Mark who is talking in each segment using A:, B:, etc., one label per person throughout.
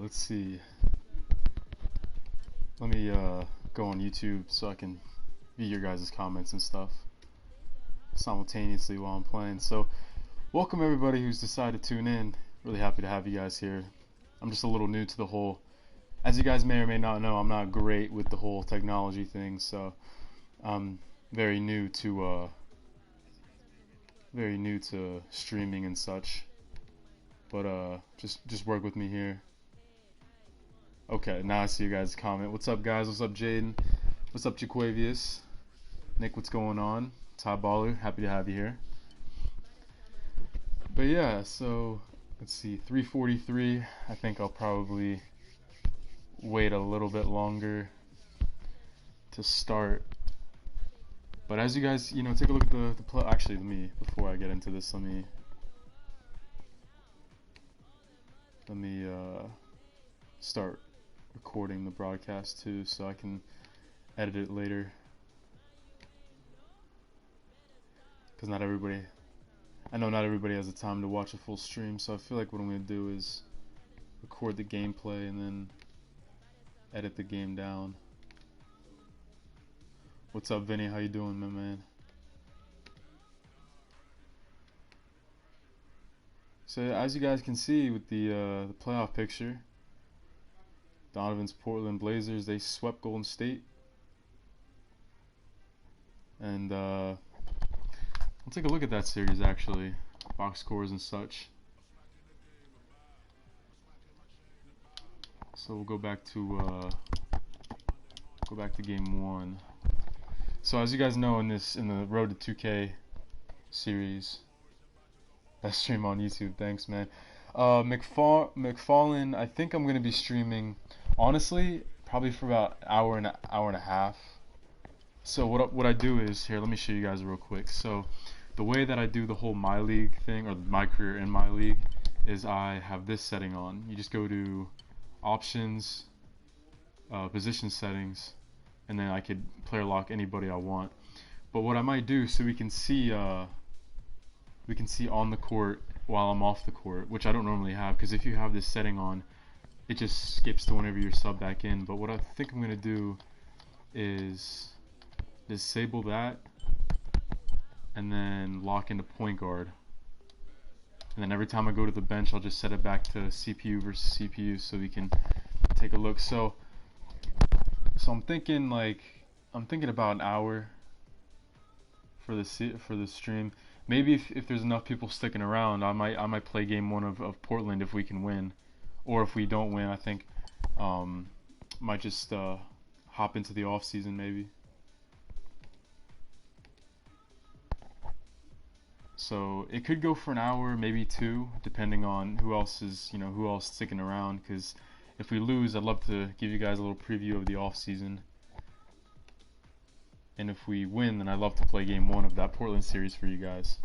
A: Let's see. Let me go on YouTube so I can view your guys' comments and stuff simultaneously while I'm playing. So, welcome everybody who's decided to tune in. Really happy to have you guys here. I'm just a little new to the whole, as you guys may or may not know, I'm not great with the whole technology thing, so I'm very new to streaming and such. But just work with me here. Okay, now I see you guys' comment. What's up, guys? What's up, Jaden? What's up, Jaquavius? Nick, what's going on? Ty Baller, happy to have you here. But yeah, so let's see, 3:43. I think I'll probably wait a little bit longer to start. But as you guys, take a look at the play. Actually, before I get into this, let me start recording the broadcast too, so I can edit it later. Because I know not everybody has the time to watch a full stream, so I feel like what I'm going to do is record the gameplay and then edit the game down. What's up, Vinny? How you doing, my man? So as you guys can see with the playoff picture, Donovan's Portland Blazers, they swept Golden State. And we'll take a look at that series, actually, box scores and such. So we'll go back to game one. So as you guys know, in the Road to 2K series, best stream on YouTube. Thanks, man. McFarlane, I think I'm gonna be streaming, honestly, probably for about an hour and a half. So what I do is, here, let me show you guys real quick. So the way that I do the whole My League thing, or my career in My League, is I have this setting on. You just go to options, position settings, and then I could player lock anybody I want. But what I might do, so we can see on the court while I'm off the court, which I don't normally have, because if you have this setting on, it just skips to whenever you're sub back in. But what I think I'm gonna do is disable that and then lock into point guard, and then every time I go to the bench, I'll just set it back to CPU versus CPU so we can take a look. So I'm thinking about an hour for the stream. Maybe if there's enough people sticking around, I might play game one of Portland if we can win, or if we don't win, I think might just hop into the off season maybe. So it could go for an hour, maybe two, depending on who else is sticking around. Because if we lose, I'd love to give you guys a little preview of the off season. And if we win, then I'd love to play game one of that Portland series for you guys.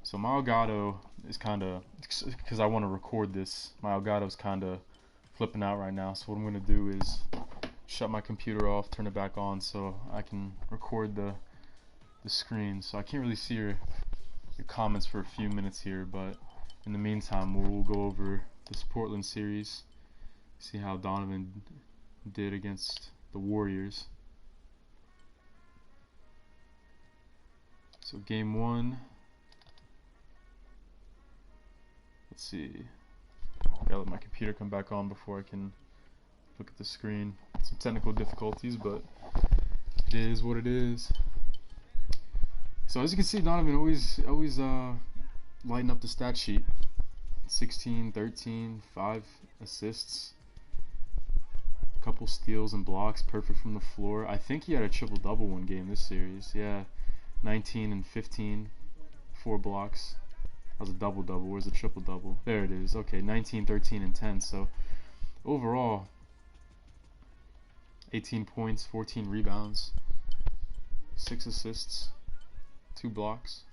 A: So my Elgato is kind of, because I want to record this, my Elgato's kind of flipping out right now. So what I'm going to do is shut my computer off, turn it back on so I can record the screen. So I can't really see your comments for a few minutes here, but in the meantime, we'll go over this Portland series, see how Donovan did against the Warriors. So game one, let's see, gotta let my computer come back on before I can look at the screen. Some technical difficulties, but it is what it is. So as you can see, Donovan always lighting up the stat sheet. 16, 13, 5 assists, couple steals and blocks, perfect from the floor. I think he had a triple-double one game this series. Yeah, 19 and 15, 4 blocks. That was a double-double. Where's the triple-double? There it is. Okay, 19, 13, and 10. So overall, 18 points, 14 rebounds, 6 assists, 2 blocks.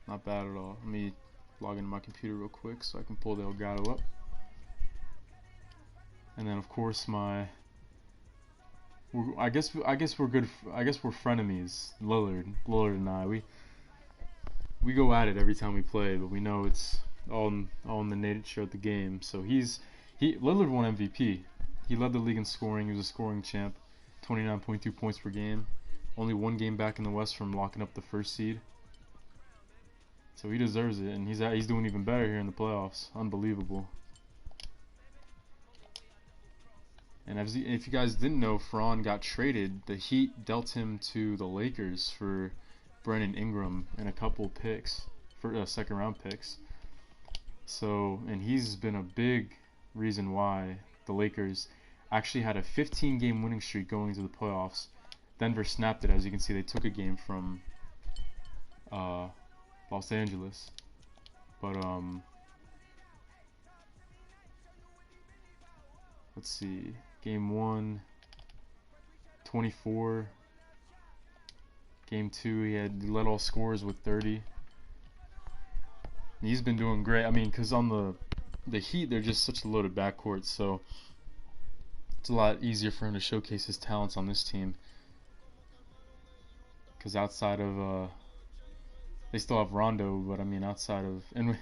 A: Not bad at all. Let me log into my computer real quick so I can pull the Elgato up. And then of course I guess we're good. I guess we're frenemies. Lillard and I. We go at it every time we play, but we know it's all in the nature of the game. So Lillard won MVP. He led the league in scoring. He was a scoring champ. 29.2 points per game. Only one game back in the West from locking up the first seed. So he deserves it, and he's doing even better here in the playoffs. Unbelievable. And if you guys didn't know, Franz got traded. The Heat dealt him to the Lakers for Brandon Ingram and a couple picks, for second round picks. So, and he's been a big reason why the Lakers actually had a 15-game winning streak going into the playoffs. Denver snapped it. As you can see, they took a game from Los Angeles. But let's see. Game 1, 24. Game 2, he led all scorers with 30. And he's been doing great. I mean, because on the Heat, they're just such a loaded backcourt, so it's a lot easier for him to showcase his talents on this team. Because outside of they still have Rondo, but I mean outside of, and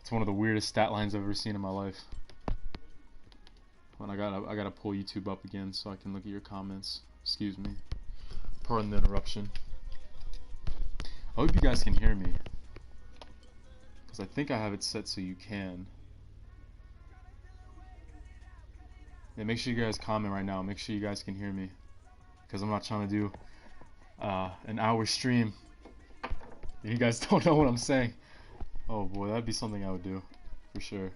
A: it's one of the weirdest stat lines I've ever seen in my life. When I gotta pull YouTube up again so I can look at your comments. Excuse me. Pardon the interruption. I hope you guys can hear me, because I think I have it set so you can. Yeah, make sure you guys comment right now. Make sure you guys can hear me, because I'm not trying to do an hour stream. You guys don't know what I'm saying. Oh boy, that'd be something I would do, for sure.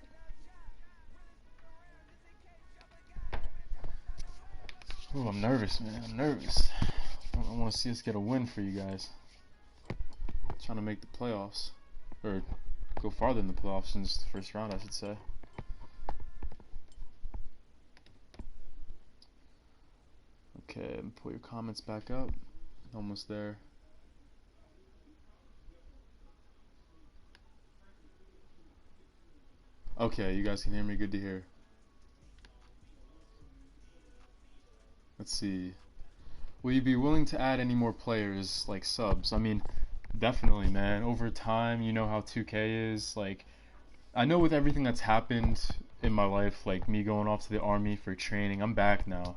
A: Oh, I'm nervous, man. I'm nervous. I want to see us get a win for you guys. I'm trying to make the playoffs, or go farther in the playoffs than just the first round, I should say. Okay, pull your comments back up. Almost there. Okay, you guys can hear me. Good to hear. Let's see. Will you be willing to add any more players, like subs? I mean, definitely, man. Over time, you know how 2K is. Like, I know with everything that's happened in my life, like me going off to the army for training, I'm back now.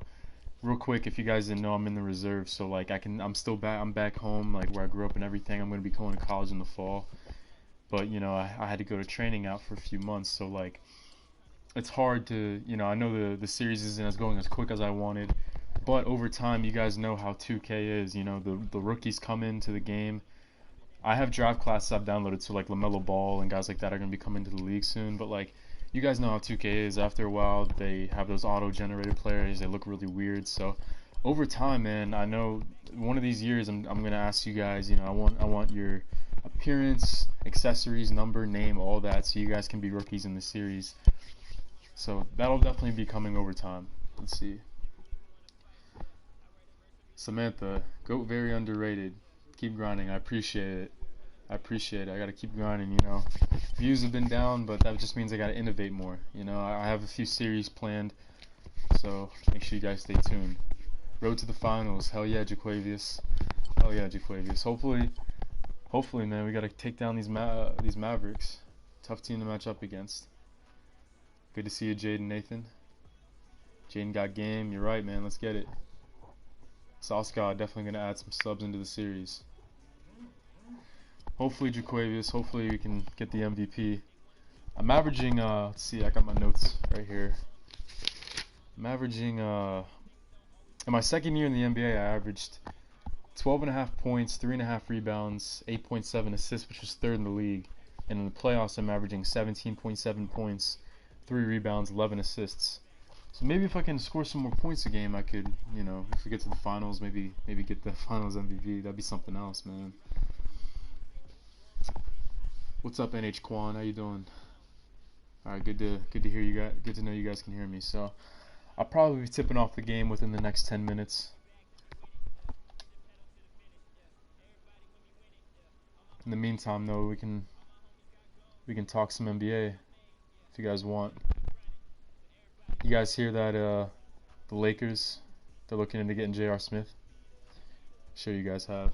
A: Real quick, if you guys didn't know, I'm in the reserve, so like I'm still back. I'm back home, like where I grew up and everything. I'm gonna be going to college in the fall, but you know, I had to go to training out for a few months, so like it's hard to, you know, I know the series isn't as going as quick as I wanted. But over time, you guys know how 2K is. You know, the rookies come into the game. I have draft classes I've downloaded, so like LaMelo Ball and guys like that are going to be coming to the league soon. But like, you guys know how 2K is. After a while, they have those auto-generated players. They look really weird. So over time, man, I know one of these years I'm going to ask you guys. You know, I want your appearance, accessories, number, name, all that, so you guys can be rookies in the series. So that'll definitely be coming over time. Let's see. Samantha, GOAT very underrated. Keep grinding. I appreciate it. I gotta keep grinding, you know. Views have been down, but that just means I gotta innovate more. You know, I have a few series planned, so make sure you guys stay tuned. Road to the finals. Hell yeah, Jaquavius. Hell yeah, Jaquavius. Hopefully, man, we gotta take down these Mavericks. Tough team to match up against. Good to see you, Jaden Nathan. Jaden got game. You're right, man. Let's get it. Sauce-God definitely going to add some subs into the series. Hopefully Jaquavius, hopefully we can get the MVP. I'm averaging, let's see, I got my notes right here. I'm averaging, in my second year in the NBA, I averaged 12.5 points, 3.5 rebounds, 8.7 assists, which was third in the league. And in the playoffs, I'm averaging 17.7 points, 3 rebounds, 11 assists. So maybe if I can score some more points a game, I could, you know, if we get to the finals, maybe get the finals MVP. That'd be something else, man. What's up, NH Quan? How you doing? All right, good to hear you guys. Good to know you guys can hear me. So I'll probably be tipping off the game within the next 10 minutes. In the meantime, though, we can talk some NBA if you guys want. You guys hear that the Lakers, they're looking into getting J.R. Smith? Sure you guys have.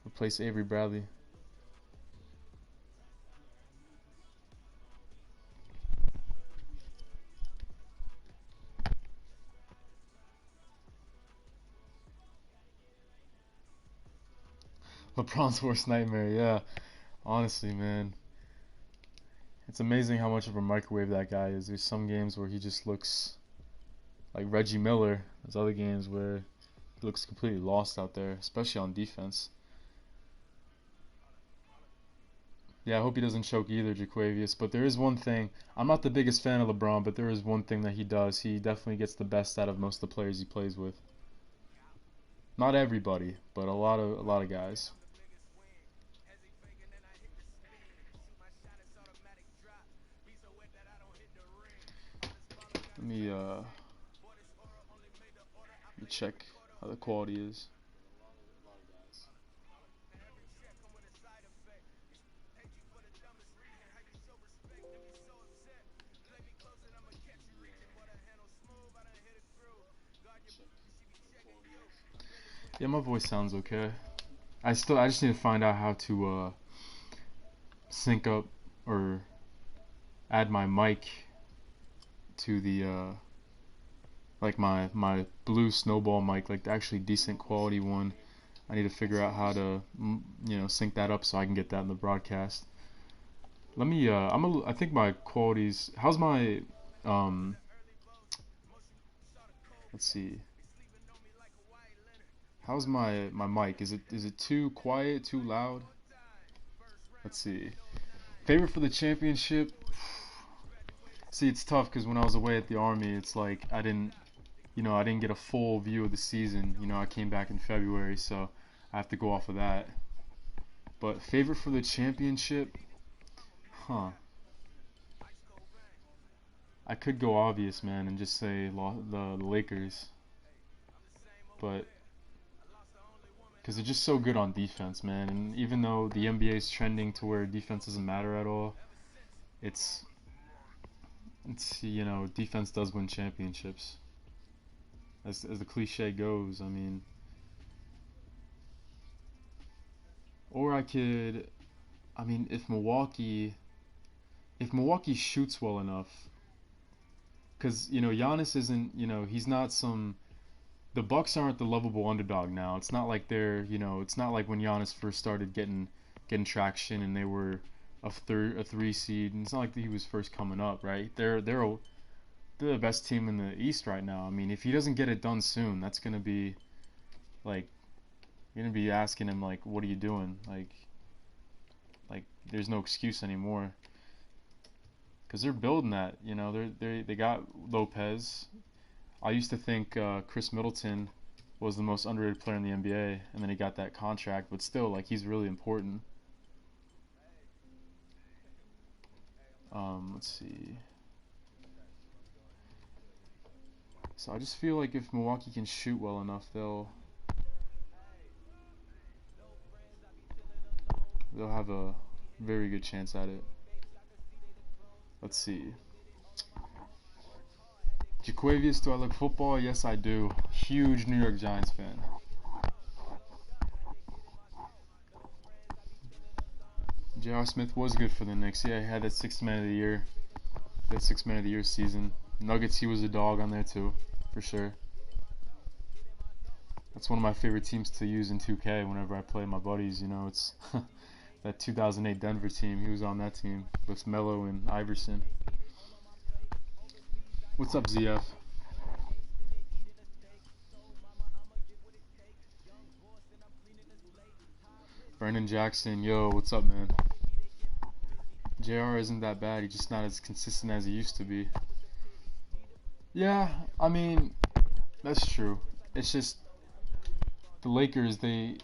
A: We're Replace Avery Bradley. LeBron's worst nightmare, yeah. Honestly, man. It's amazing how much of a microwave that guy is. There's some games where he just looks like Reggie Miller. There's other games where he looks completely lost out there, especially on defense. Yeah, I hope he doesn't choke either, Jaquavius. But there is one thing. I'm not the biggest fan of LeBron, but there is one thing that he does. He definitely gets the best out of most of the players he plays with. Not everybody, but a lot of guys. Let me check how the quality is. Yeah, my voice sounds okay. I just need to find out how to sync up or add my mic to the like my blue snowball mic, like the actually decent quality one. I need to figure out how to sync that up so I can get that in the broadcast. Let me I think my quality's how's my um let's see. How's my mic? Is it too quiet, too loud? Let's see. Favorite for the championship? See, it's tough because when I was away at the Army, it's like I didn't get a full view of the season. I came back in February, so I have to go off of that. But favorite for the championship? Huh. I could go obvious, man, and just say the Lakers. But because they're just so good on defense, man. And even though the NBA is trending to where defense doesn't matter at all, it's defense does win championships. As the cliche goes, I mean. Or I mean, if Milwaukee shoots well enough, because Giannis isn't, he's not some. The Bucks aren't the lovable underdog now. It's not like it's not like when Giannis first started getting traction and they were a 3 seed. And it's not like he was first coming up, right? They're the best team in the East right now. I mean, if he doesn't get it done soon, that's gonna be like you're gonna be asking him like, what are you doing? Like there's no excuse anymore. Because they're building that, they got Lopez. I used to think Chris Middleton was the most underrated player in the NBA, and then he got that contract. But still, like he's really important. Let's see. So I just feel like if Milwaukee can shoot well enough, they'll have a very good chance at it. Let's see. Jaquavius, do I like football? Yes, I do. Huge New York Giants fan. J.R. Smith was good for the Knicks. Yeah, he had that Sixth Man of the Year. That Sixth Man of the Year season. Nuggets, he was a dog on there too, for sure. That's one of my favorite teams to use in 2K whenever I play my buddies. It's that 2008 Denver team. He was on that team with Melo and Iverson. What's up, ZF? Brandon Jackson, yo, what's up, man? JR isn't that bad. He's just not as consistent as he used to be. Yeah, I mean, that's true. It's just the Lakers, and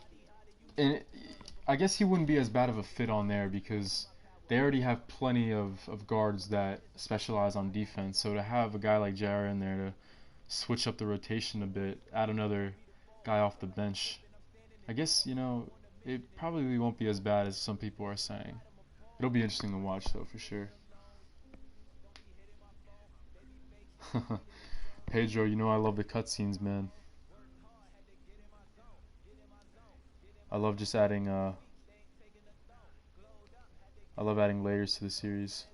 A: I guess he wouldn't be as bad of a fit on there because they already have plenty of guards that specialize on defense. So to have a guy like JR in there to switch up the rotation a bit, add another guy off the bench, I guess, it probably won't be as bad as some people are saying. It'll be interesting to watch, though, for sure. Pedro, I love the cutscenes, man. I love just adding I love adding layers to the series,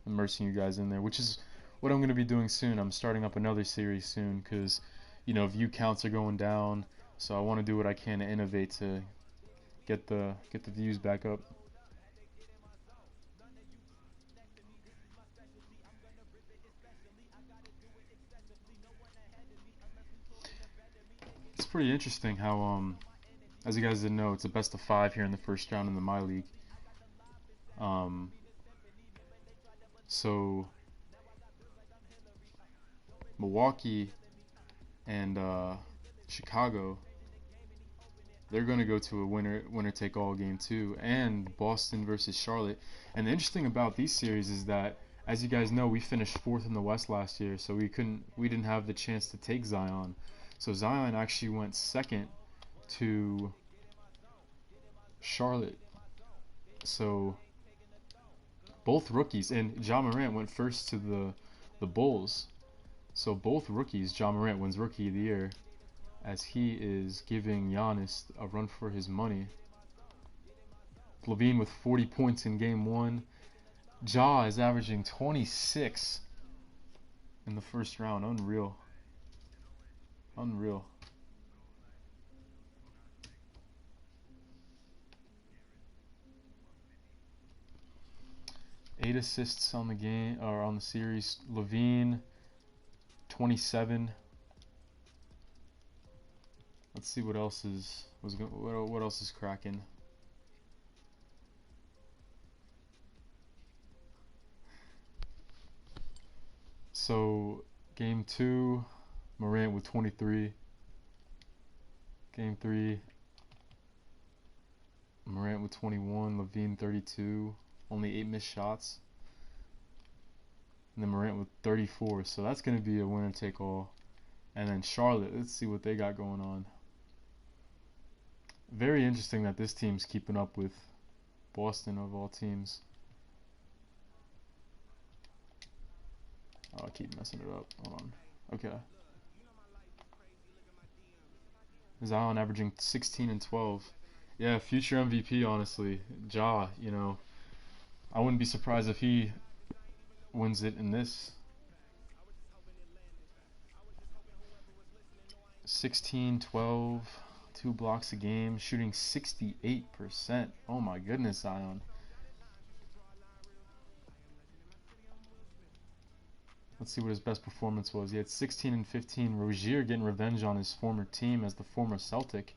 A: immersing you guys in there, which is what I'm going to be doing soon. I'm starting up another series soon because, you know, view counts are going down, so I want to do what I can to innovate to get the views back up. It's pretty interesting how as you guys didn't know, it's a best of 5 here in the first round in the My League. So Milwaukee and Chicago, they're going to go to a winner take all game too, and Boston versus Charlotte. And the interesting about these series is that, as you guys know, we finished 4th in the West last year, so we didn't have the chance to take Zion. So Zion actually went 2nd to Charlotte. So both rookies, and Ja Morant went 1st to the Bulls. So both rookies, Ja Morant wins Rookie of the Year, as he is giving Giannis a run for his money. LaVine with 40 points in game 1. Ja is averaging 26 in the first round. Unreal. Unreal. Eight assists on the game, or on the series. LaVine 27. Let's see what else is what else is cracking. So game 2, Morant with 23. Game 3, Morant with 21. LaVine 32. Only 8 missed shots. And then Morant with 34. So that's going to be a winner take all. And then Charlotte, let's see what they got going on. Very interesting that this team's keeping up with Boston of all teams. Oh, I keep messing it up. Hold on. Okay. Zion averaging 16 and 12. Yeah, future MVP, honestly. Ja, you know, I wouldn't be surprised if he wins it in this. 16, 12, 2 blocks a game, shooting 68%. Oh my goodness, Zion. Let's see what his best performance was. He had 16 and 15. Rozier getting revenge on his former team as the former Celtic.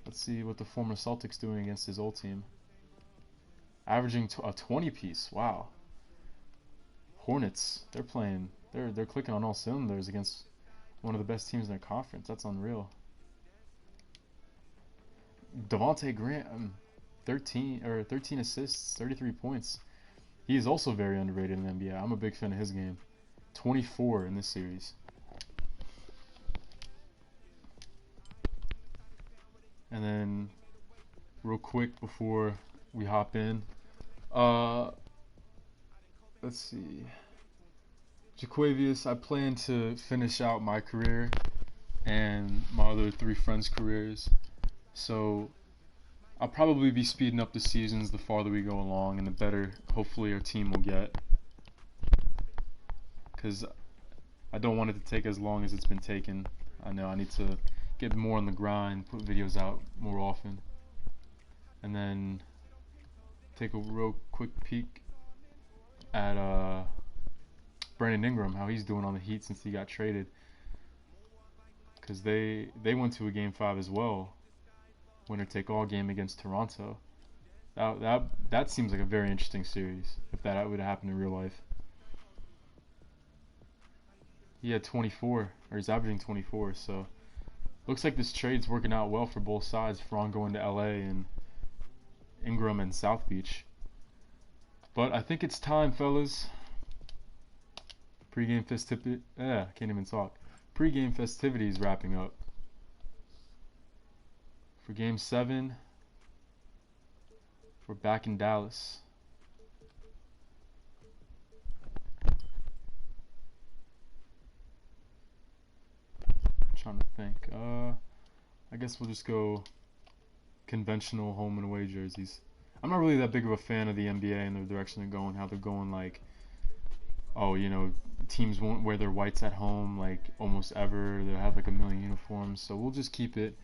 A: Let's see what the former Celtic's doing against his old team. Averaging a 20 piece. Wow. Hornets. They're playing. They're clicking on all cylinders against one of the best teams in their conference. That's unreal. Devontae Grant, 13 assists, 33 points. He is also very underrated in the NBA. I'm a big fan of his game. 24 in this series. And then, real quick before we hop in, let's see. Jaquavius, I plan to finish out my career and my other 3 friends' careers. So I'll probably be speeding up the seasons the farther we go along and the better hopefully our team will get. Because I don't want it to take as long as it's been taking. I know I need to get more on the grind, put videos out more often. And then take a real quick peek at Brandon Ingram, how he's doing on the Heat since he got traded. Because they went to a Game 5 as well. Winner take all game against Toronto. That seems like a very interesting series if that would happen in real life. He had 24, or he's averaging 24, so looks like this trade's working out well for both sides. Franz going to LA and Ingram and South Beach. But I think it's time, fellas. Pre-game festivity. Can't even talk. Pre-game festivities wrapping up. For Game 7, we're back in Dallas. I'm trying to think. I guess we'll just go conventional home and away jerseys. I'm not really that big of a fan of the NBA and the direction they're going, how they're going like, oh, you know, teams won't wear their whites at home like almost ever. They'll have like a million uniforms. So we'll keep it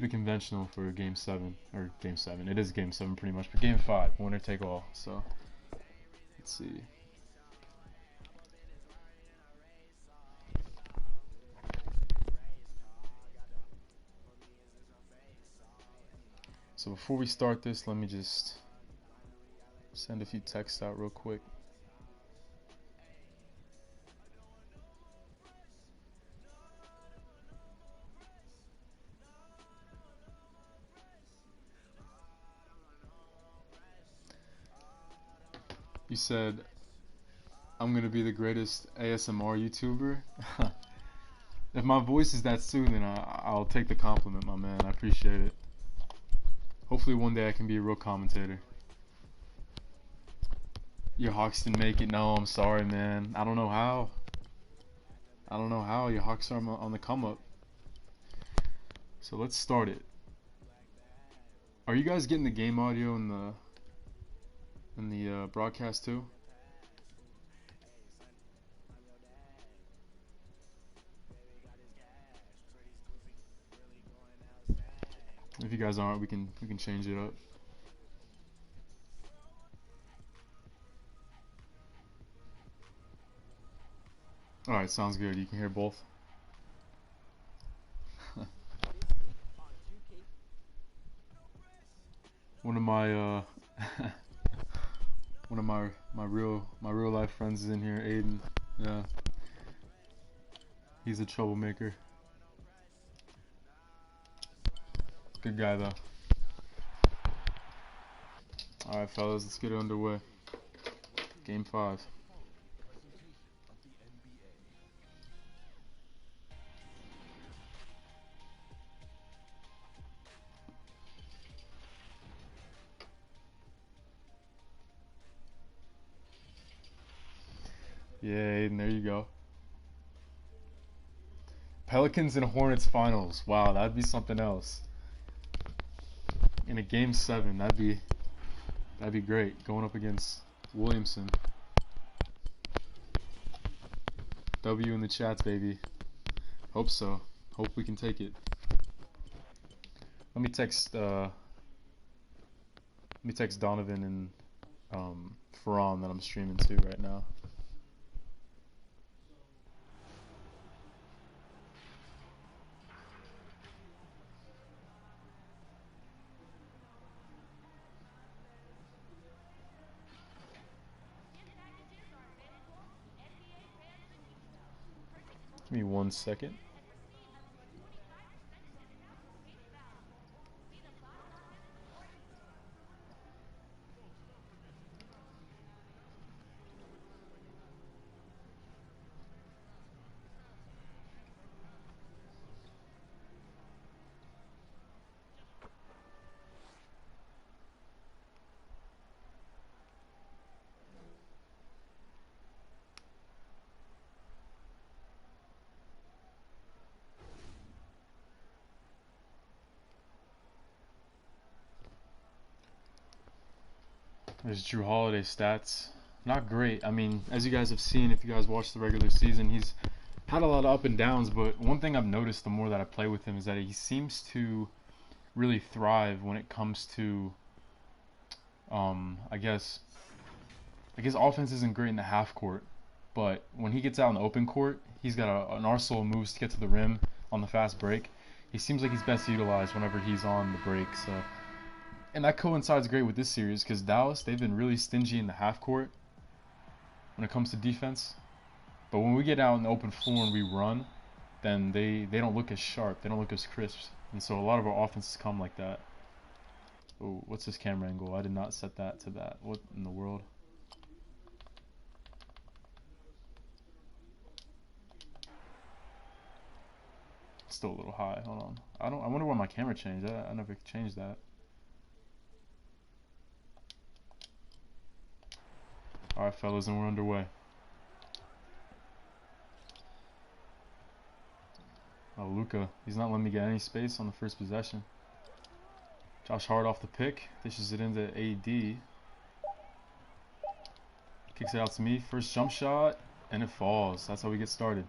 A: conventional for game 7 or game 7. It is game 7 pretty much, but game 5, winner take all. So let's see. So before we start this, let me just send a few texts out real quick. You said I'm gonna be the greatest ASMR YouTuber. If my voice is that soothing, I'll take the compliment, my man. I appreciate it. Hopefully one day I can be a real commentator. Your Hawks didn't make it. No, I'm sorry, man. I don't know how. I don't know how. Your Hawks are on the come up. So let's start it. Are you guys getting the game audio in the broadcast too? If you guys aren't, we can change it up. All right, sounds good. You can hear both. One of my one of my real life friends is in here, Aiden. Yeah, he's a troublemaker. Good guy though. All right, fellas, let's get it underway. Game 5. Yeah, Aiden, there you go. Pelicans and Hornets finals. Wow, that'd be something else. In a game 7, that'd be great. Going up against Williamson. W in the chats, baby. Hope so. Hope we can take it. Let me text Donovan and Ferran that I'm streaming to right now. Give me 1 second. There's Drew Holiday stats. Not great. I mean, as you guys have seen, if you guys watched the regular season, he's had a lot of up and downs, but one thing I've noticed the more that I play with him is that he seems to really thrive when it comes to, I guess, like his offense isn't great in the half court, but when he gets out in the open court, he's got an arsenal of moves to get to the rim on the fast break. He seems like he's best utilized whenever he's on the break, so... And that coincides great with this series because Dallas, they've been really stingy in the half court when it comes to defense. But when we get out in the open floor and we run, then they don't look as sharp. They don't look as crisp. And so a lot of our offenses come like that. Oh, what's this camera angle? I did not set that to that. What in the world? It's still a little high. Hold on. I wonder why my camera changed. I never changed that. Alright, fellas, and we're underway. Oh, Luka. He's not letting me get any space on the first possession. Josh Hart off the pick. Dishes it into AD. Kicks it out to me. First jump shot. And it falls. That's how we get started.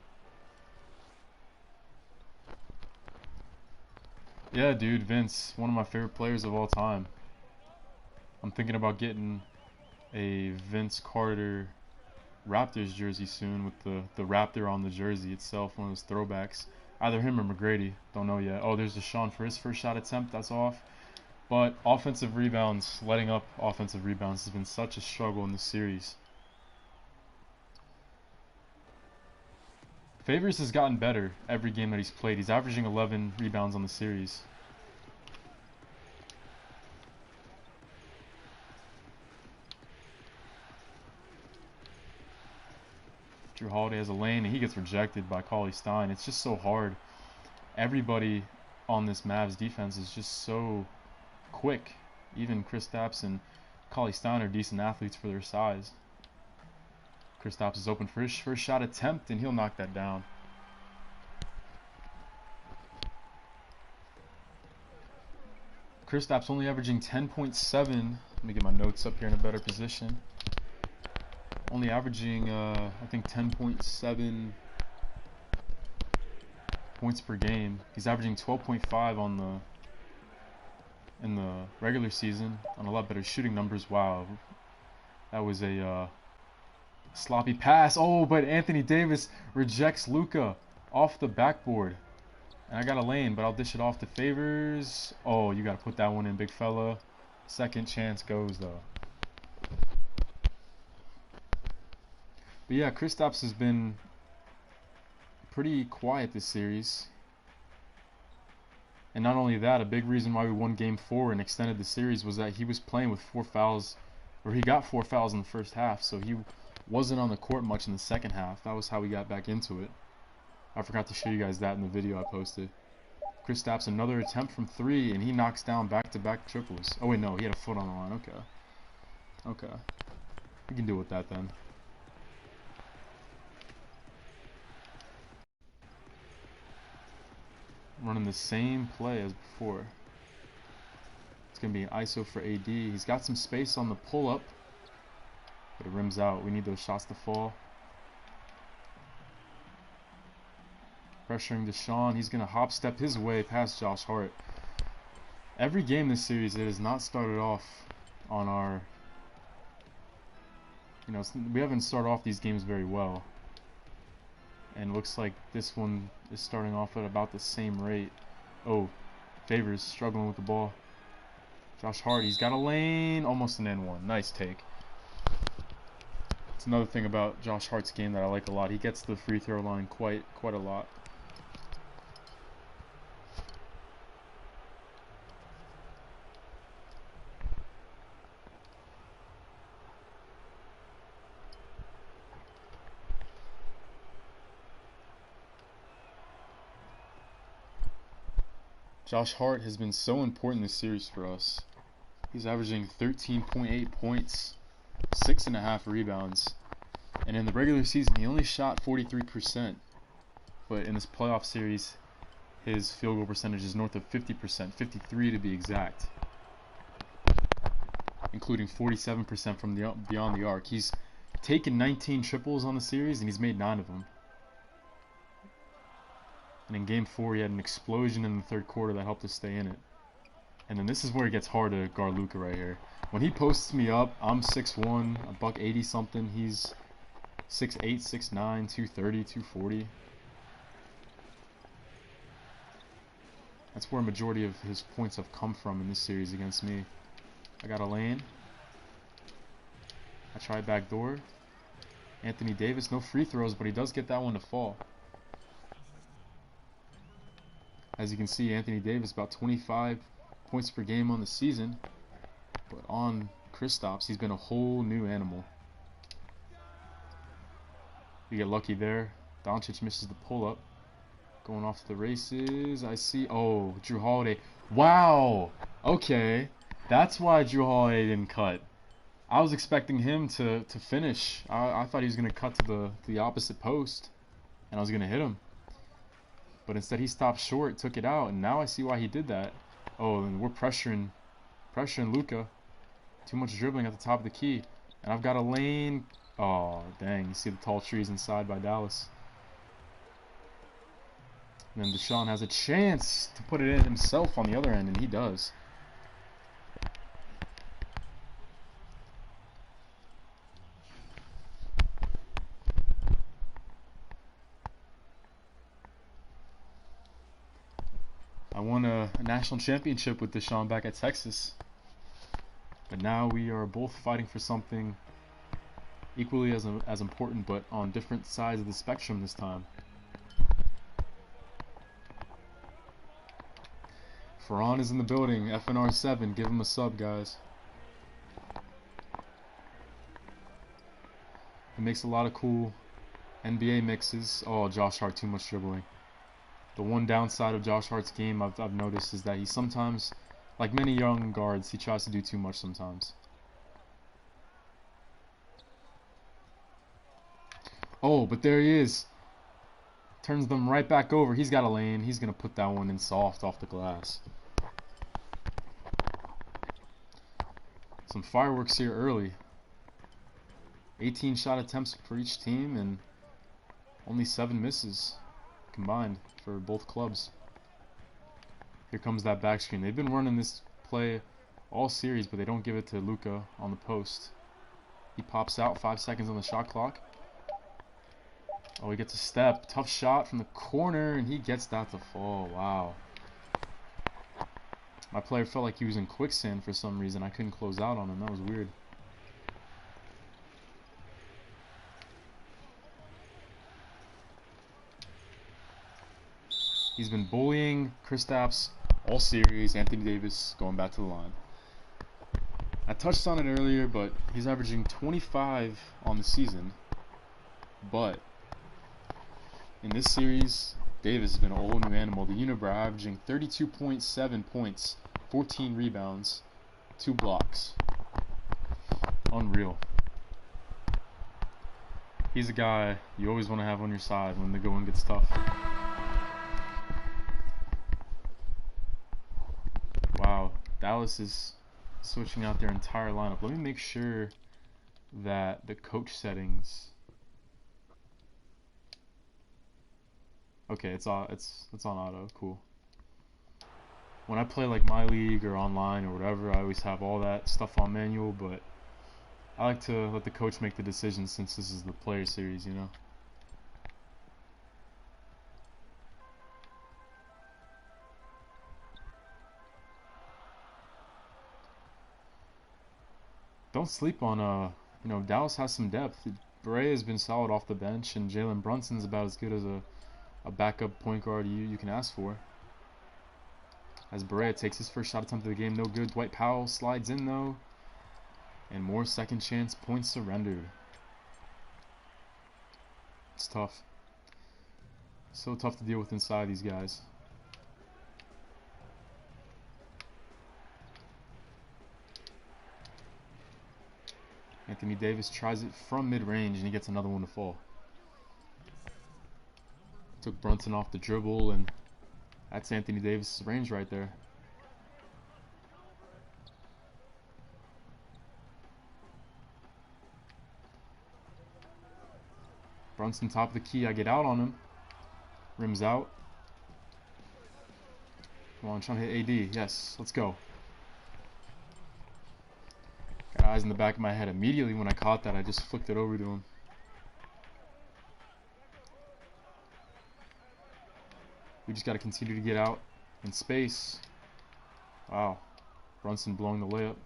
A: Yeah, dude. Vince. One of my favorite players of all time. I'm thinking about getting a Vince Carter Raptors jersey soon with the Raptor on the jersey itself. One of those throwbacks. Either him or McGrady. Don't know yet. Oh, there's DeSean for his first shot attempt. That's off. But offensive rebounds, letting up offensive rebounds has been such a struggle in this series. Favors has gotten better every game that he's played. He's averaging 11 rebounds on the series. Drew Holiday has a lane and he gets rejected by Cauley Stein. It's just so hard. Everybody on this Mavs defense is just so quick. Even Kristaps and Cauley Stein are decent athletes for their size. Kristaps is open for his first shot attempt and he'll knock that down. Kristaps only averaging 10.7. Let me get my notes up here in a better position. Only averaging, I think 10.7 points per game. He's averaging 12.5 in the regular season on a lot better shooting numbers. Wow, that was a sloppy pass. Oh, but Anthony Davis rejects Luka off the backboard. And I got a lane, but I'll dish it off to Favors. Oh, you got to put that one in, big fella. Second chance goes, though. But yeah, Kristaps has been pretty quiet this series. And not only that, a big reason why we won Game 4 and extended the series was that he was playing with 4 fouls, or he got 4 fouls in the first half, so he wasn't on the court much in the second half. That was how we got back into it. I forgot to show you guys that in the video I posted. Kristaps, another attempt from 3, and he knocks down back-to-back triples. Oh wait, no, he had a foot on the line. Okay. We can deal with that then. Running the same play as before. It's going to be an ISO for AD. He's got some space on the pull-up, but it rims out. We need those shots to fall. Pressuring DeSean. He's going to hop step his way past Josh Hart. Every game this series, it has not started off on our... we haven't started off these games very well. And it looks like this one is starting off at about the same rate. Oh, Favors struggling with the ball. Josh Hart, he's got a lane. Almost an N1. Nice take. It's another thing about Josh Hart's game that I like a lot. He gets the free throw line quite a lot. Josh Hart has been so important this series for us. He's averaging 13.8 points, 6.5 rebounds, and in the regular season he only shot 43%, but in this playoff series his field goal percentage is north of 50%, 53 to be exact, including 47% from beyond the arc. He's taken 19 triples on the series and he's made 9 of them. And in Game 4, he had an explosion in the third quarter that helped us stay in it. And then this is where it gets hard to guard Luka right here. When he posts me up, I'm 6'1", a buck 80 something. He's 6'8", 6'9", 230, 240. That's where a majority of his points have come from in this series against me. I got a lane. I try backdoor. Anthony Davis, no free throws, but he does get that one to fall. As you can see, Anthony Davis about 25 points per game on the season, but on Kristaps, he's been a whole new animal. We get lucky there. Doncic misses the pull-up. Going off to the races. I see. Oh, Drew Holiday. Wow. Okay. That's why Drew Holiday didn't cut. I was expecting him to finish. I thought he was going to cut to the opposite post, and I was going to hit him. But instead he stopped short, took it out, and now I see why he did that. Oh, and we're pressuring Luka. Too much dribbling at the top of the key. And I've got a lane. Oh, dang. You see the tall trees inside by Dallas. And then DeSean has a chance to put it in himself on the other end, and he does. I won a national championship with DeSean back at Texas. But now we are both fighting for something equally as important, but on different sides of the spectrum this time. Ferran is in the building. FNR7, give him a sub, guys. He makes a lot of cool NBA mixes. Oh, Josh Hart, too much dribbling. The one downside of Josh Hart's game I've noticed is that he sometimes, like many young guards, he tries to do too much sometimes. Oh, but there he is. Turns them right back over. He's got a lane. He's going to put that one in soft off the glass. Some fireworks here early. 18 shot attempts for each team and only 7 misses combined for both clubs. Here comes that back screen. They've been running this play all series, but they don't give it to Luka on the post. He pops out, 5 seconds on the shot clock. Oh, he gets a step. Tough shot from the corner, and he gets that to fall. Wow. My player felt like he was in quicksand for some reason. I couldn't close out on him. That was weird. He's been bullying Kristaps all series. Anthony Davis going back to the line. I touched on it earlier, but he's averaging 25 on the season. But in this series, Davis has been a whole new animal. The Unibrow averaging 32.7 points, 14 rebounds, 2 blocks. Unreal. He's a guy you always want to have on your side when the going gets tough. Wow, Dallas is switching out their entire lineup. Let me make sure that the coach settings. Okay, it's on auto. Cool. When I play like my league or online or whatever, I always have all that stuff on manual, but I like to let the coach make the decision since this is the player series, you know. Don't sleep on you know, Dallas has some depth. Barea has been solid off the bench, and Jalen Brunson's about as good as a backup point guard you can ask for. As Barea takes his first shot attempt of the game, no good. Dwight Powell slides in though, and more second chance points surrendered. It's tough. So tough to deal with inside these guys. Anthony Davis tries it from mid-range and he gets another one to fall. Took Brunson off the dribble, and that's Anthony Davis' range right there. Brunson top of the key, I get out on him. Rims out. Come on, trying to hit AD. Yes, let's go. Got eyes in the back of my head. Immediately when I caught that, I just flicked it over to him. We just got to continue to get out in space. Wow. Brunson blowing the layup.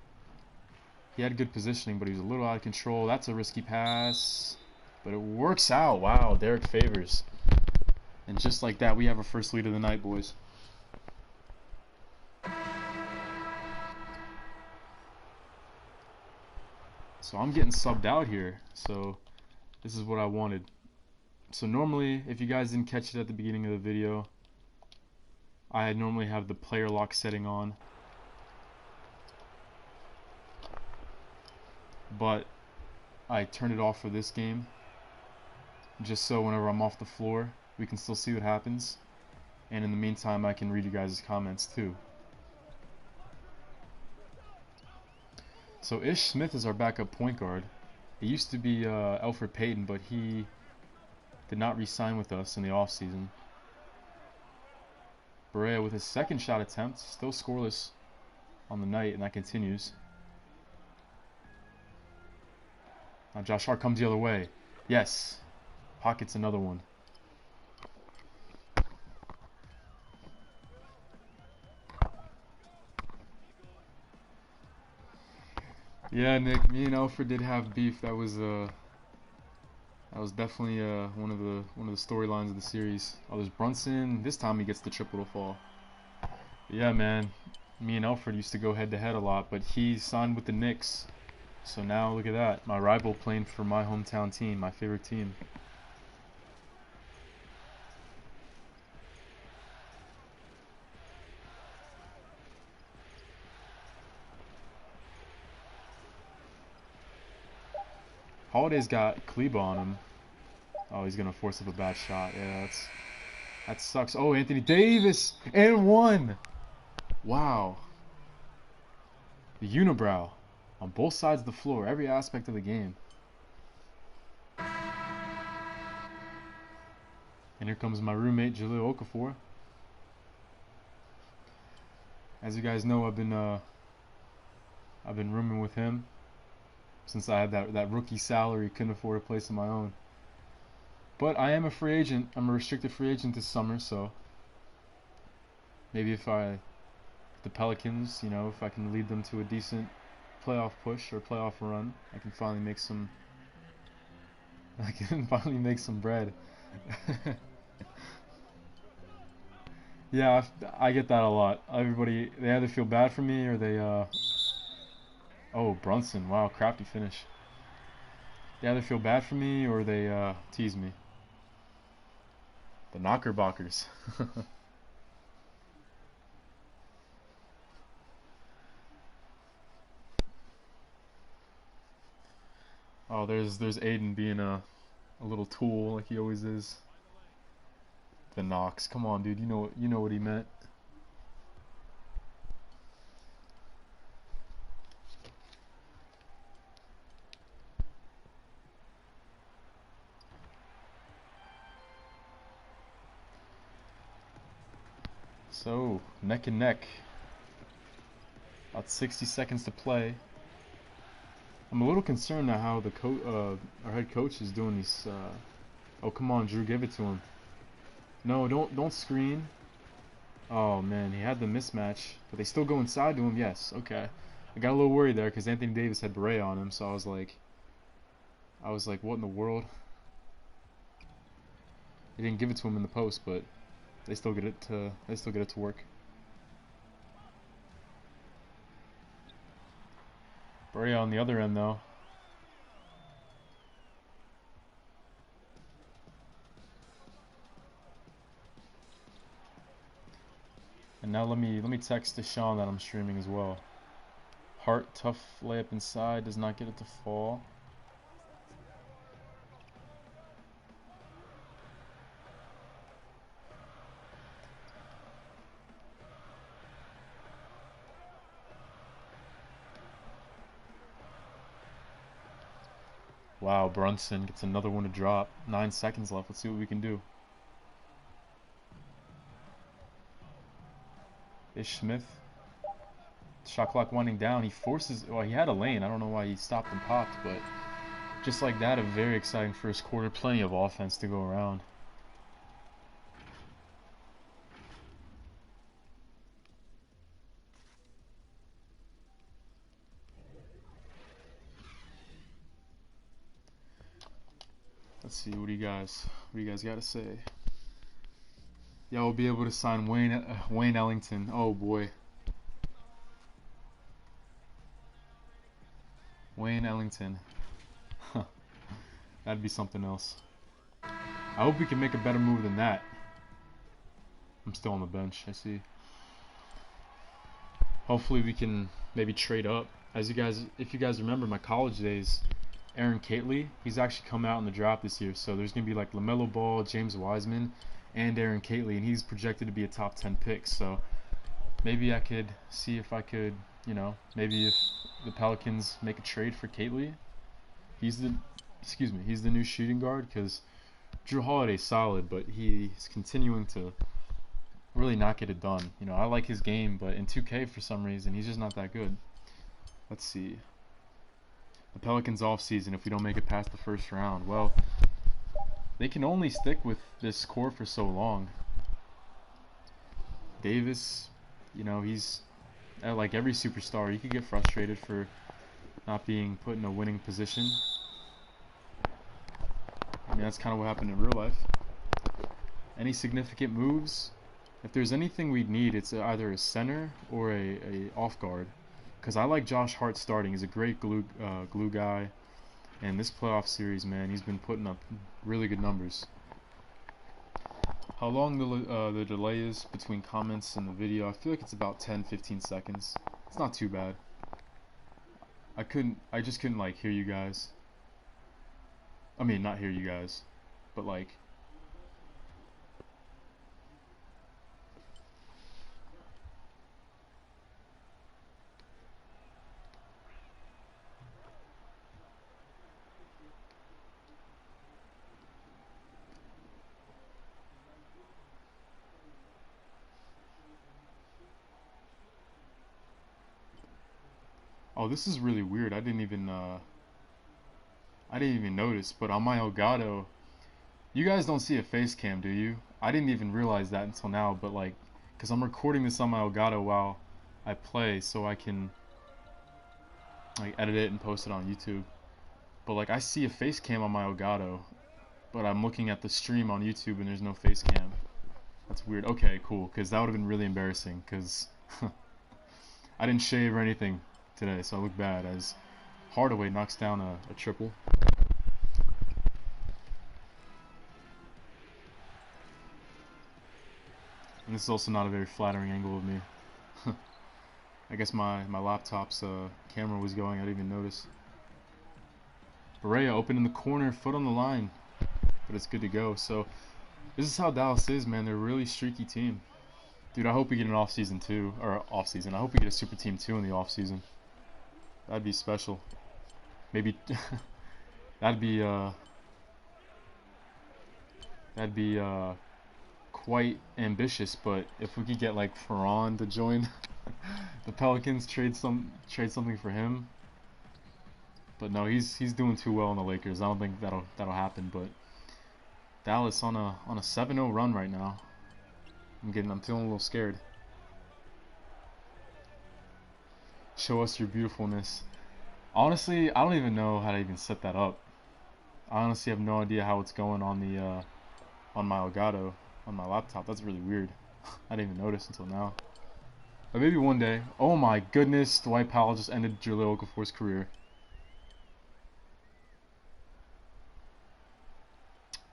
A: He had good positioning, but he was a little out of control. That's a risky pass, but it works out. Wow, Derek Favors. And just like that, we have our first lead of the night, boys. So I'm getting subbed out here. So this is what I wanted. So normally, if you guys didn't catch it at the beginning of the video, I normally have the player lock setting on. But I turned it off for this game, just so whenever I'm off the floor, we can still see what happens. And in the meantime, I can read you guys' comments too. So Ish Smith is our backup point guard. It used to be Alfred Payton, but he did not re-sign with us in the offseason. Berea with his second shot attempt, still scoreless on the night, and that continues. Now Josh Hart comes the other way. Yes. Pockets another one. Yeah, Nick, me and Alfred did have beef. That was definitely one of the storylines of the series. Oh, there's Brunson. This time he gets the triple to fall. Yeah, man. Me and Alfred used to go head to head a lot, but he signed with the Knicks. So now look at that. My rival playing for my hometown team, my favorite team. Holiday's got Kleba on him. Oh, he's gonna force up a bad shot. Yeah, that sucks. Oh, Anthony Davis and one. Wow. The unibrow on both sides of the floor, every aspect of the game. And here comes my roommate Jalil Okafor. As you guys know, I've been rooming with him since I had that rookie salary, couldn't afford a place of my own. But I am a free agent. I'm a restricted free agent this summer, so maybe if the Pelicans, you know, if I can lead them to a decent playoff push or playoff run, I can finally make some bread. Yeah, I get that a lot. Everybody, they either feel bad for me or they oh, Brunson. Wow, crafty finish. They either feel bad for me or they tease me. The Knockerbockers. Oh, there's Aiden being a little tool like he always is. The Knox. Come on, dude. You know what he meant. So, neck and neck. About 60 seconds to play. I'm a little concerned now how our head coach is doing these. Oh, come on, Drew, give it to him. No, don't screen. Oh man, he had the mismatch, but they still go inside to him. Yes, okay. I got a little worried there because Anthony Davis had Berea on him, so I was like, what in the world? They didn't give it to him in the post, but they still get it to work. Berea on the other end though. And now let me text DeSean that I'm streaming as well. Hart, tough layup inside, does not get it to fall. Wow, Brunson gets another one to drop. 9 seconds left. Let's see what we can do. Ish Smith. Shot clock winding down. He forces. Well, he had a lane. I don't know why he stopped and popped, but just like that, a very exciting first quarter. Plenty of offense to go around. Let's see, what do you guys got to say? Yeah, we'll be able to sign Wayne Ellington. Oh boy, Wayne Ellington. That'd be something else. I hope we can make a better move than that. I'm still on the bench. I see. Hopefully we can maybe trade up. If you guys remember my college days, Aaron Catley, he's actually come out in the draft this year. So there's gonna be like LaMelo Ball, James Wiseman, and Aaron Catley, and he's projected to be a top 10 pick. So maybe I could see if I could, you know, maybe if the Pelicans make a trade for Catley, he's the, he's the new shooting guard, because Drew Holiday's solid, but he's continuing to really not get it done. You know, I like his game, but in 2K for some reason he's just not that good. Let's see. The Pelicans offseason, if we don't make it past the first round, well, they can only stick with this core for so long. Davis, you know, he's like every superstar. You could get frustrated for not being put in a winning position. I mean, that's kind of what happened in real life. Any significant moves? If there's anything we need, it's either a center or a off guard. Because I like Josh Hart starting. He's a great glue guy. And this playoff series, man, he's been putting up really good numbers. How long the delay is between comments and the video? I feel like it's about 10-15 seconds. It's not too bad. I just couldn't like hear you guys. I mean, not hear you guys, but like. Oh, this is really weird. I didn't even notice, but on my Elgato, you guys don't see a face cam, do you? I didn't even realize that until now, but like, because I'm recording this on my Elgato while I play, so I can like edit it and post it on YouTube. But like, I see a face cam on my Elgato, but I'm looking at the stream on YouTube and there's no face cam. That's weird. Okay, cool, because that would have been really embarrassing, because I didn't shave or anything today, so I look bad as Hardaway knocks down a triple. And this is also not a very flattering angle of me. I guess my laptop's camera was going, I didn't even notice. Barea open in the corner, foot on the line, but it's good to go. So this is how Dallas is, man. They're a really streaky team. Dude, I hope we get an off-season too, or off-season. I hope we get a super team too in the off-season. That'd be special. Maybe that'd be quite ambitious. But if we could get like Ferran to join the Pelicans, trade something for him. But no, he's doing too well in the Lakers. I don't think that'll happen. But Dallas on a 7-0 run right now. I'm feeling a little scared. Show us your beautifulness. Honestly, I don't even know how to even set that up. I honestly have no idea how it's going on the on my Elgato on my laptop. That's really weird. I didn't even notice until now. But maybe one day. Oh my goodness, Dwight Powell just ended Jahlil Okafor's career.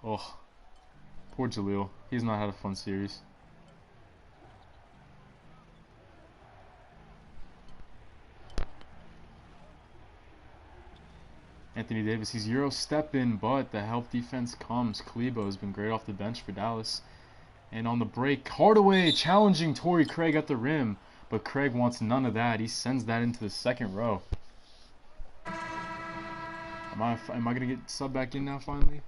A: Oh, poor Jahlil. He's not had a fun series. Anthony Davis, he's Euro stepping, but the help defense comes. Klebo has been great off the bench for Dallas. And on the break, Hardaway challenging Torrey Craig at the rim, but Craig wants none of that. He sends that into the second row. Am I gonna get subbed back in now finally?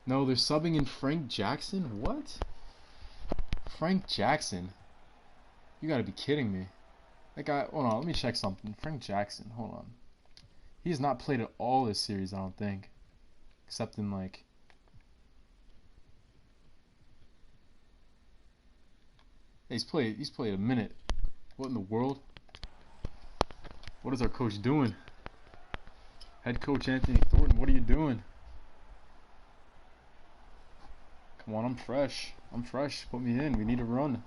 A: No, they're subbing in Frank Jackson? What? Frank Jackson? You gotta be kidding me. That guy, hold on, let me check something. Frank Jackson, hold on. He has not played at all this series, I don't think. Except in like... Hey, he's played a minute. What in the world? What is our coach doing? Head coach Anthony Thornton, what are you doing? Come on, I'm fresh. I'm fresh. Put me in. We need a run.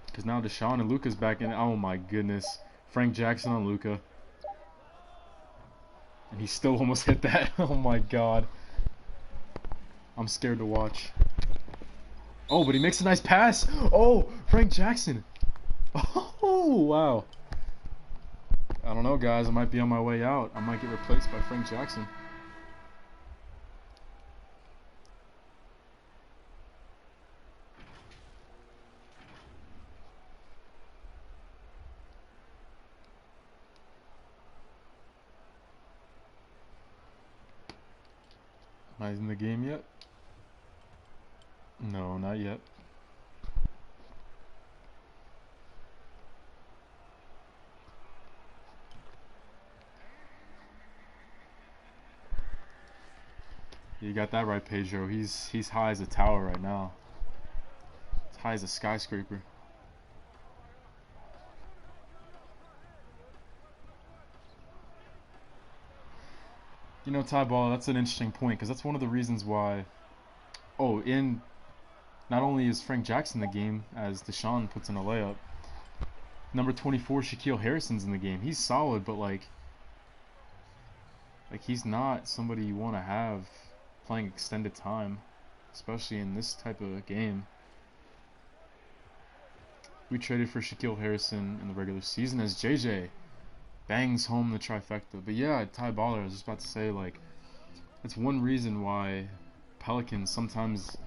A: Because now DeSean and Luka's back in. Oh my goodness. Frank Jackson on Luka. And he still almost hit that. Oh my god. I'm scared to watch. Oh, but he makes a nice pass. Oh, Frank Jackson. Oh, wow. I don't know, guys. I might be on my way out. I might get replaced by Frank Jackson. Am I in the game yet? No, not yet. You got that right, Pedro. He's high as a tower right now. As high as a skyscraper. You know, Ty Ball, that's an interesting point because that's one of the reasons why. Oh, in not only is Frank Jackson in the game as DeSean puts in a layup, number 24 Shaquille Harrison's in the game. He's solid, but like he's not somebody you want to have playing extended time, especially in this type of game. We traded for Shaquille Harrison in the regular season as JJ bangs home the trifecta. But yeah, Ty Baller, I was just about to say, like, that's one reason why Pelicans sometimes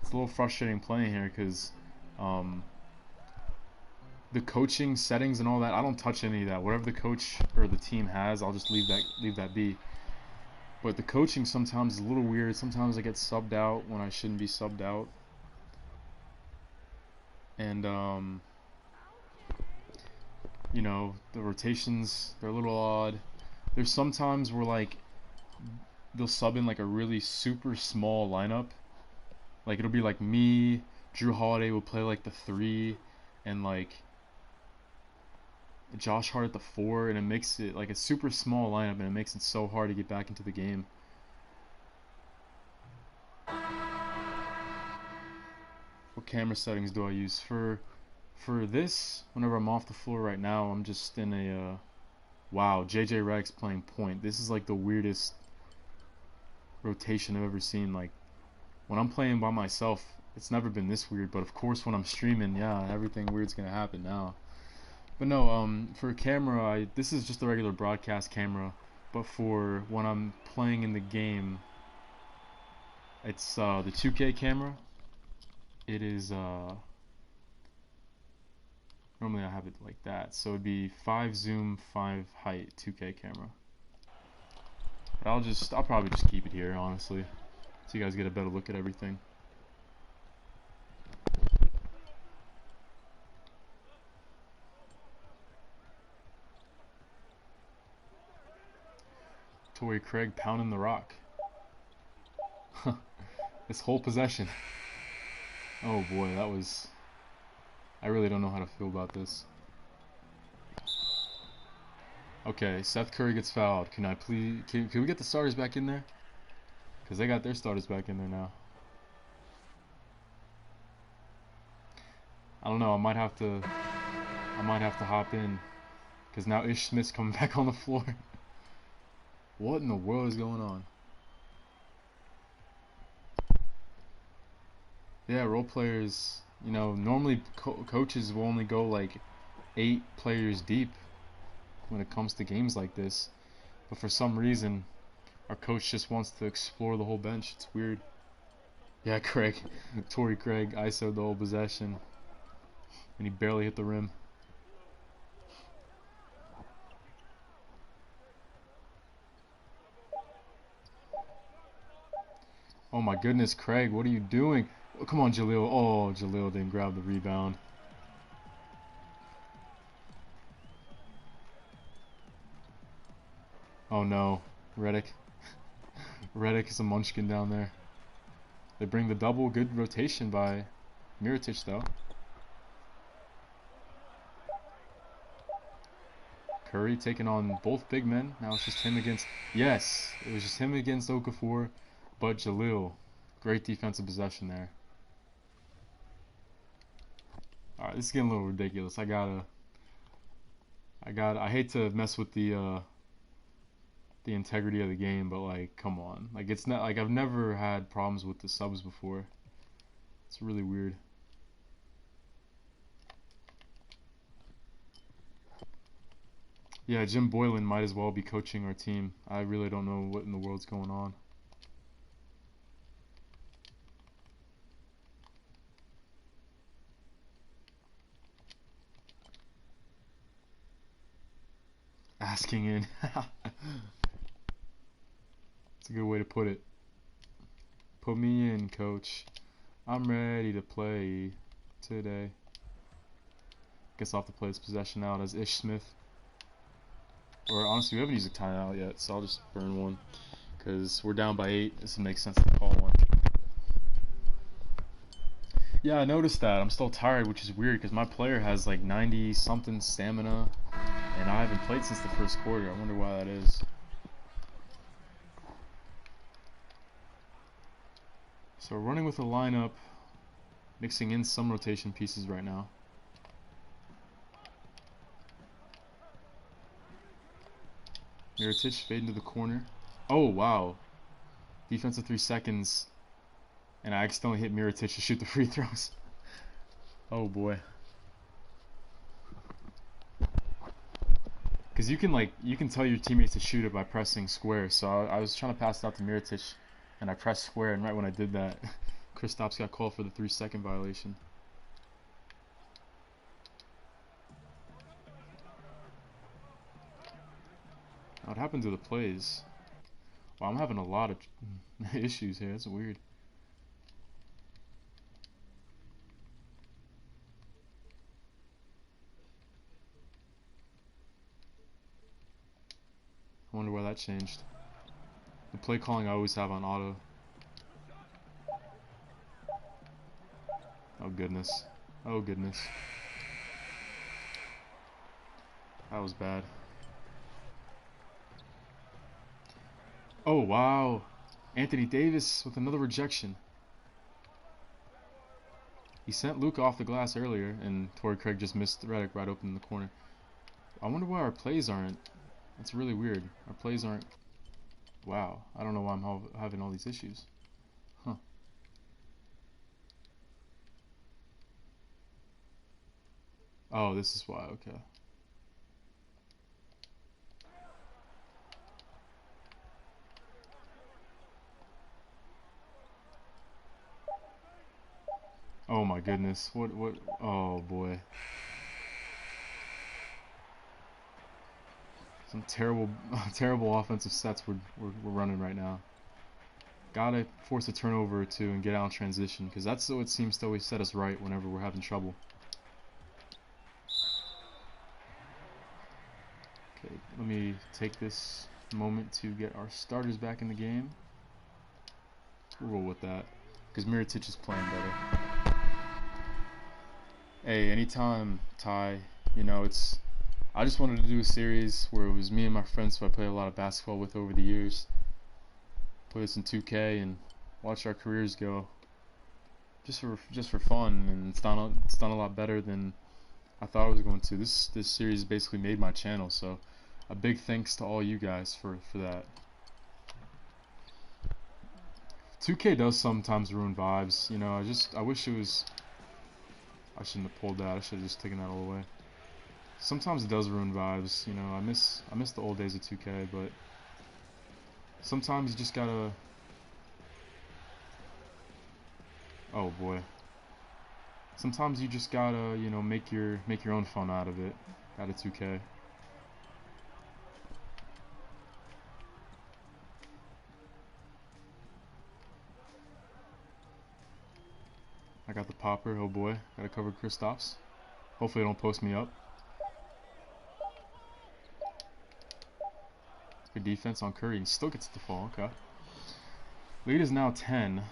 A: it's a little frustrating playing here because the coaching settings and all that, I don't touch any of that. Whatever the coach or the team has, I'll just leave that be. But the coaching sometimes is a little weird. Sometimes I get subbed out when I shouldn't be subbed out. And you know, the rotations, they're a little odd. There's sometimes where like they'll sub in like a really super small lineup. Like it'll be like me, Drew Holiday will play like the 3, and like Josh Hart at the 4, and it makes it like a super small lineup, and it makes it so hard to get back into the game. What camera settings do I use for this? Whenever I'm off the floor right now, I'm just in a wow, JJ Redick's playing point. This is like the weirdest rotation I've ever seen. Like when I'm playing by myself, it's never been this weird, but of course when I'm streaming, yeah, everything weird's gonna happen now. But no, for camera, this is just a regular broadcast camera, but for when I'm playing in the game, it's the 2K camera. It is normally I have it like that, so it'd be 5 zoom, 5 height, 2K camera. But I'll probably just keep it here, honestly, so you guys get a better look at everything. Torrey Craig pounding the rock. This whole possession. Oh boy, that was... I really don't know how to feel about this. Okay, Seth Curry gets fouled. Can I please... Can we get the starters back in there? Because they got their starters back in there now. I don't know, I might have to hop in. Because now Ish Smith's coming back on the floor. What in the world is going on? Yeah, role players, you know, normally coaches will only go like 8 players deep when it comes to games like this. But for some reason, our coach just wants to explore the whole bench. It's weird. Yeah, Craig. Torrey Craig ISO'd the whole possession. And he barely hit the rim. Oh my goodness, Craig, what are you doing? Oh, come on, Jaleel. Oh, Jaleel didn't grab the rebound. Oh no, Redick. Redick is a munchkin down there. They bring the double. Good rotation by Mirotic, though. Curry taking on both big men. Now it's just him against... Yes, it was just him against Okafor, but Jaleel. Great defensive possession there. Alright, this is getting a little ridiculous. I hate to mess with the integrity of the game, but like, come on. Like, it's not like I've never had problems with the subs before. It's really weird. Yeah, Jim Boylan might as well be coaching our team. I really don't know what in the world's going on. Asking in. It's a good way to put it. Put me in, coach. I'm ready to play today. Guess I'll have to play this possession out as Ish Smith. Or honestly, we haven't used a timeout yet, so I'll just burn one. Because we're down by 8. This makes sense to call one. Yeah, I noticed that. I'm still tired, which is weird because my player has like 90 something stamina. And I haven't played since the first quarter. I wonder why that is. So we're running with a lineup, mixing in some rotation pieces right now. Mirotic fade into the corner. Oh, wow. Defensive 3 seconds. And I accidentally hit Mirotic to shoot the free throws. Oh, boy. Because you can tell your teammates to shoot it by pressing square. So I was trying to pass it out to Mirotic, and I pressed square, and right when I did that, Kristaps got called for the 3-second violation. What happened to the plays? Wow, I'm having a lot of issues here. That's weird. I wonder why that changed. The play calling I always have on auto. Oh goodness. Oh goodness. That was bad. Oh wow. Anthony Davis with another rejection. He sent Luke off the glass earlier, and Torrey Craig just missed Redick right open in the corner. I wonder why our plays aren't. That's really weird. Our plays aren't. Wow. I don't know why I'm having all these issues. Huh. Oh, this is why. Okay. Oh my goodness. What? Oh boy. Some terrible, terrible offensive sets we're running right now. Gotta force a turnover or two and get out in transition, because that's what seems to always set us right whenever we're having trouble. Okay, let me take this moment to get our starters back in the game. We'll roll with that, because Mirotic is playing better. Hey, anytime, Ty, you know, I just wanted to do a series where it was me and my friends who I played a lot of basketball with over the years. Play this in 2K and watch our careers go. Just for fun, and it's done a lot better than I thought it was going to. This series basically made my channel, so a big thanks to all you guys for that. 2K does sometimes ruin vibes, you know. I wish it was. I shouldn't have pulled that. I should have just taken that all away. Sometimes it does ruin vibes, you know. I miss the old days of 2K, but sometimes you just gotta. Oh boy. Sometimes you just gotta, you know, make your own fun out of it. Out of 2K. I got the popper. Oh boy, gotta cover Kristaps. Hopefully, they don't post me up. Good defense on Curry. He still gets the fall. Okay. Lead is now 10,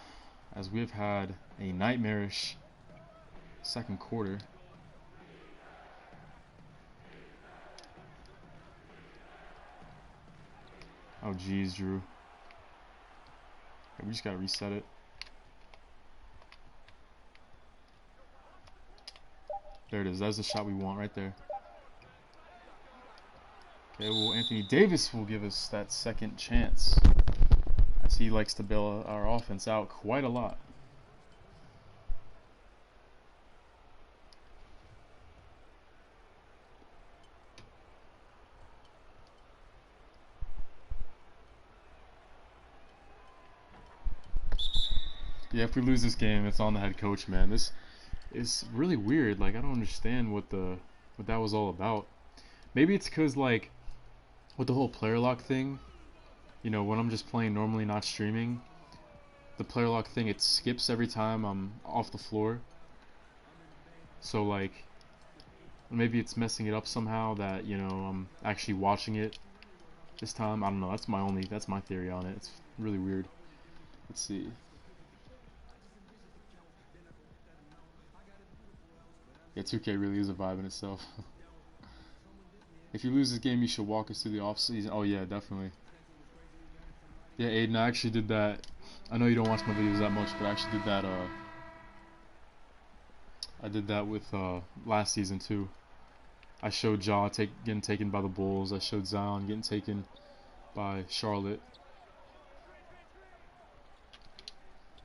A: as we have had a nightmarish second quarter. Oh geez, Drew. Okay, we just gotta reset it. There it is. That's the shot we want right there. Okay, well, Anthony Davis will give us that second chance, as he likes to bail our offense out quite a lot. Yeah, if we lose this game, it's on the head coach, man. This is really weird. Like, I don't understand what that was all about. Maybe it's because, like, with the whole player lock thing, you know, when I'm just playing normally, not streaming, the player lock thing, it skips every time I'm off the floor. So, like, maybe it's messing it up somehow that, you know, I'm actually watching it this time. I don't know. That's my theory on it. It's really weird. Let's see. Yeah, 2K really is a vibe in itself. If you lose this game, you should walk us through the off season. Oh yeah, definitely. Yeah, Aiden, I actually did that. I know you don't watch my videos that much, but I actually did that. I did that with last season too. I showed getting taken by the Bulls. I showed Zion getting taken by Charlotte.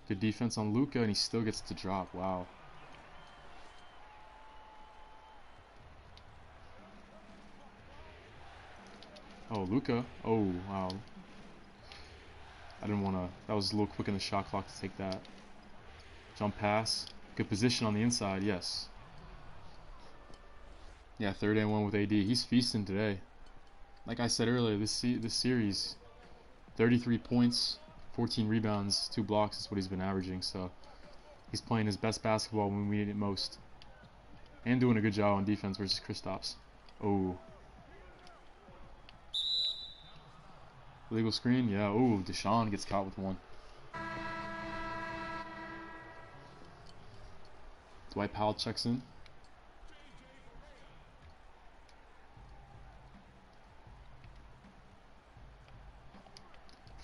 A: Good defense on Luka, and he still gets to drop. Wow. Oh, Luka. Oh, wow. I didn't want to. That was a little quick in the shot clock to take that. Jump pass. Good position on the inside. Yes. Yeah, 3rd and 1 with AD. He's feasting today. Like I said earlier, this series, 33 points, 14 rebounds, 2 blocks is what he's been averaging. So he's playing his best basketball when we need it most, and doing a good job on defense versus Kristaps. Oh, illegal screen. Yeah. Oh, DeSean gets caught with one. Dwight Powell checks in.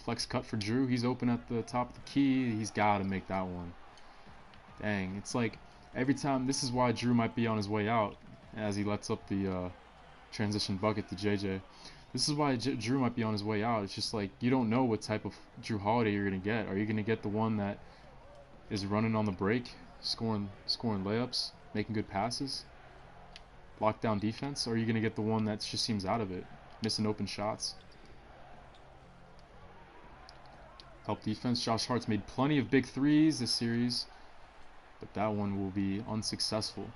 A: Flex cut for Drew. He's open at the top of the key. He's got to make that one. Dang, it's like every time. This is why Drew might be on his way out as he lets up the transition bucket to JJ. This is why Drew might be on his way out. It's just like you don't know what type of Drew Holiday you're gonna get. Are you gonna get the one that is running on the break, scoring layups, making good passes, lockdown defense, or are you gonna get the one that just seems out of it, missing open shots? Help defense. Josh Hart's made plenty of big threes this series, but that one will be unsuccessful.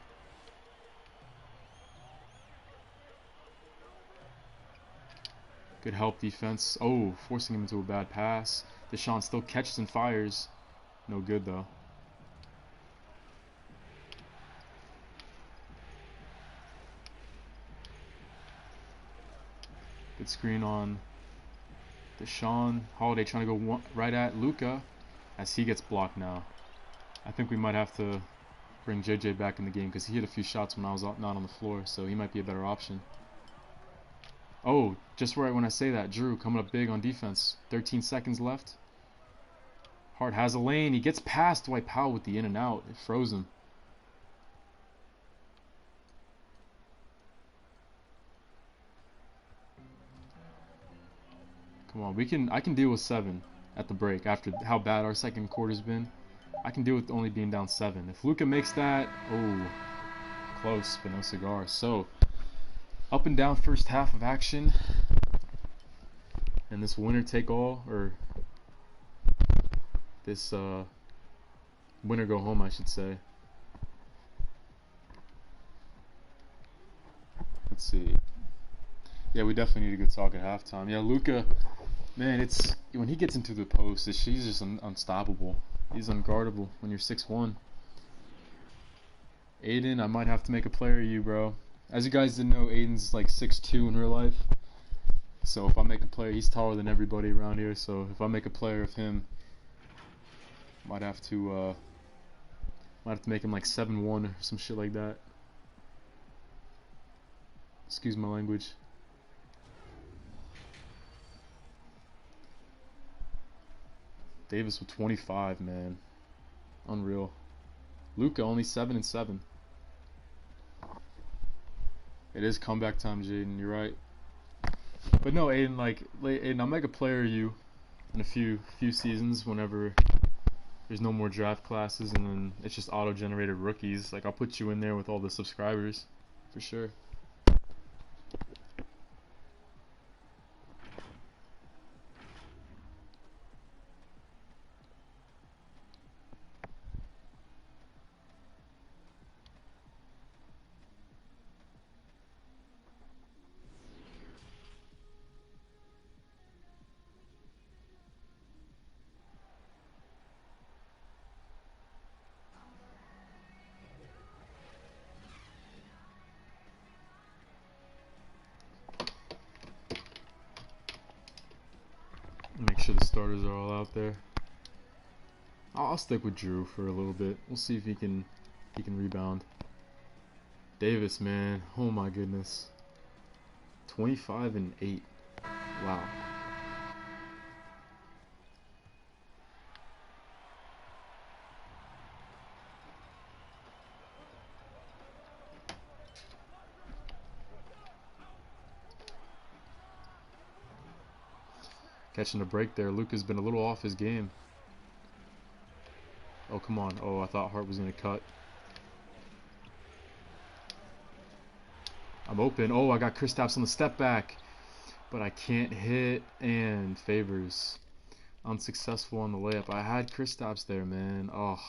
A: Good help defense. Oh, forcing him into a bad pass. DeSean still catches and fires. No good though. Good screen on DeSean. Holiday trying to go right at Luka as he gets blocked now. I think we might have to bring JJ back in the game because he hit a few shots when I was not on the floor, so he might be a better option. Oh, just right when I say that, Drew coming up big on defense. 13 seconds left. Hart has a lane. He gets past Dwight Powell with the in and out. It froze him. Come on, I can deal with 7 at the break after how bad our second quarter's been. I can deal with only being down 7. If Luka makes that, oh, close, but no cigar. So, up and down first half of action. And this winner take all, or this winner go home, I should say. Let's see. Yeah, we definitely need a good talk at halftime. Yeah, Luka, man, it's when he gets into the post, he's just unstoppable. He's unguardable when you're 6'1". Aiden, I might have to make a player of you, bro. As you guys didn't know, Aiden's like 6'2" in real life. So if I make a player, he's taller than everybody around here. So if I make a player of him, might have to make him like 7'1" or some shit like that. Excuse my language. Davis with 25, man. Unreal. Luka only 7-7. It is comeback time, Jaden. You're right. But no, Aiden, Aiden, I'll make a player of you in a few seasons whenever there's no more draft classes and then it's just auto-generated rookies. Like, I'll put you in there with all the subscribers for sure. starters are all out there. I'll stick with Drew for a little bit. We'll see if he can rebound. Davis, man, oh my goodness, 25 and 8. Wow. Catching a break there. Luka's been a little off his game. Oh, come on. Oh, I thought Hart was going to cut. I'm open. Oh, I got Kristaps on the step back. But I can't hit. And Favors unsuccessful on the layup. I had Kristaps there, man. Oh,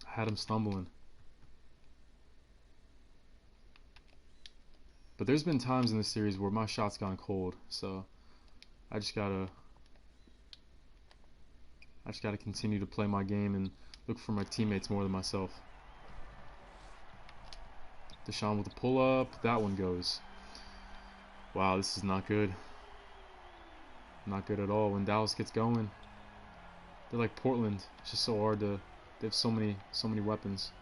A: I had him stumbling. But there's been times in this series where my shot's gone cold. So I just gotta continue to play my game and look for my teammates more than myself. DeSean with the pull-up. That one goes. Wow, this is not good. Not good at all. When Dallas gets going, they're like Portland. It's just so hard to. They have so many weapons.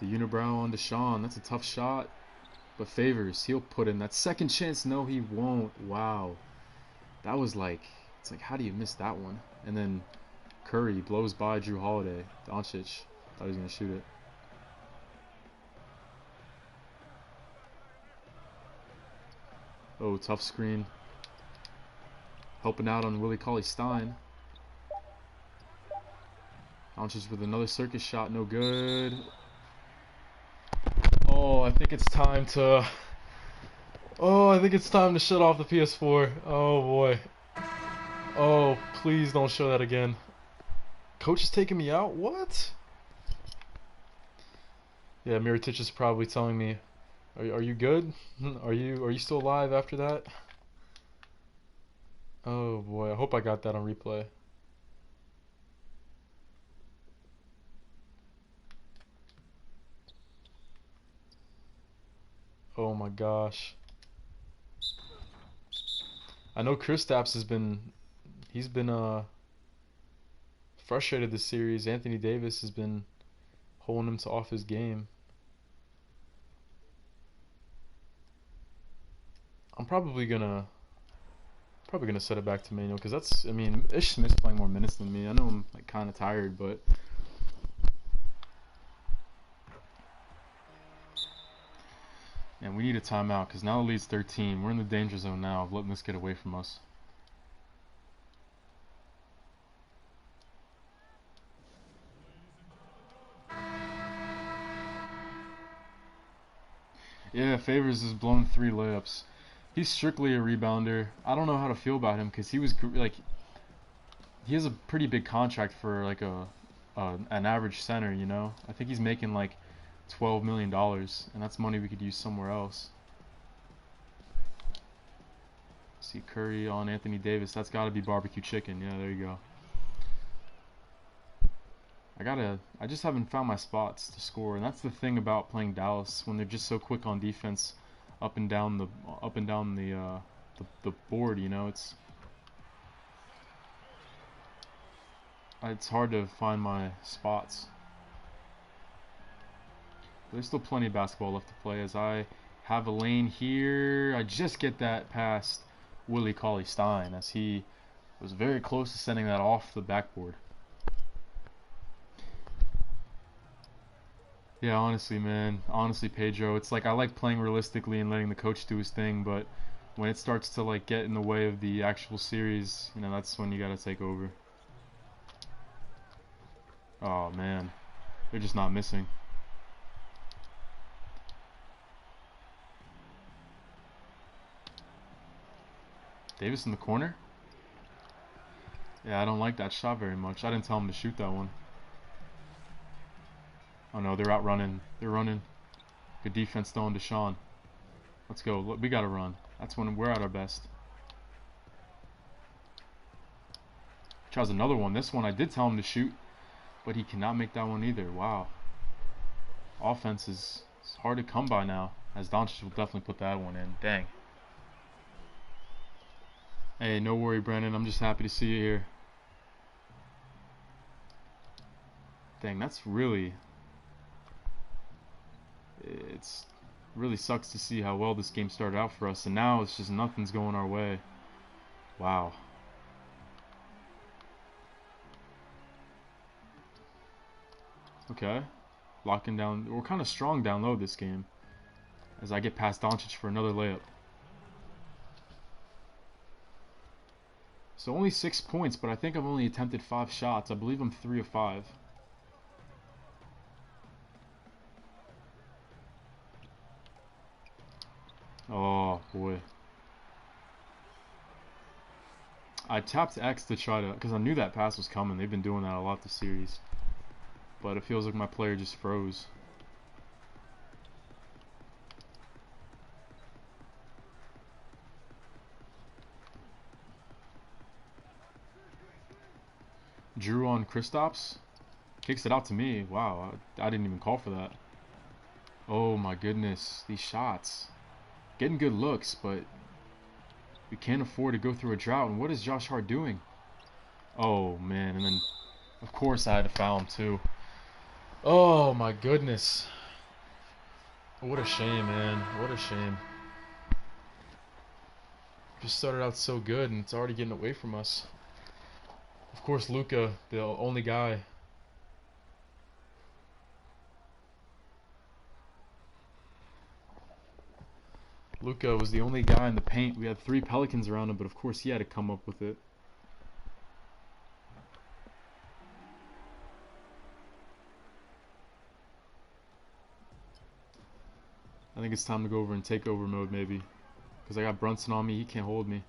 A: The unibrow on DeSean. That's a tough shot. But Favors, he'll put in that second chance. No, he won't. Wow. That was like, it's like, how do you miss that one? And then Curry blows by Drew Holiday. Doncic thought he was going to shoot it. Oh, tough screen. Helping out on Willie Cauley-Stein. Doncic with another circus shot. No good. Oh, I think it's time to... Oh, I think it's time to shut off the PS4. Oh, boy. Oh, please don't show that again. Coach is taking me out? What? Yeah, Mirotic is probably telling me, are you good? Are you still alive after that? Oh, boy. I hope I got that on replay. Oh, my gosh. I know Kristaps has been, he's been frustrated this series. Anthony Davis has been holding him to off his game. I'm probably gonna set it back to manual because that's, I mean, Ish Smith's playing more minutes than me. I know I'm like kind of tired, but and we need a timeout because now the lead's 13. We're in the danger zone now of letting this get away from us. Yeah, Favors has blown 3 layups. He's strictly a rebounder. I don't know how to feel about him because he was like, he has a pretty big contract for like an average center, you know. I think he's making like $12 million, and that's money we could use somewhere else. See Curry on Anthony Davis. That's got to be barbecue chicken. Yeah, there you go. I just haven't found my spots to score, and that's the thing about playing Dallas when they're just so quick on defense, up and down the board. You know, it's hard to find my spots. There's still plenty of basketball left to play as I have a lane here. I just get that past Willie Cauley-Stein as he was very close to sending that off the backboard. Yeah, honestly, man. Honestly, Pedro, it's like I like playing realistically and letting the coach do his thing, but when it starts to like get in the way of the actual series, you know, that's when you gotta take over. Oh, man. They're just not missing. Davis in the corner? Yeah, I don't like that shot very much. I didn't tell him to shoot that one. Oh no, they're out running. They're running. Good defense though on DeSean. Let's go. Look, we gotta run. That's when we're at our best. Tries another one. This one I did tell him to shoot. but he cannot make that one either. Wow. Offense is hard to come by now, as Doncic will definitely put that one in. Dang. Hey, no worry, Brandon. I'm just happy to see you here. Dang, that's really... It's really sucks to see how well this game started out for us, and now it's just nothing's going our way. Wow. Okay. Locking down. We're kind of strong down low this game, as I get past Doncic for another layup. So only 6 points, but I think I've only attempted 5 shots. I believe I'm 3 of 5. Oh, boy. I tapped X to try to, because I knew that pass was coming. They've been doing that a lot this series. But it feels like my player just froze. Drew on Kristaps. Kicks it out to me. Wow, I didn't even call for that. Oh my goodness, these shots. Getting good looks, but we can't afford to go through a drought. And what is Josh Hart doing? Oh man, and then of course I had to foul him too. Oh my goodness. What a shame, man. What a shame. Just started out so good and it's already getting away from us. Of course, Luka, the only guy. Luka was the only guy in the paint. We had 3 Pelicans around him, but of course he had to come up with it. I think it's time to go over in takeover mode, maybe. Because I got Brunson on me. He can't hold me.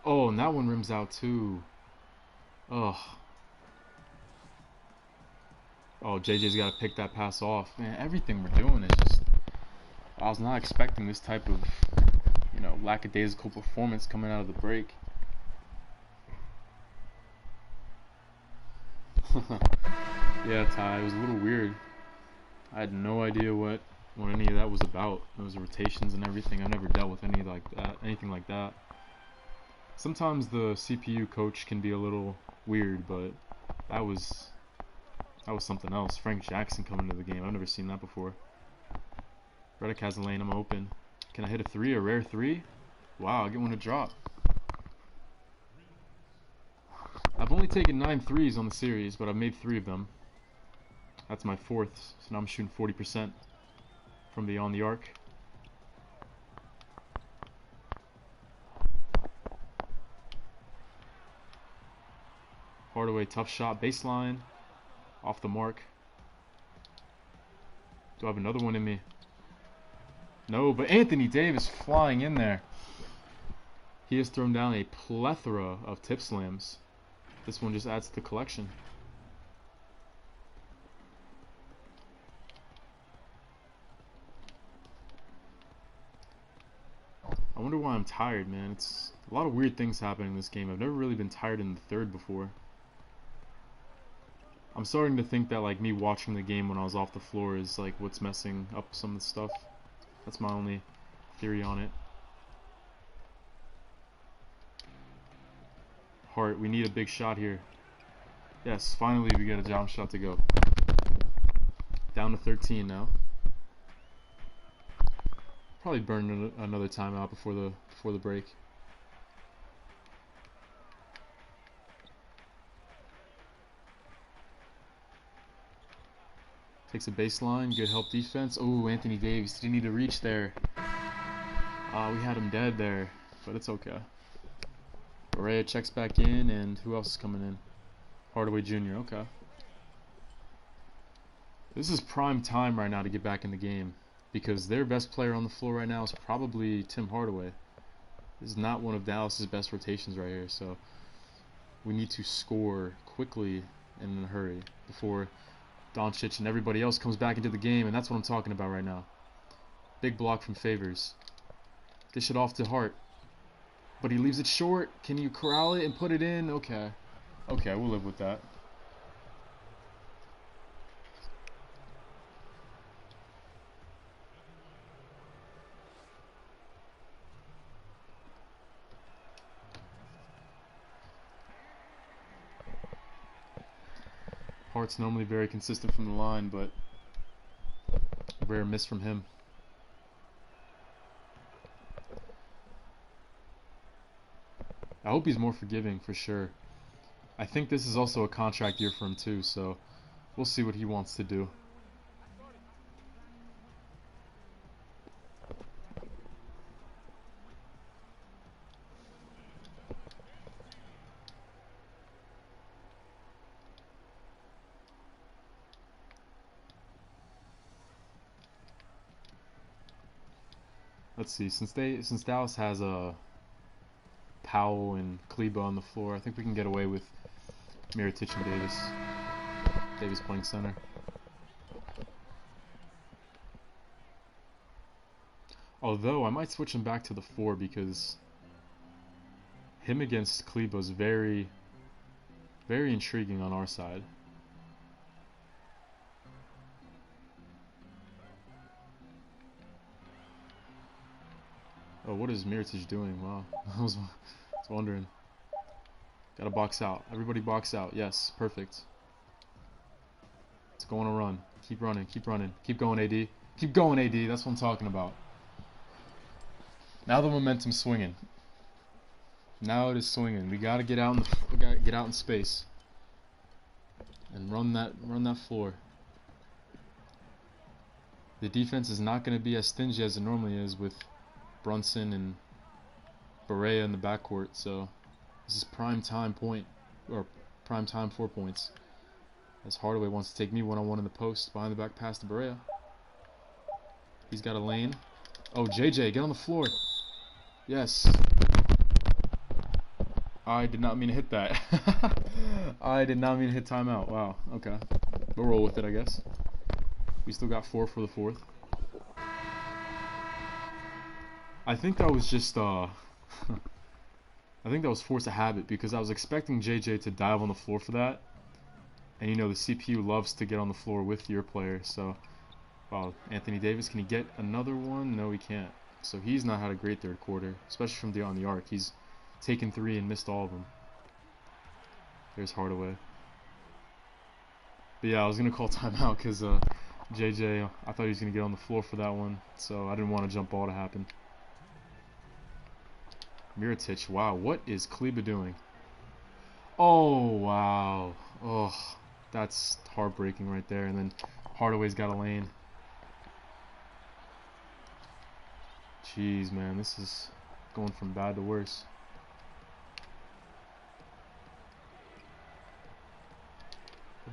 A: Oh, and that one rims out, too. Ugh. Oh, JJ's got to pick that pass off. Man, everything we're doing is just... I was not expecting this type of, you know, lackadaisical performance coming out of the break. Yeah, Ty, it was a little weird. I had no idea what any of that was about. Those rotations and everything. I've never dealt with anything like that. Sometimes the CPU coach can be a little weird, but that was something else. Frank Jackson coming into the game. I've never seen that before. Redick has a lane. I'm open. Can I hit a 3? A rare 3? Wow, I get one to drop. I've only taken 9 threes on the series, but I've made 3 of them. That's my 4th, so now I'm shooting 40% from beyond the arc. Hardaway, tough shot, baseline, off the mark. Do I have another one in me? No, but Anthony Davis flying in there. He has thrown down a plethora of tip slams. This one just adds to the collection. I wonder why I'm tired, man. It's a lot of weird things happening in this game. I've never really been tired in the third before. I'm starting to think that like me watching the game when I was off the floor is like what's messing up some of the stuff. That's my only theory on it. Hart, we need a big shot here. Yes, finally we get a jump shot to go. Down to 13 now. Probably burn another timeout before the break. Takes a baseline, good help defense. Oh, Anthony Davis didn't need to reach there. We had him dead there, but it's okay. Barea checks back in, and who else is coming in? Hardaway Jr., okay. This is prime time right now to get back in the game, because their best player on the floor right now is probably Tim Hardaway. This is not one of Dallas's best rotations right here, so we need to score quickly and in a hurry before Doncic and everybody else comes back into the game, and that's what I'm talking about right now. Big block from Favors. Dish it off to Hart. But he leaves it short. Can you corral it and put it in? Okay. Okay, we'll live with that. Hart's normally very consistent from the line, but rare miss from him. I hope he's more forgiving for sure. I think this is also a contract year for him too, so we'll see what he wants to do. Let's see, since Dallas has a Powell and Kleba on the floor, I think we can get away with Mirotic and Davis. Davis playing center. Although I might switch him back to the 4 because him against Kleba is very, very intriguing on our side. Oh, what is Mirotic doing? Wow, I was wondering. Gotta box out. Everybody box out. Yes, perfect. Let's go on a run. Keep running, keep running. Keep going, AD. Keep going, AD. That's what I'm talking about. Now the momentum's swinging. Now it is swinging. We gotta get out in space and run that floor. The defense is not going to be as stingy as it normally is with Brunson and Barea in the backcourt, so this is prime time point, or prime time 4 points. As Hardaway wants to take me one-on-one in the post, behind the back pass to Barea. He's got a lane. Oh, JJ, get on the floor. Yes. I did not mean to hit that. I did not mean to hit timeout. Wow, okay. We'll roll with it, I guess. We still got 4 for the 4th. I think that was just, I think that was force of habit because I was expecting JJ to dive on the floor for that. And you know, the CPU loves to get on the floor with your player, so... Wow, Anthony Davis, can he get another one? No, he can't. So he's not had a great third quarter, especially from on the arc. He's taken 3 and missed all of them. There's Hardaway. But yeah, I was going to call timeout because JJ, I thought he was going to get on the floor for that one, so I didn't want a jump ball to happen. Mirotic, wow, what is Kleba doing? Oh, wow. Oh, that's heartbreaking right there. And then Hardaway's got a lane. Jeez, man, this is going from bad to worse.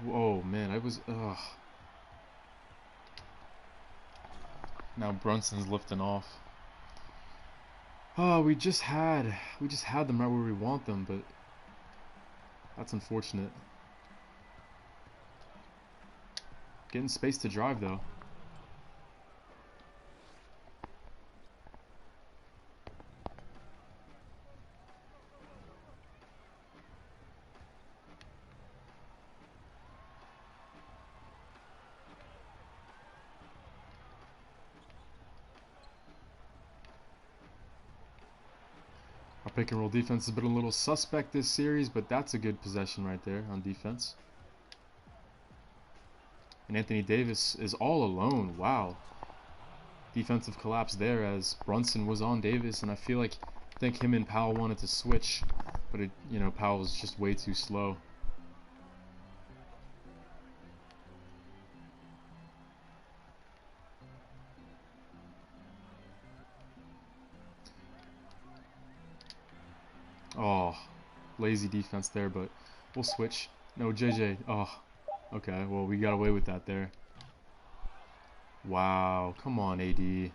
A: Oh, man, I was... Ugh. Now Brunson's lifting off. Oh, we just had them right where we want them, but that's unfortunate. Getting space to drive, though. Our pick and roll defense has been a little suspect this series, but that's a good possession right there on defense. And Anthony Davis is all alone. Wow. Defensive collapse there as Brunson was on Davis, and I think him and Powell wanted to switch, but Powell was just way too slow. Oh, lazy defense there, but we'll switch. No, JJ. Oh, okay. Well, we got away with that there. Wow. Come on, AD.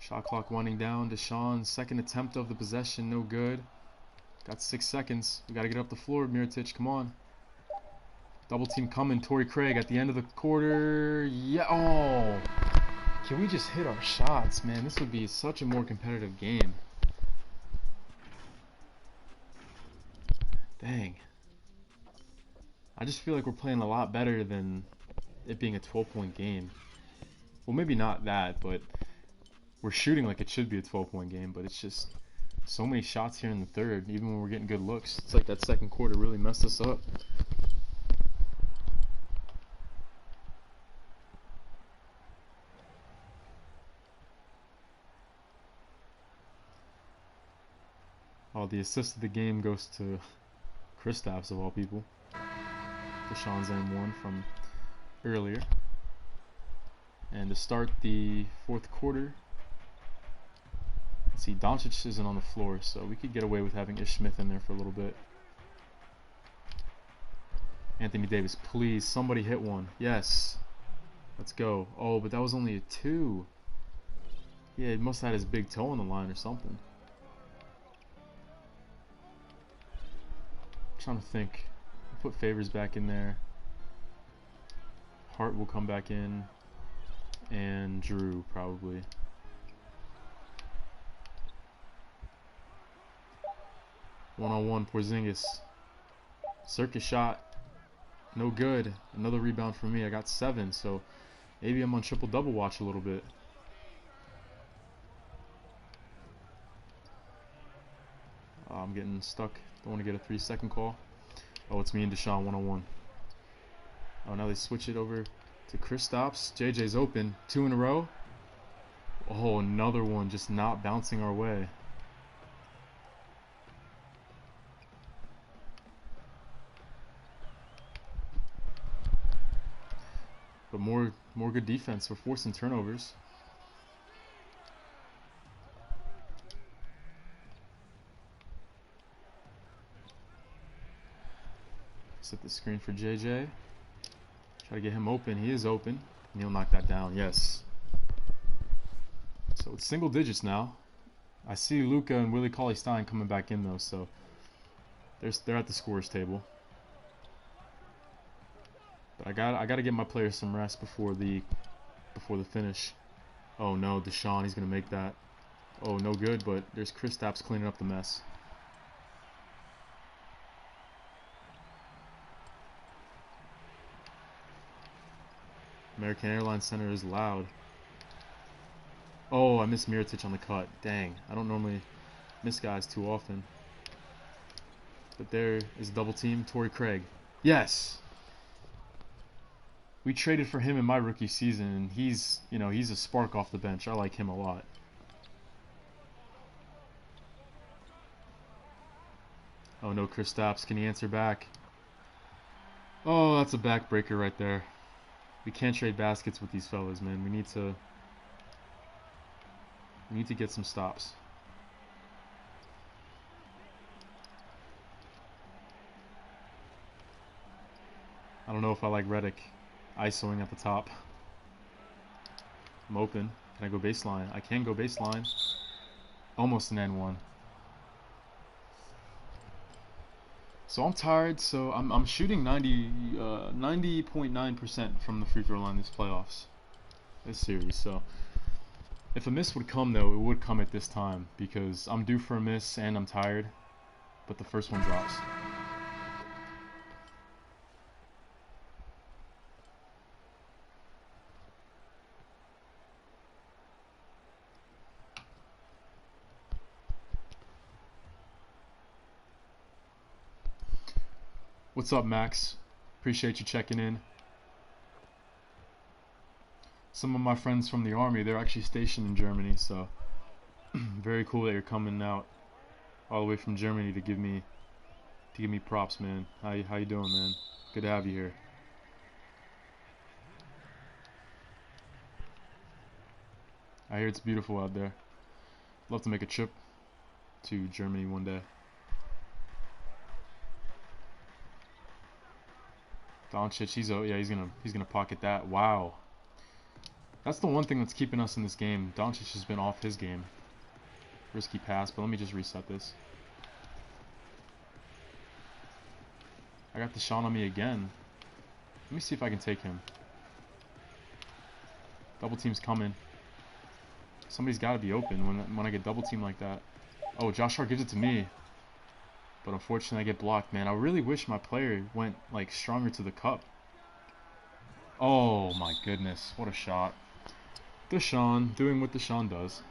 A: Shot clock winding down. DeSean, second attempt of the possession, no good. Got 6 seconds. We got to get up the floor. Mirotic, come on. Double team coming. Torrey Craig at the end of the quarter. Yeah. Oh. Can we just hit our shots, man? This would be such a more competitive game. Dang. I just feel like we're playing a lot better than it being a 12-point game. Well, maybe not that, but we're shooting like it should be a 12-point game, but it's just so many shots here in the third, even when we're getting good looks. It's like that second quarter really messed us up. Oh, the assist of the game goes to Kristaps of all people. DeSean's M1 from earlier. And to start the fourth quarter, let's see, Doncic isn't on the floor, so we could get away with having Ish Smith in there for a little bit. Anthony Davis, please, somebody hit one. Yes. Let's go. Oh, but that was only a 2. Yeah, he must have had his big toe on the line or something. I'm trying to think. I'll put Favors back in there. Hart will come back in. And Drew, probably. One-on-one, Porzingis. Circus shot. No good. Another rebound for me. I got 7, so maybe I'm on triple-double watch a little bit. I'm getting stuck. Don't want to get a 3-second call. Oh, it's me and DeSean one-on-one. Oh, now they switch it over to Kristaps. JJ's open. 2 in a row. Oh, another one just not bouncing our way. But more good defense. We're forcing turnovers. Set the screen for JJ. Try to get him open. He is open. And he'll knock that down. Yes. So it's single digits now. I see Luka and Willie Cauley-Stein coming back in though, so they're at the scorers table. But I got to get my players some rest before the finish. Oh no, DeSean, he's gonna make that. Oh, no good. But there's Kristaps cleaning up the mess. American Airlines Center is loud. Oh, I missed Mirotic on the cut. Dang, I don't normally miss guys too often. But there is a double team. Torrey Craig. Yes! We traded for him in my rookie season, and he's a spark off the bench. I like him a lot. Oh no, Kristaps, can he answer back? Oh, that's a backbreaker right there. We can't trade baskets with these fellas, man. We need to get some stops. I don't know if I like Redick isoing at the top. I'm open. Can I go baseline? I can go baseline. Almost an N1. So I'm tired. So I'm shooting 90.9% from the free throw line this playoffs, this series. So if a miss would come though, it would come at this time because I'm due for a miss and I'm tired. But the first one drops. What's up, Max? Appreciate you checking in. Some of my friends from the army, they're actually stationed in Germany, so very cool that you're coming out all the way from Germany to give me props, man. How you doing, man? Good to have you here. I hear it's beautiful out there. Love to make a trip to Germany one day. Doncic, he's gonna pocket that. Wow, that's the one thing that's keeping us in this game. Doncic has been off his game. Risky pass, but let me just reset this. I got DeSean on me again. Let me see if I can take him. Double team's coming. Somebody's got to be open when I get double teamed like that. Oh, Josh Hart gives it to me. But unfortunately I get blocked, man. I really wish my player went like stronger to the cup. Oh my goodness, what a shot. DeSean doing what DeSean does.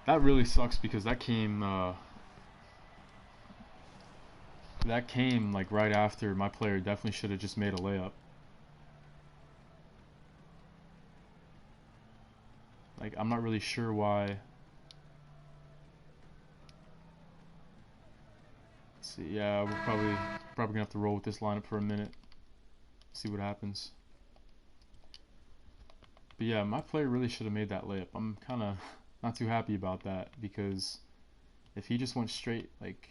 A: That really sucks because that came like right after my player definitely should have just made a layup. Like, I'm not really sure why. Let's see, yeah, we're probably gonna have to roll with this lineup for a minute. See what happens. But yeah, my player really should have made that layup. I'm kind of not too happy about that because if he just went straight, like,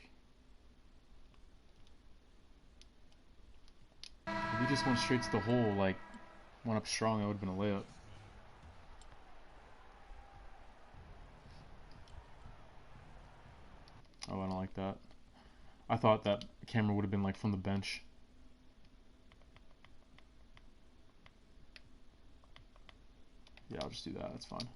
A: if he just went straight to the hole, like, went up strong, that would have been a layup. Oh, I don't like that. I thought that camera would have been like from the bench. Yeah, I'll just do that. That's fine.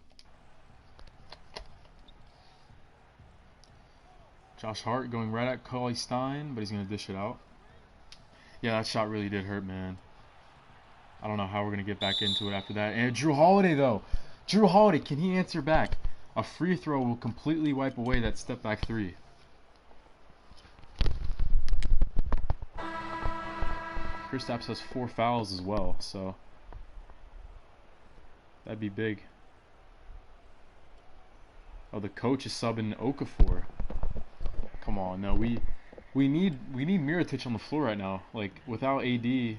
A: Josh Hart going right at Cauley Stein, but he's going to dish it out. Yeah, that shot really did hurt, man. I don't know how we're going to get back into it after that. And Drew Holiday, though. Drew Holiday, can he answer back? A free throw will completely wipe away that step back three. Kristaps has 4 fouls as well, so that'd be big. Oh, the coach is subbing Okafor. Come on, no, we need Mirotic on the floor right now. Like, without AD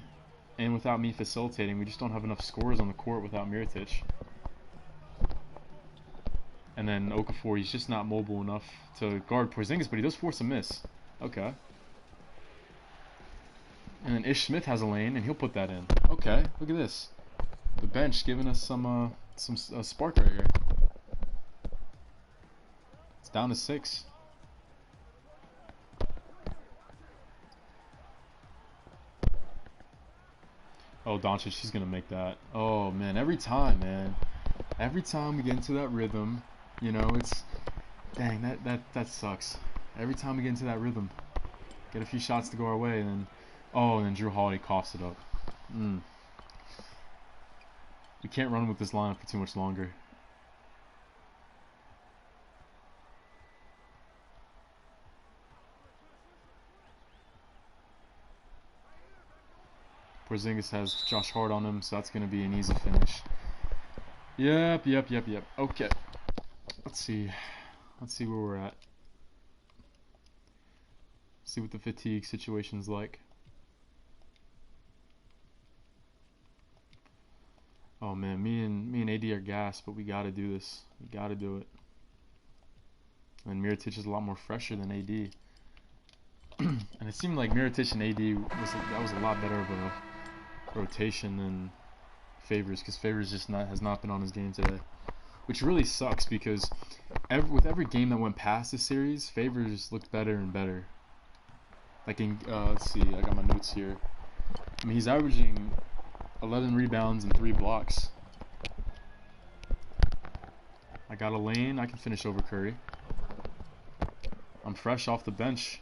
A: and without me facilitating, we just don't have enough scorers on the court without Mirotic. And then Okafor, he's just not mobile enough to guard Porzingis, but he does force a miss. Okay. And then Ish Smith has a lane, and he'll put that in. Okay, look at this. The bench giving us some spark right here. It's down to 6. Oh, Doncic, he's gonna make that. Oh man, every time, man. Every time we get into that rhythm, you know, it's dang that sucks. Every time we get into that rhythm, get a few shots to go our way, and then and then Drew Holiday coughs it up. We can't run with this lineup for too much longer. Porzingis has Josh Hart on him, so that's going to be an easy finish. Yep. Okay. Let's see where we're at. See what the fatigue situation's like. Oh man, me and AD are gassed, but we gotta do this. We gotta do it. And Mirotic is a lot more fresher than AD. And it seemed like Mirotic and AD was a lot better of a rotation than Favors, because Favors just has not been on his game today, which really sucks because with every game that went past this series, Favors looked better and better. Like in let's see, I got my notes here. I mean, he's averaging 11 rebounds and 3 blocks. I got a lane. I can finish over Curry. I'm fresh off the bench.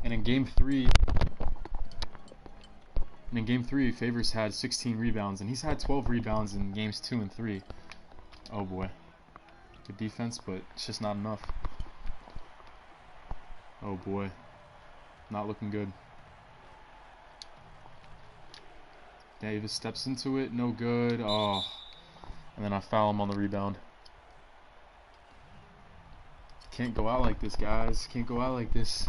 A: And in game 3, Favors had 16 rebounds, and he's had 12 rebounds in games 2 and 3. Oh boy. Good defense, but it's just not enough. Oh boy. Not looking good. Davis steps into it, no good. Oh. And then I foul him on the rebound. Can't go out like this, guys. Can't go out like this.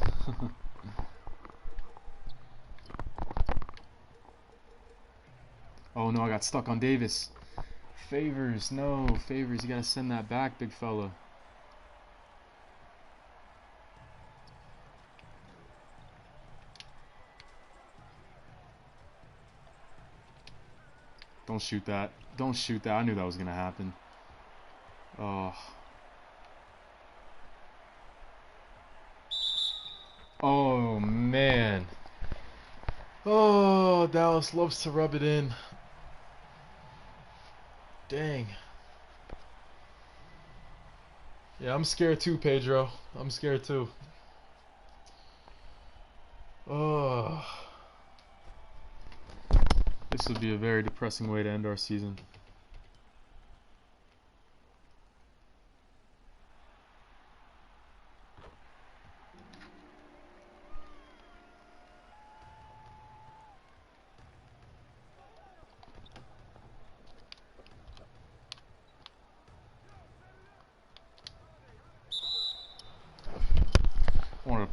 A: Oh no, I got stuck on Davis. Favors, no. Favors, you gotta send that back, big fella. Don't shoot that. Don't shoot that. I knew that was gonna happen. Oh. Oh man. Oh, Dallas loves to rub it in. Dang. Yeah, I'm scared too, Pedro. I'm scared too. Oh. This would be a very depressing way to end our season.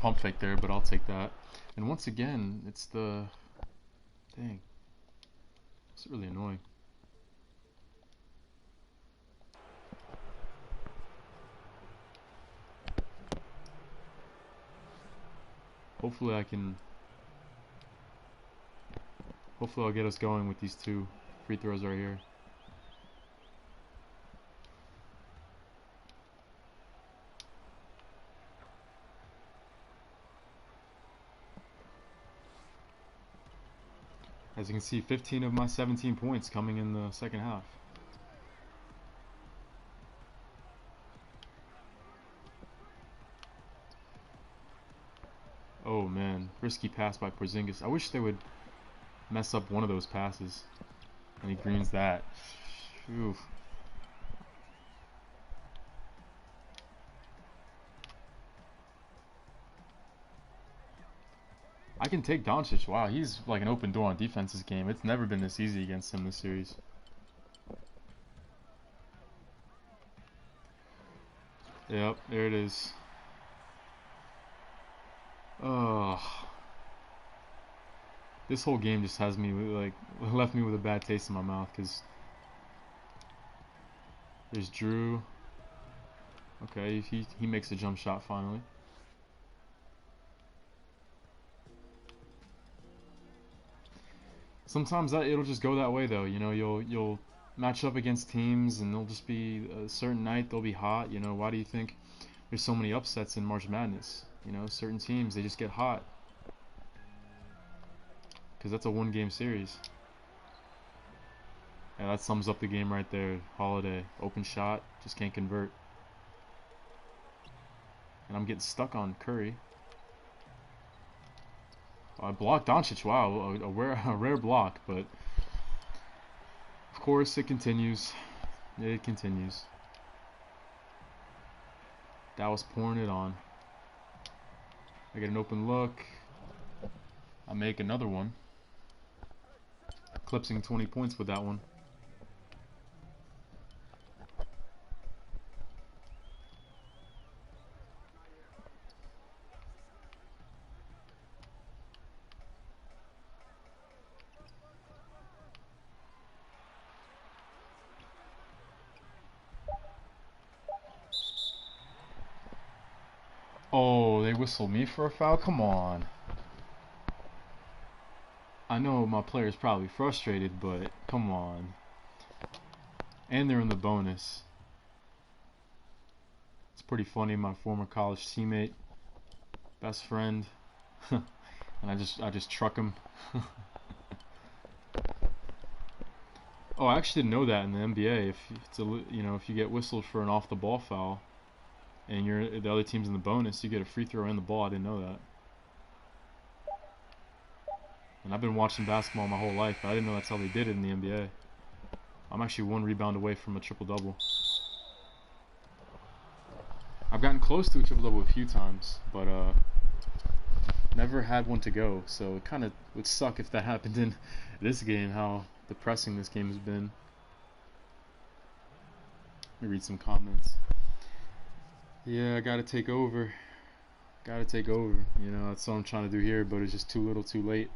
A: pump fake there, but I'll take that. And once again, it's the... Dang. It's really annoying. Hopefully I'll get us going with these 2 free throws right here. As you can see, 15 of my 17 points coming in the second half. Oh man, risky pass by Porzingis. I wish they would mess up one of those passes. And he greens that. Oof. I can take Doncic. Wow, he's like an open door on defense this game. It's never been this easy against him this series. Yep, there it is. Oh, this whole game just has me like left me with a bad taste in my mouth because there's Drew. Okay, he makes a jump shot finally. Sometimes it'll just go that way though. You know, you'll match up against teams and they'll just be a certain night they'll be hot. You know, why do you think there's so many upsets in March Madness? You know, certain teams, they just get hot because that's a 1-game series. Yeah, that sums up the game right there. Holiday, open shot, just can't convert. And I'm getting stuck on Curry. I blocked Doncic. Wow, a rare block, but of course it continues. It continues. That was pouring it on. I get an open look. I make another one. Eclipsing 20 points with that one. Oh, they whistled me for a foul? Come on. I know my player's probably frustrated, but come on. And they're in the bonus. It's pretty funny, my former college teammate, best friend, and I just truck him. Oh, I actually didn't know that in the NBA. If it's if you get whistled for an off the ball foul, and the other team's in the bonus, you get a free throw and the ball. I didn't know that. And I've been watching basketball my whole life, but I didn't know that's how they did it in the NBA. I'm actually 1 rebound away from a triple-double. I've gotten close to a triple-double a few times, but never had one to go. So it kind of would suck if that happened in this game, how depressing this game has been. Let me read some comments. Yeah, I gotta take over. Gotta take over. You know, that's what I'm trying to do here, but it's just too little too late.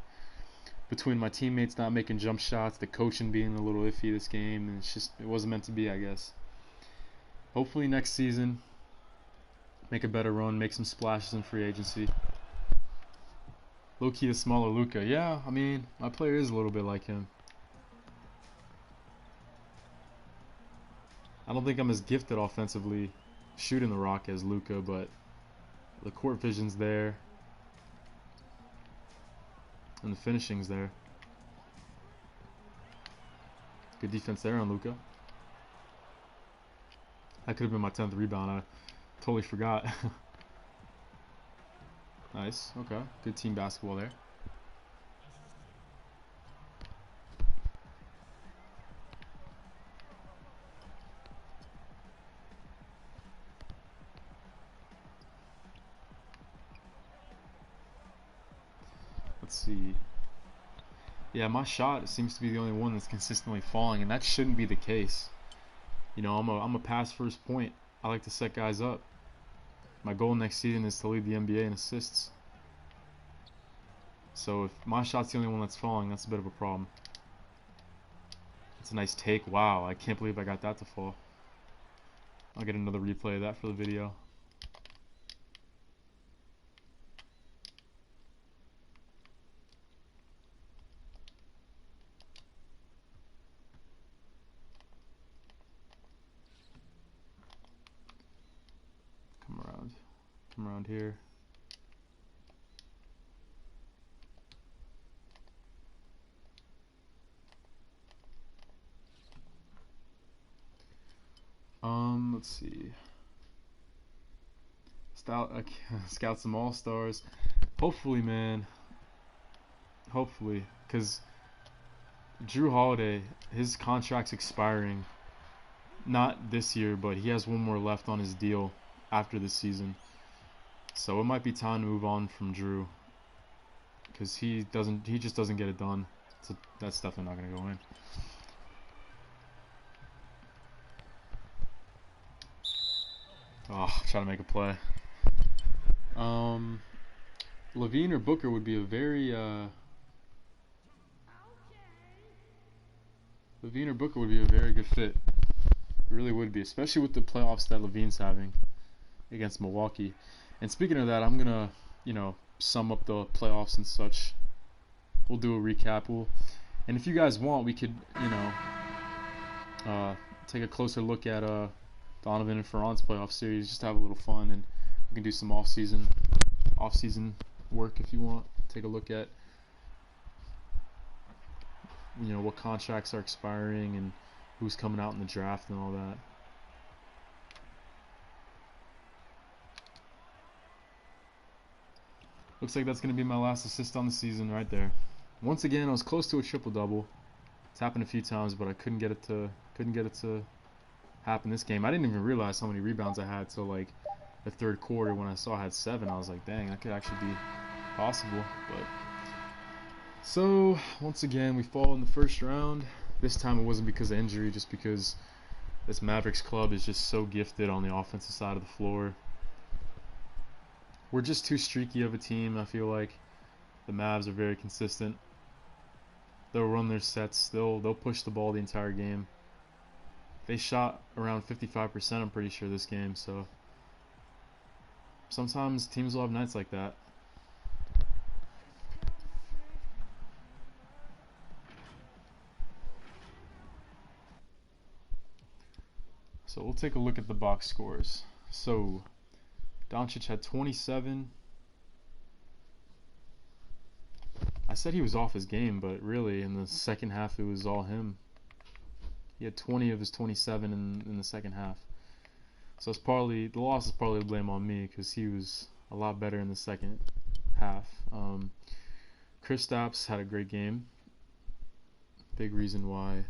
A: Between my teammates not making jump shots, the coaching being a little iffy this game, and it wasn't meant to be, I guess. Hopefully next season, make a better run, make some splashes in free agency. Low-key a smaller Luka. Yeah, I mean, my player is a little bit like him. I don't think I'm as gifted offensively shooting the rock as Luka, but the court vision's there. And the finishing's there. Good defense there on Luka. That could have been my 10th rebound. I totally forgot. Nice. Okay. Good team basketball there. Let's see. Yeah, my shot seems to be the only one that's consistently falling, and that shouldn't be the case. You know, I'm a pass first point. I like to set guys up. My goal next season is to lead the NBA in assists. So if my shot's the only one that's falling, that's a bit of a problem. It's a nice take. Wow, I can't believe I got that to fall. I'll get another replay of that for the video. Come around here. Let's see. Scout some all-stars. Hopefully, man. Hopefully, because Drew Holiday, his contract's expiring. Not this year, but he has one more left on his deal after this season. So it might be time to move on from Drew, because he just doesn't get it done. So that's definitely not gonna go in. Oh, trying to make a play. Levine or Booker would be a very good fit. It really would be, especially with the playoffs that Levine's having against Milwaukee. And speaking of that, I'm gonna, sum up the playoffs and such. We'll do a recap. And if you guys want, we could, take a closer look at Donovan and Ferran's playoff series, just to have a little fun, and we can do some off-season work if you want. Take a look at, what contracts are expiring and who's coming out in the draft and all that. Looks like that's going to be my last assist on the season right there. Once again, I was close to a triple-double. It's happened a few times, but I couldn't get it to happen this game. I didn't even realize how many rebounds I had till like the third quarter. When I saw I had 7, I was like, dang, that could actually be possible. But so once again, we fall in the first round. This time it wasn't because of injury, just because this Mavericks club is just so gifted on the offensive side of the floor. We're just too streaky of a team. I feel like the Mavs are very consistent. They'll run their sets. They'll push the ball the entire game. They shot around 55%, I'm pretty sure, this game. So sometimes teams will have nights like that. So we'll take a look at the box scores. So Doncic had 27. I said he was off his game, but really in the second half it was all him. He had 20 of his 27 in the second half. So the loss is probably the blame on me, because he was a lot better in the second half. Kristaps had a great game. Big reason why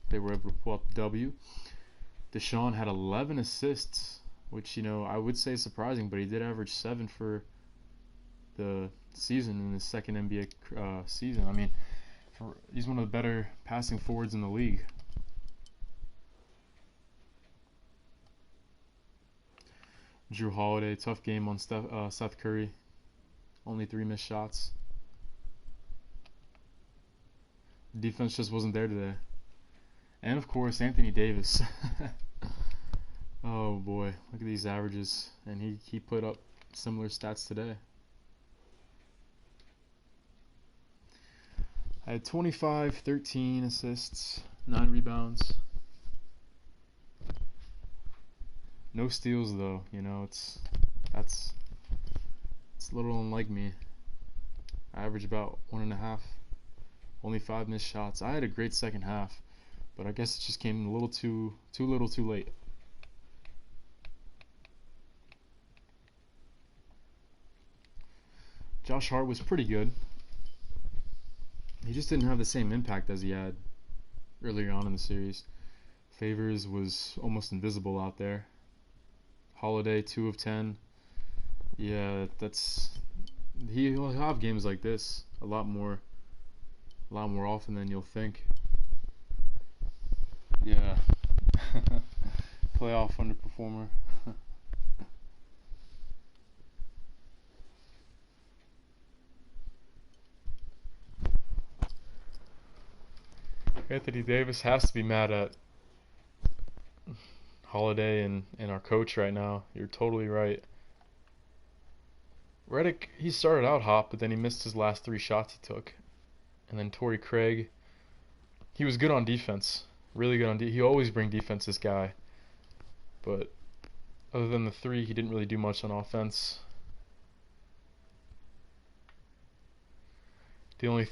A: they were able to pull up the W. DeSean had 11 assists, which, I would say is surprising, but he did average 7 for the season in his second NBA season. I mean, he's one of the better passing forwards in the league. Drew Holiday, tough game on Seth Curry. Only 3 missed shots. Defense just wasn't there today. And of course, Anthony Davis. Oh boy, look at these averages. And he put up similar stats today. I had 25, 13 assists, 9 rebounds. No steals though, it's a little unlike me. I average about 1.5, only 5 missed shots. I had a great second half, but I guess it just came a little too late. Josh Hart was pretty good. He just didn't have the same impact as he had earlier on in the series. Favors was almost invisible out there. Holiday, 2 of 10. Yeah, he'll have games like this a lot more often than you'll think. Yeah. Playoff underperformer. Anthony Davis has to be mad at Holiday and our coach right now. You're totally right. Redick, he started out hot, but then he missed his last 3 shots he took. And then Torrey Craig, he was good on defense. Really good on defense. He always bring defense, this guy. But other than the 3, he didn't really do much on offense. The only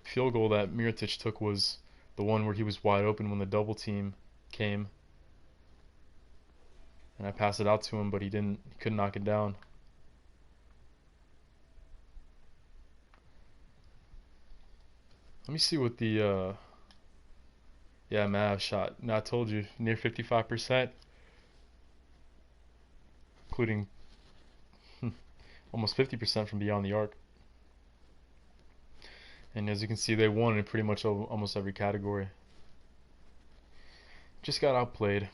A: field goal that Mirotic took was the one where he was wide open when the double team came. And I passed it out to him, but he couldn't knock it down. Let me see what the Mav shot. Now I told you, near 55%, including almost 50% from beyond the arc. And as you can see, they won in pretty much almost every category. Just got outplayed.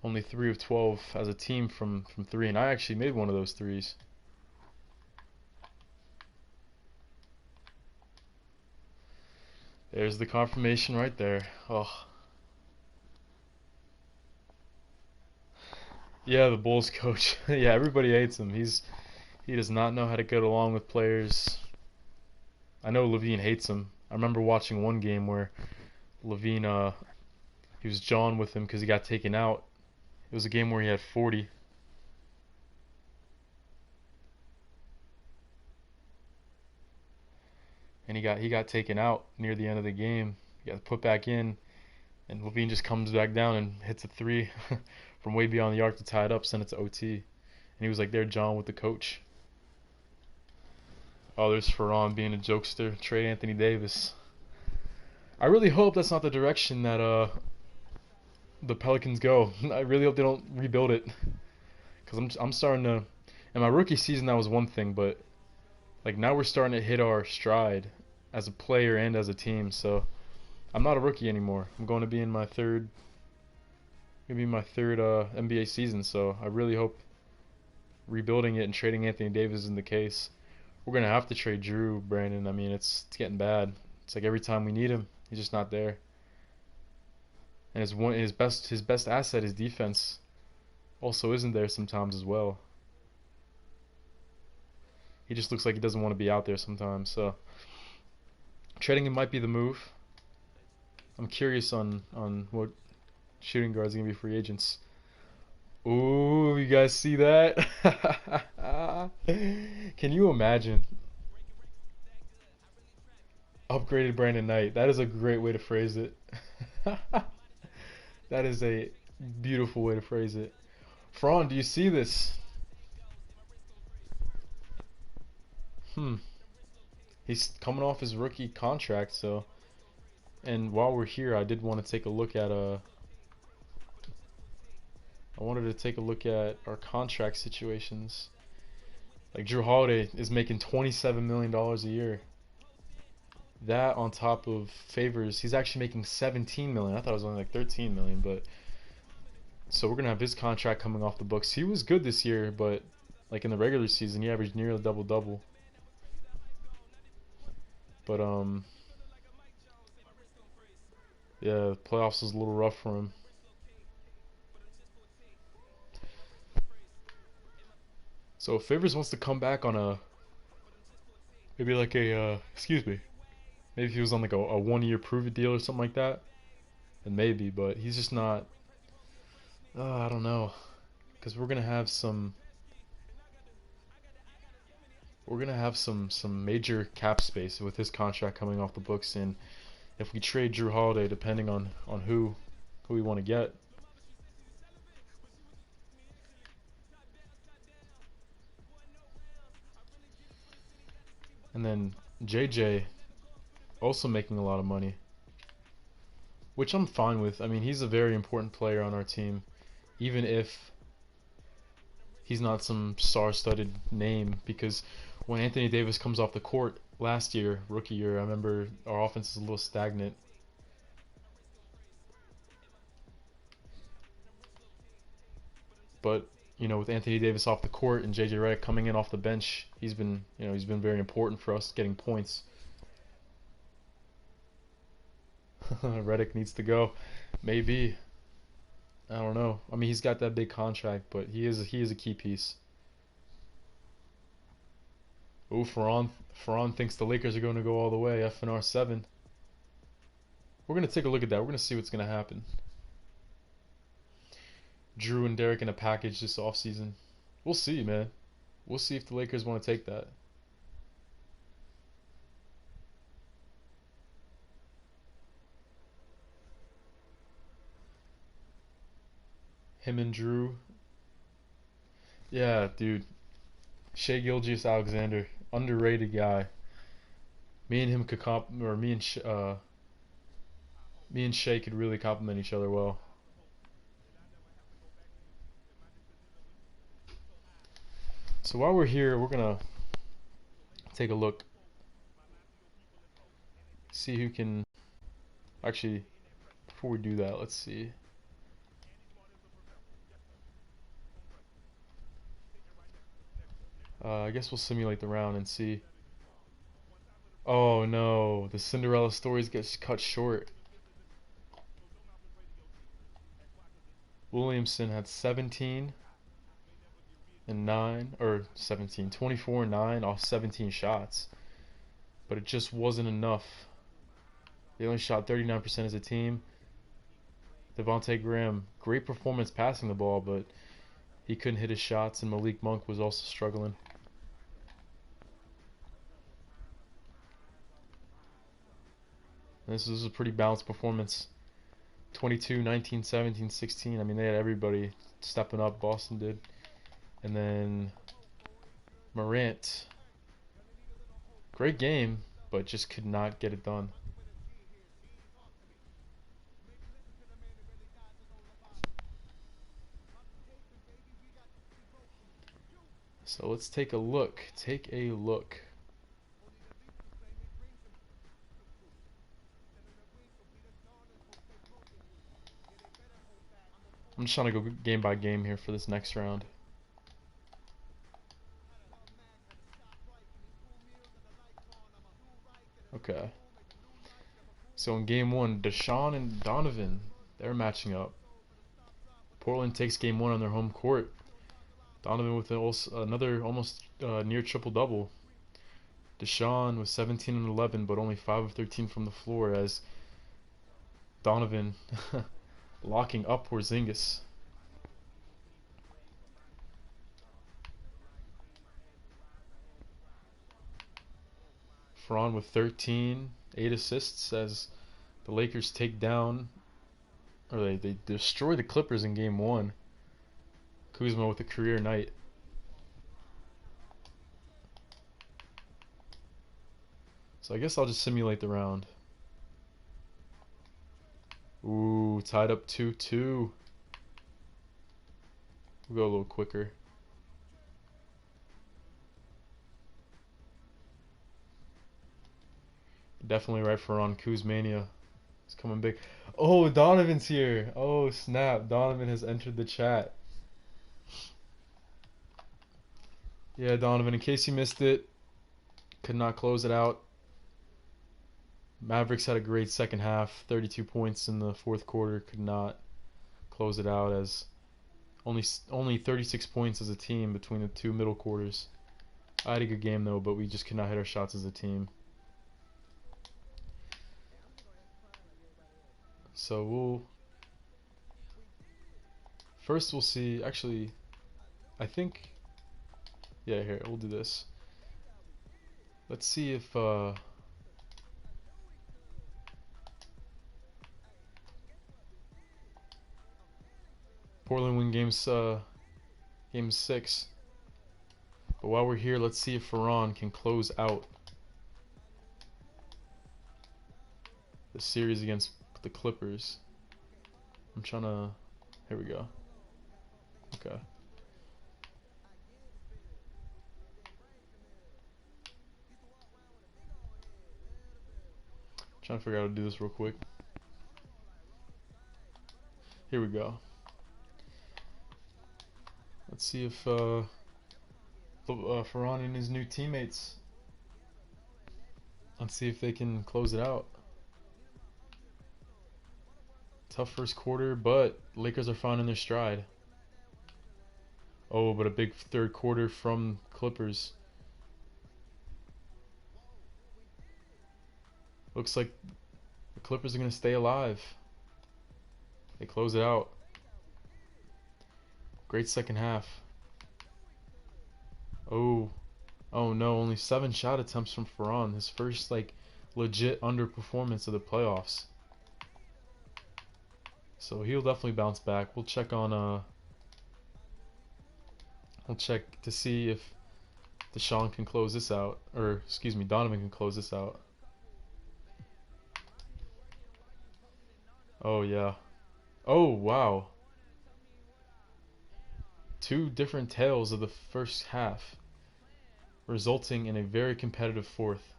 A: Only 3 of 12 as a team from 3, and I actually made one of those 3s. There's the confirmation right there. Oh. Yeah, the Bulls coach. Yeah, everybody hates him. He does not know how to get along with players. I know Levine hates him. I remember watching one game where Levine he was jawing with him because he got taken out. It was a game where he had 40. And he got taken out near the end of the game. He got put back in, and Levine just comes back down and hits a 3 from way beyond the arc to tie it up, send it to OT. And he was like there, John, with the coach. Oh, there's Ferran being a jokester. Trade Anthony Davis. I really hope that's not the direction that the Pelicans go. I really hope they don't rebuild it, because I'm starting to. In my rookie season, that was one thing, but like now we're starting to hit our stride as a player and as a team. So I'm not a rookie anymore. I'm going to be in my third NBA season. So I really hope rebuilding it and trading Anthony Davis isn't the case. We're gonna have to trade Drew, Brandon. I mean, it's getting bad. It's like every time we need him, he's just not there. And his best asset, his defense, also isn't there sometimes as well. He just looks like he doesn't want to be out there sometimes. So trading him might be the move. I'm curious on what shooting guards are gonna be free agents. Ooh, you guys see that? Can you imagine? Upgraded Brandon Knight. That is a great way to phrase it. That is a beautiful way to phrase it. Fran, do you see this? He's coming off his rookie contract, so. And while we're here, I did want to take a look at I wanted to take a look at our contract situations. Like Drew Holiday is making $27 million a year. That on top of Favors, he's actually making $17 million. I thought it was only like $13 million, but so we're gonna have his contract coming off the books. He was good this year, but like in the regular season, he averaged nearly a double-double. But yeah, the playoffs was a little rough for him. So if Favors wants to come back on maybe like excuse me, maybe if he was on like a 1-year prove-it deal or something like that, then maybe. But he's just not. I don't know, because we're gonna have some major cap space with his contract coming off the books, and if we trade Drew Holiday, depending on who we want to get. And then JJ also making a lot of money, which I'm fine with. I mean, he's a very important player on our team, even if he's not some star-studded name, because when Anthony Davis comes off the court last year, rookie year, I remember our offense is a little stagnant. But, with Anthony Davis off the court and JJ Redick coming in off the bench, he's been very important for us getting points. Redick needs to go, maybe. I don't know. I mean, he's got that big contract, but he is a key piece. Ooh, Ferran thinks the Lakers are going to go all the way. FNR 7. We're going to take a look at that. We're going to see what's going to happen. Drew and Derek in a package this offseason. We'll see, man. We'll see if the Lakers want to take that. Him and Drew. Yeah, dude. Shai Gilgeous-Alexander, underrated guy. Me and him could me and Shai could really complement each other well. So while we're here, we're gonna take a look, see who can. Actually, before we do that, let's see. I guess we'll simulate the round and see. Oh no, the Cinderella stories gets cut short. Williamson had 17 and 9, or 17, 24 and 9 off 17 shots. But it just wasn't enough. They only shot 39% as a team. Devontae Graham, great performance passing the ball, but he couldn't hit his shots, and Malik Monk was also struggling. This was a pretty balanced performance. 22, 19, 17, 16. I mean, they had everybody stepping up. Boston did. And then Morant. Great game, but just could not get it done. So let's take a look. Take a look. I'm just trying to go game by game here for this next round. Okay. So in game 1, DeSean and Donovan, they're matching up. Portland takes game 1 on their home court. Donovan with another almost near triple-double. DeSean was 17 and 11, but only 5 of 13 from the floor, as Donovan locking up Porzingis. Ferran with 13, 8 assists as the Lakers take down, or they destroy the Clippers in game 1. Kuzma with a career night. So I guess I'll just simulate the round. Ooh, tied up 2-2. We'll go a little quicker. Definitely right for on Kuzmania. It's coming big. Oh, Donovan's here. Oh, snap. Donovan has entered the chat. Yeah, Donovan, in case you missed it, could not close it out. Mavericks had a great second half, 32 points in the fourth quarter, could not close it out, as only 36 points as a team between the two middle quarters. I had a good game though, but we just could not hit our shots as a team. So we'll see, actually, I think, yeah, here, we'll do this. Let's see if Portland win game 6. But while we're here, let's see if Ferran can close out the series against the Clippers. I'm trying to. Here we go. Okay. Trying to figure out how to do this real quick. Here we go. Let's see if Ferran and his new teammates. Let's see if they can close it out. Tough first quarter, but Lakers are finding their stride. Oh, but a big third quarter from Clippers. Looks like the Clippers are going to stay alive. They close it out. Great second half. Oh no, only 7 shot attempts from Ferran. His first like legit underperformance of the playoffs. So he'll definitely bounce back. We'll check on we'll check to see if DeSean can close this out, or excuse me, Donovan can close this out. Oh yeah. Oh wow. 2 different tails of the first half, resulting in a very competitive fourth.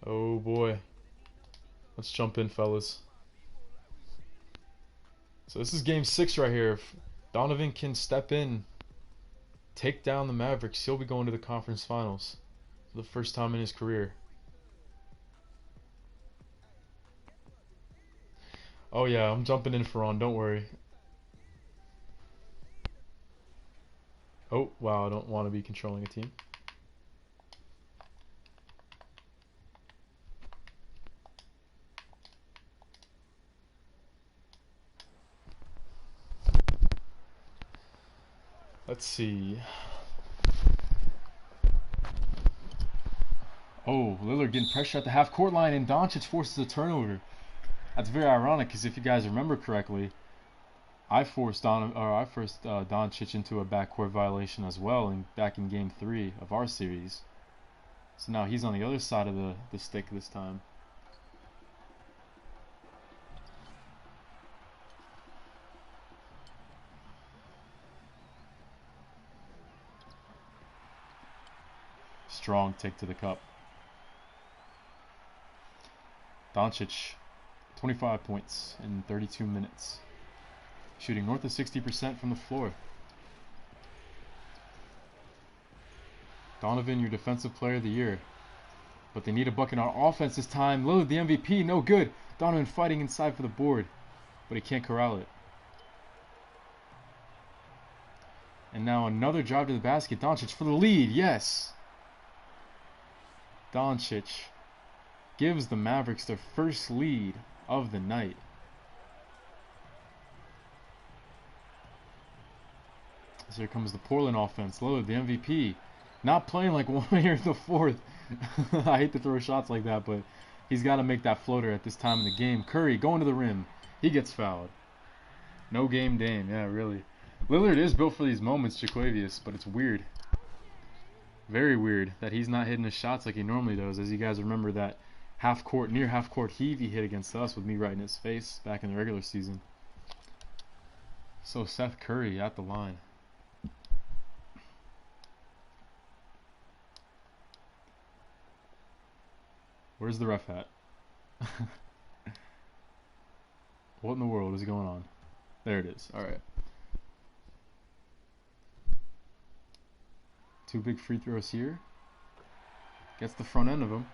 A: Oh boy. Let's jump in, fellas. So this is game 6 right here. If Donovan can step in, take down the Mavericks, he'll be going to the conference finals for the first time in his career. Oh yeah, I'm jumping in for on, don't worry. Oh, wow, I don't want to be controlling a team. Let's see. Oh, Lillard getting pressure at the half-court line, and Doncic forces a turnover. That's very ironic, because if you guys remember correctly, I forced Doncic into a backcourt violation as well, back in Game 3 of our series. So now he's on the other side of the stick this time. Strong take to the cup. Doncic, 25 points in 32 minutes. Shooting north of 60% from the floor. Donovan, your defensive player of the year. But they need a bucket on offense this time. Lillard, the MVP, no good. Donovan fighting inside for the board, but he can't corral it. And now another drive to the basket. Doncic for the lead, yes. Doncic gives the Mavericks their first lead of the night. So here comes the Portland offense. Lillard, the MVP, not playing like one here in the fourth. I hate to throw shots like that, but he's got to make that floater at this time in the game. Curry going to the rim. He gets fouled. No game Dame. Yeah, really. Lillard is built for these moments, Jaquavius, but it's weird. Very weird that he's not hitting his shots like he normally does. As you guys remember that near half-court heave he hit against us with me right in his face back in the regular season. So Seth Curry at the line. Where's the ref at? What in the world is going on? There it is. Alright. 2 big free throws here. Gets the front end of them.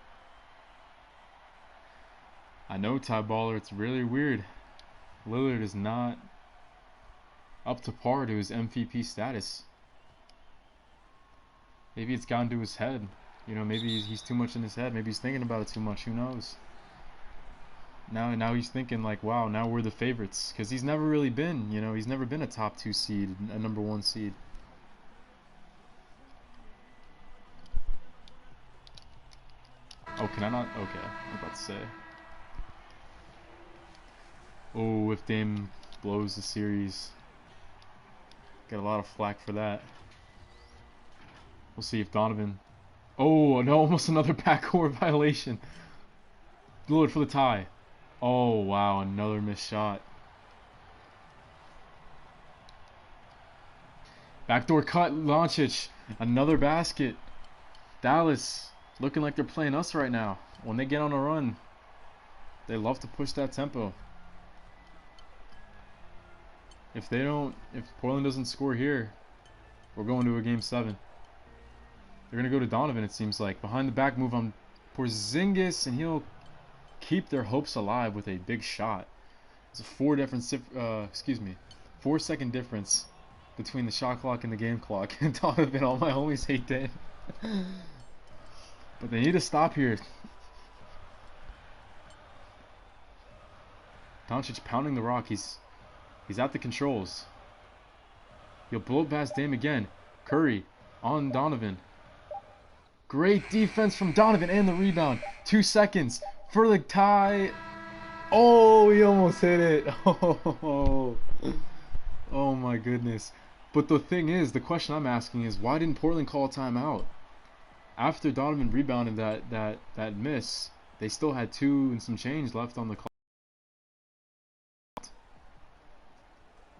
A: I know, Ty Baller, it's really weird. Lillard is not up to par to his MVP status. Maybe it's gotten to his head. You know, maybe he's too much in his head. Maybe he's thinking about it too much. Who knows? Now he's thinking like, wow, now we're the favorites. Because he's never really been, you know, he's never been a top 2 seed, a number 1 seed. Oh, can I not? Okay, I'm about to say. Oh, if Dame blows the series, get a lot of flack for that. We'll see if Donovan. Oh, no, almost another backcourt violation. Lillard for the tie. Oh, wow, another missed shot. Backdoor cut, Doncic. Another basket. Dallas looking like they're playing us right now. When they get on a run, they love to push that tempo. if Portland doesn't score here, we're going to a game 7. They're gonna go to Donovan, it seems like. Behind the back move on Porzingis, and he'll keep their hopes alive with a big shot. It's a 4-second difference between the shot clock and the game clock. And Donovan, all my homies hate that. But they need to stop here. Doncic pounding the rock. He's at the controls. He'll blow past Dame again. Curry on Donovan. Great defense from Donovan and the rebound. 2 seconds for the tie. Oh, he almost hit it. Oh my goodness. But the thing is, the question I'm asking is, why didn't Portland call a timeout? After Donovan rebounded that miss, they still had 2 and some change left on the clock.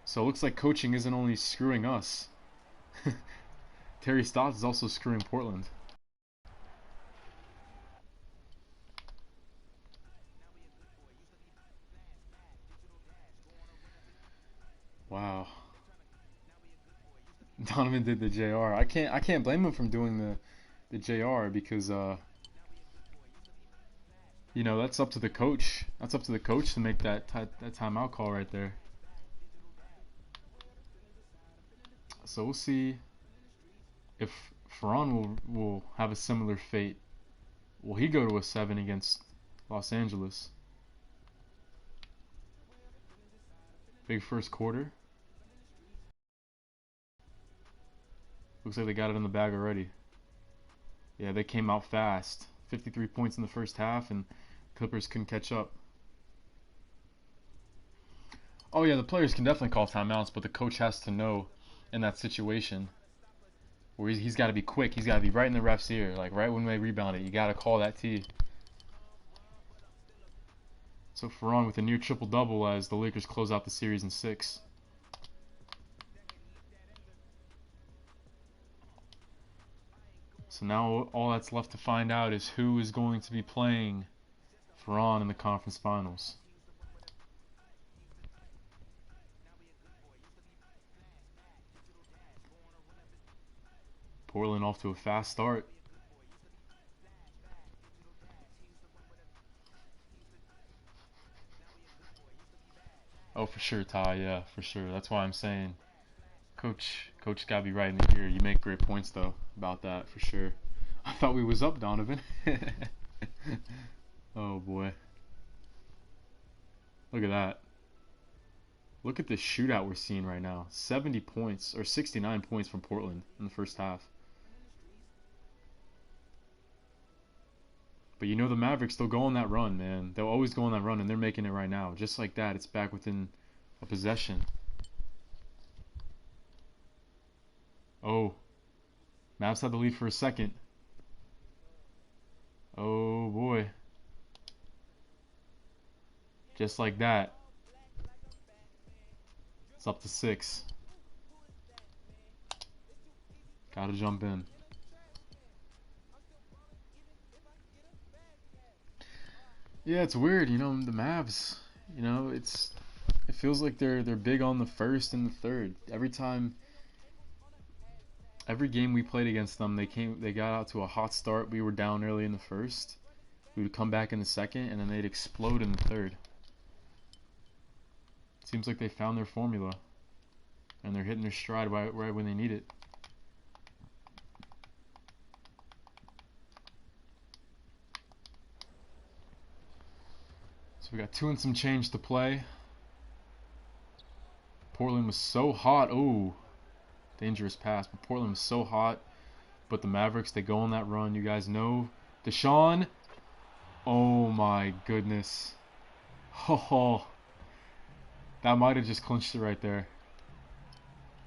A: So it looks like coaching isn't only screwing us. Terry Stotts is also screwing Portland. Wow. Donovan did the JR. I can't blame him from doing the JR because you know, that's up to the coach. That's up to the coach to make that timeout call right there. So we'll see if Ferran will have a similar fate. Will he go to a 7 against Los Angeles? Big first quarter. Looks like they got it in the bag already. Yeah, they came out fast. 53 points in the first half, and Clippers couldn't catch up. Oh yeah, the players can definitely call timeouts, but the coach has to know in that situation where he's got to be quick. He's got to be right in the ref's ear, like right when they rebound it. You got to call that T. So Ferran with a near triple-double as the Lakers close out the series in 6. So now all that's left to find out is who is going to be playing Ferran in the conference finals. Portland off to a fast start. Oh, for sure, Ty. Yeah, for sure. That's why I'm saying, Coach gotta be right in the ear. You make great points though about that for sure. I thought we was up, Donovan. Oh boy. Look at that. Look at this shootout we're seeing right now. 70 points or 69 points from Portland in the first half. But you know the Mavericks, they'll go on that run, man. They'll always go on that run, and they're making it right now. Just like that, it's back within a possession. Oh. Mavs had the lead for a second. Oh, boy. Just like that. It's up to 6. Gotta jump in. Yeah, it's weird, you know, the Mavs, you know, it feels like they're big on the first and the third. Every game we played against them, they got out to a hot start. We were down early in the first. We would come back in the second, and then they'd explode in the third. Seems like they found their formula, and they're hitting their stride right when they need it. So we got 2 and some change to play. Portland was so hot. Oh, dangerous pass. But Portland was so hot. But the Mavericks, they go on that run. You guys know. DeSean. Oh my goodness. Oh, that might have just clinched it right there.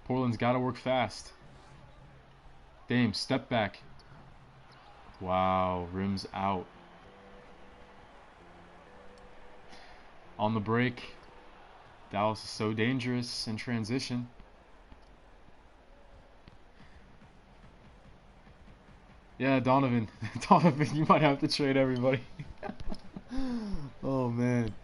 A: Portland's got to work fast. Dame, step back. Wow, rims out. On the break, Dallas is so dangerous in transition. Yeah, Donovan. Donovan, you might have to trade everybody. Oh, man.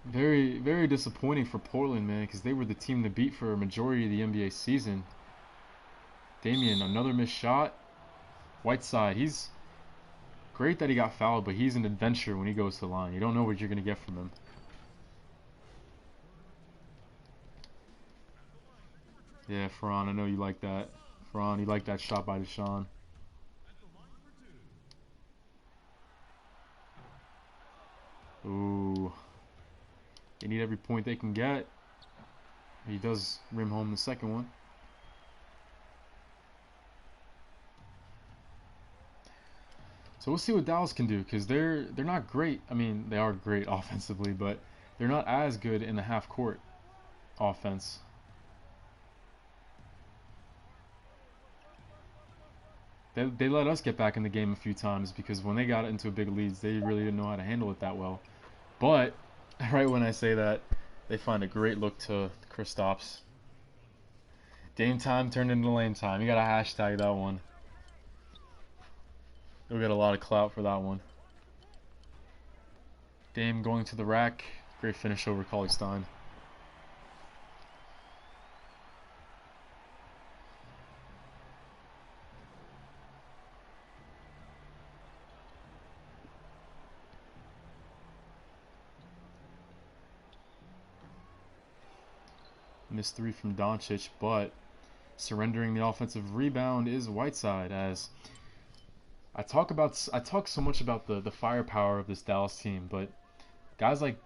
A: Very, very disappointing for Portland, man, because they were the team to beat for a majority of the NBA season. Damian, another missed shot. Whiteside, he's great that he got fouled, but he's an adventure when he goes to the line. You don't know what you're going to get from him. Yeah, Ferran, I know you like that. Ferran, you like that shot by DeSean. Ooh. They need every point they can get. He does rim home the second one. So we'll see what Dallas can do, because they're not great. I mean, they are great offensively, but they're not as good in the half court offense. They let us get back in the game a few times because when they got into big leads, they really didn't know how to handle it that well. But right when I say that, they find a great look to Kristaps. Dame time turned into lane time. You gotta hashtag that one. You'll get a lot of clout for that one. Dame going to the rack. Great finish over Cauley-Stein. Missed three from Doncic, but surrendering the offensive rebound is Whiteside. As I talk so much about the firepower of this Dallas team, but guys like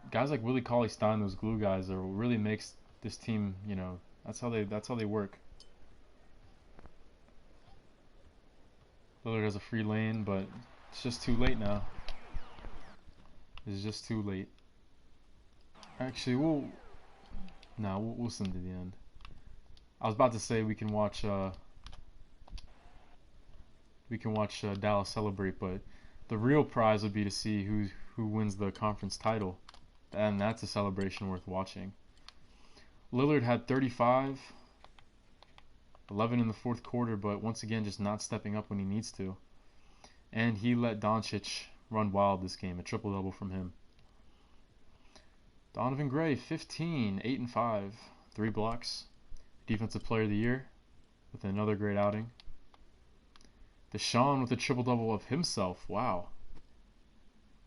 A: Willie Cauley-Stein, those glue guys, are what really makes this team. You know, that's how they work. Lillard has a free lane, but it's just too late now. It's just too late. Actually, we'll send to the end. I was about to say we can watch Dallas celebrate, but the real prize would be to see who wins the conference title, and that's a celebration worth watching. Lillard had 35, 11 in the fourth quarter, but once again just not stepping up when he needs to. And he let Doncic run wild this game, a triple-double from him. Donovan Gray, 15, 8 and 5, 3 blocks. Defensive Player of the Year with another great outing. DeSean with a triple-double of himself. Wow.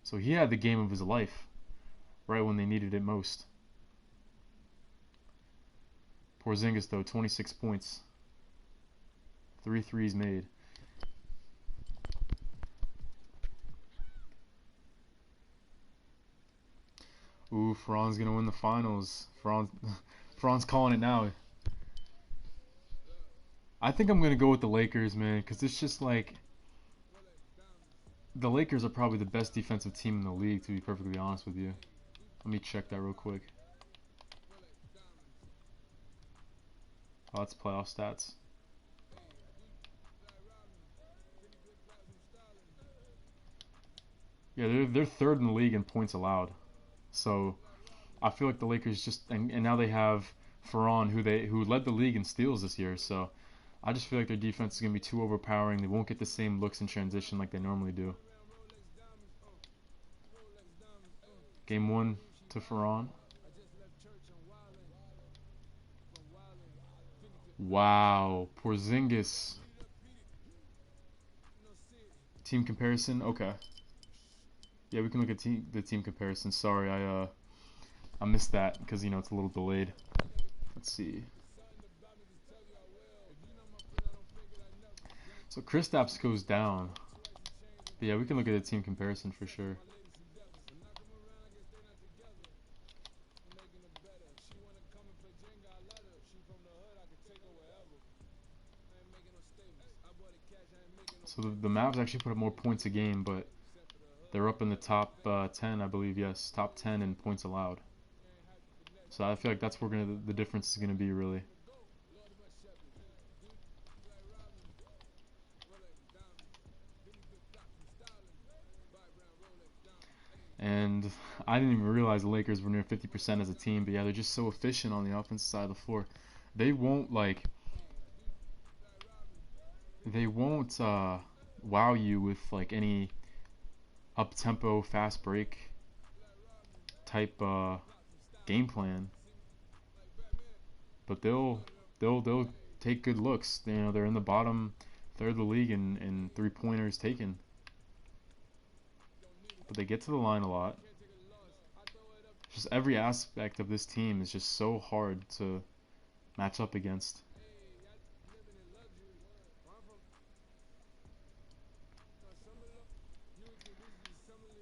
A: So he had the game of his life right when they needed it most. Porzingis, though, 26 points. 3 threes made. Ooh, Ferran's going to win the finals. Ferran's calling it now. I think I'm going to go with the Lakers, man, because it's just like the Lakers are probably the best defensive team in the league, to be perfectly honest with you. Let me check that real quick. Oh, that's playoff stats. Yeah, they're third in the league in points allowed. So I feel like the Lakers just and now they have Ferran who led the league in steals this year. So I just feel like their defense is gonna be too overpowering. They won't get the same looks in transition like they normally do. Game 1 to Ferran. Wow, Porzingis. Team comparison. Okay. Yeah, we can look at the team comparison. Sorry, I missed that because it's a little delayed. Let's see. So Kristaps goes down. But yeah, we can look at the team comparison for sure. So the Mavs actually put up more points a game, but they're up in the top 10, I believe. Yes, top 10 in points allowed. So I feel like that's where the difference is gonna be really. And I didn't even realize the Lakers were near 50% as a team, but yeah, they're just so efficient on the offensive side of the floor. They won't wow you with like any up tempo fast break type game plan, but they'll take good looks. You know, they're in the bottom third of the league in 3-pointers taken, but they get to the line a lot. Just every aspect of this team is just so hard to match up against.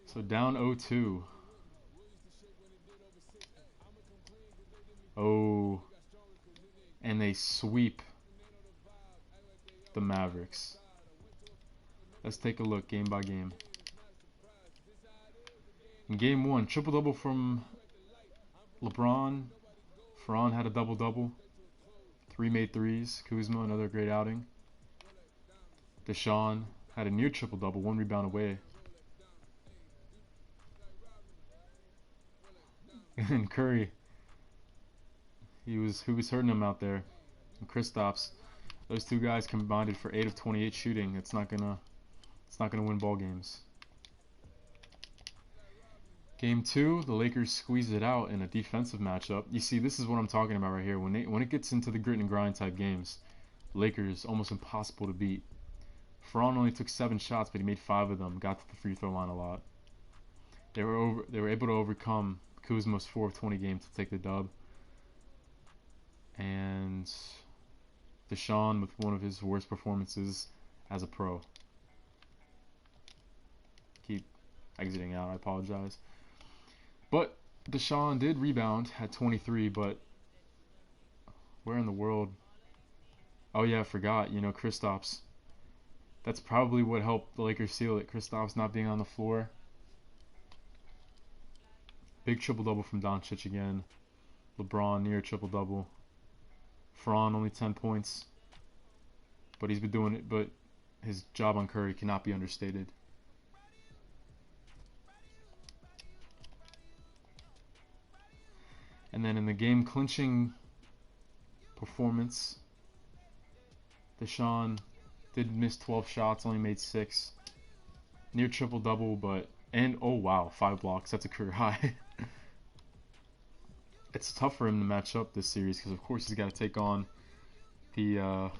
A: So down 0-2. Oh, and they sweep the Mavericks. Let's take a look game by game. In game 1, triple-double from LeBron. Ferran had a double-double. 3 made threes. Kuzma, another great outing. DeSean had a near triple-double, 1 rebound away. And Curry, he was hurting him out there. And Kristaps, those two guys combined for 8 of 28 shooting. It's not gonna win ball games. Game 2, the Lakers squeezed it out in a defensive matchup. You see, this is what I'm talking about right here. When it gets into the grit and grind type games, Lakers almost impossible to beat. Ferran only took 7 shots, but he made 5 of them. Got to the free throw line a lot. They were able to overcome Kuzma's 4 of 20 game to take the dub. And DeSean with one of his worst performances as a pro. Keep exiting out, I apologize. But DeSean did rebound, had 23, but where in the world? Oh yeah, I forgot, you know, Kristaps. That's probably what helped the Lakers seal it. Kristaps not being on the floor. Big triple-double from Doncic again. LeBron near triple-double. Ferran only 10 points. But he's been doing it, but his job on Curry cannot be understated. And then in the game-clinching performance, DeSean did miss 12 shots, only made 6. Near triple-double, but... And, oh wow, 5 blocks. That's a career high. It's tough for him to match up this series because, of course, he's got to take on the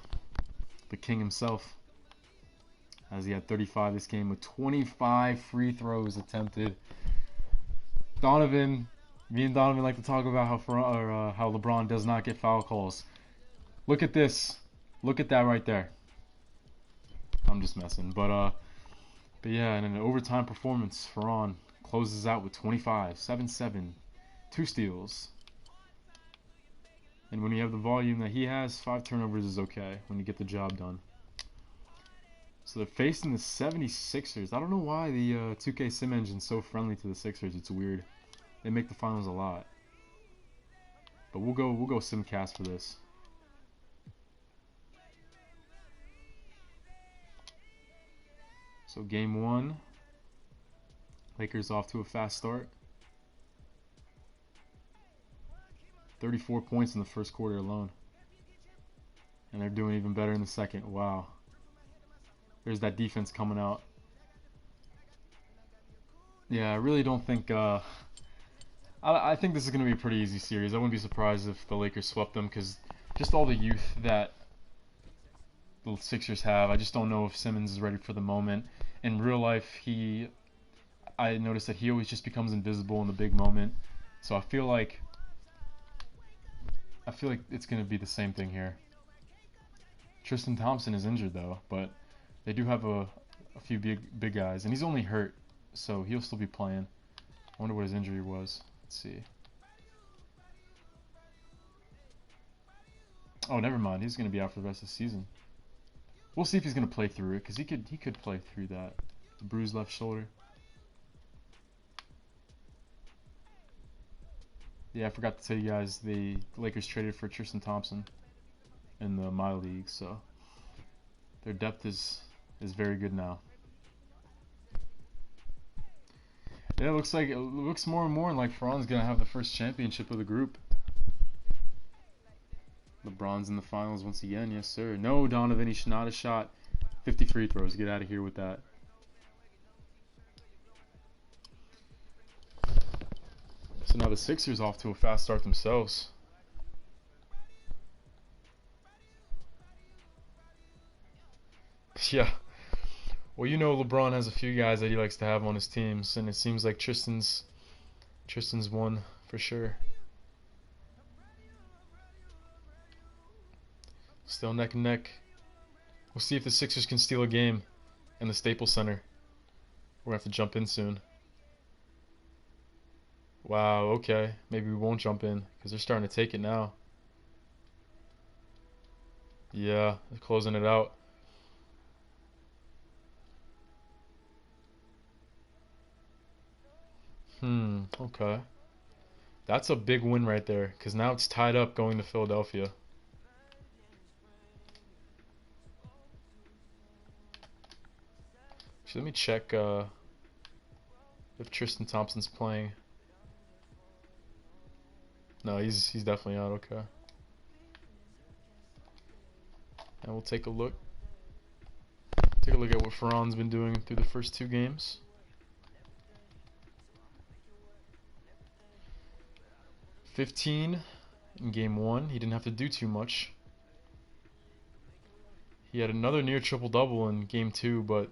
A: king himself. As he had 35 this game with 25 free throws attempted. Me and Donovan like to talk about how LeBron does not get foul calls. Look at this. Look at that right there. I'm just messing, but yeah, and in an overtime performance, Ferran closes out with 25, 7-7, 2 steals. And when you have the volume that he has, 5 turnovers is okay when you get the job done. So they're facing the 76ers. I don't know why the 2K Sim engine is so friendly to the Sixers. It's weird. They make the finals a lot. But we'll go Simcast for this. So game 1, Lakers off to a fast start. 34 points in the first quarter alone. And they're doing even better in the second. Wow. There's that defense coming out. Yeah, I really don't think... I think this is going to be a pretty easy series. I wouldn't be surprised if the Lakers swept them because just all the youth that the Sixers have. I just don't know if Simmons is ready for the moment. In real life, I noticed that he always just becomes invisible in the big moment. So I feel like it's going to be the same thing here. Tristan Thompson is injured though, but they do have a few big guys, and he's only hurt, so he'll still be playing. I wonder what his injury was. Let's see. Oh, never mind. He's going to be out for the rest of the season. We'll see if he's going to play through it, because he could play through that. The bruised left shoulder. Yeah, I forgot to tell you guys, the Lakers traded for Tristan Thompson in the My League, so their depth is very good now. Yeah, it looks more and more like Ferran's gonna have the first championship of the group. LeBron's in the finals once again, yes sir. No, Donovan, he should not have shot 50 free throws. Get out of here with that. So now the Sixers off to a fast start themselves. Yeah. Well, you know LeBron has a few guys that he likes to have on his teams, and it seems like Tristan's one for sure. Still neck and neck. We'll see if the Sixers can steal a game in the Staples Center. We're gonna have to jump in soon. Wow, okay. Maybe we won't jump in because they're starting to take it now. Yeah, they're closing it out. Okay. That's a big win right there because now it's tied up going to Philadelphia. Actually, let me check if Tristan Thompson's playing. No, he's definitely out. Okay. And we'll take a look. Take a look at what Ferran's been doing through the first two games. 15 in game 1. He didn't have to do too much. He had another near triple-double in game 2, but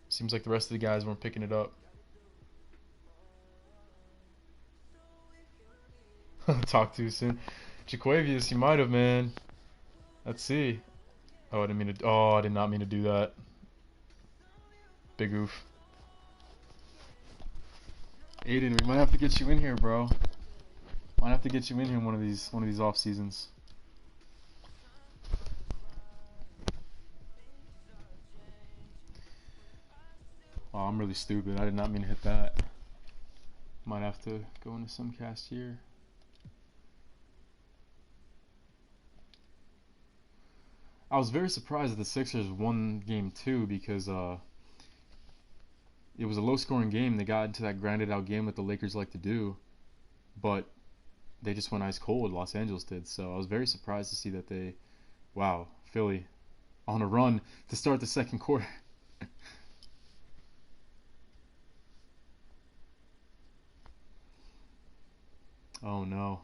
A: seems like the rest of the guys weren't picking it up. Talk too soon. Jaquavius, you might have, man. Let's see. Oh, I didn't mean to. Oh, I did not mean to do that. Big oof. Aiden, we might have to get you in here, bro. Might have to get you in here one of these off seasons. Oh, I'm really stupid. I did not mean to hit that. Might have to go into some cast here. I was very surprised that the Sixers won game 2 because it was a low-scoring game. They got into that grinded-out game that the Lakers like to do, but they just went ice cold. Los Angeles did. So I was very surprised to see that they, wow, Philly on a run to start the second quarter. Oh no.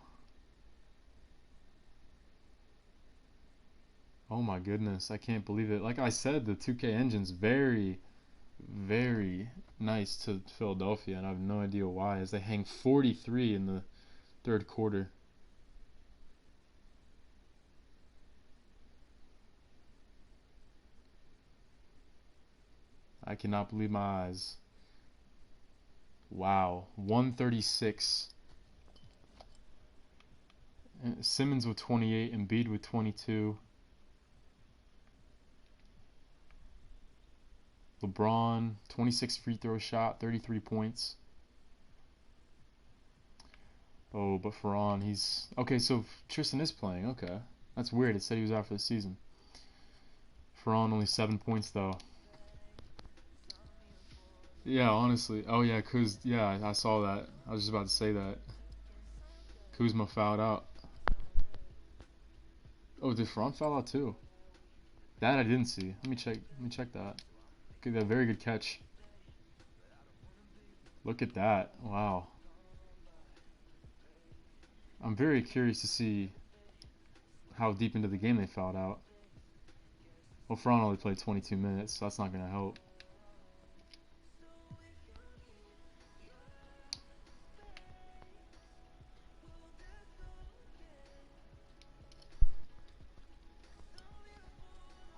A: Oh my goodness, I can't believe it. Like I said, the 2K engine's very, very nice to Philadelphia, and I have no idea why, as they hang 43 in the third quarter. I cannot believe my eyes. Wow, 136. Simmons with 28, Embiid with 22. LeBron, 26 free throw shot, 33 points. Oh, but Ferran, he's... Okay, so Tristan is playing. Okay. That's weird. It said he was out for the season. Ferran, only 7 points, though. Yeah, honestly. Oh, yeah, yeah, I saw that. I was just about to say that. Kuzma fouled out. Oh, did Ferran foul out, too? That I didn't see. Let me check that. Okay, a very good catch. Look at that. Wow. I'm very curious to see how deep into the game they fouled out. Well, Ferran only played 22 minutes, so that's not going to help.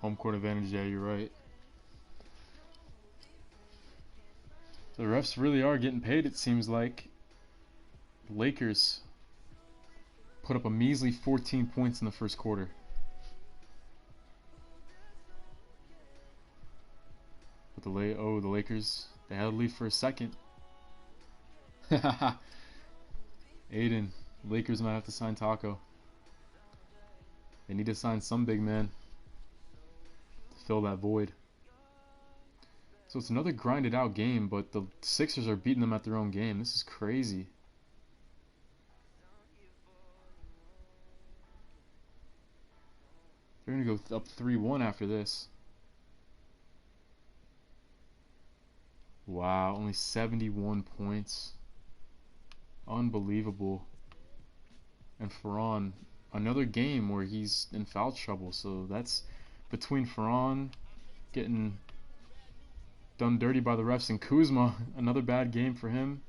A: Home court advantage, yeah, you're right. The refs really are getting paid, it seems like. Lakers put up a measly 14 points in the first quarter. But the Lakers, they had a lead for a second. Aiden, Lakers might have to sign Taco. They need to sign some big man to fill that void. So it's another grinded out game, but the Sixers are beating them at their own game. This is crazy. They're going to go up 3-1 after this. Wow, only 71 points. Unbelievable. And Ferran, another game where he's in foul trouble. So that's between Ferran getting done dirty by the refs and Kuzma, another bad game for him,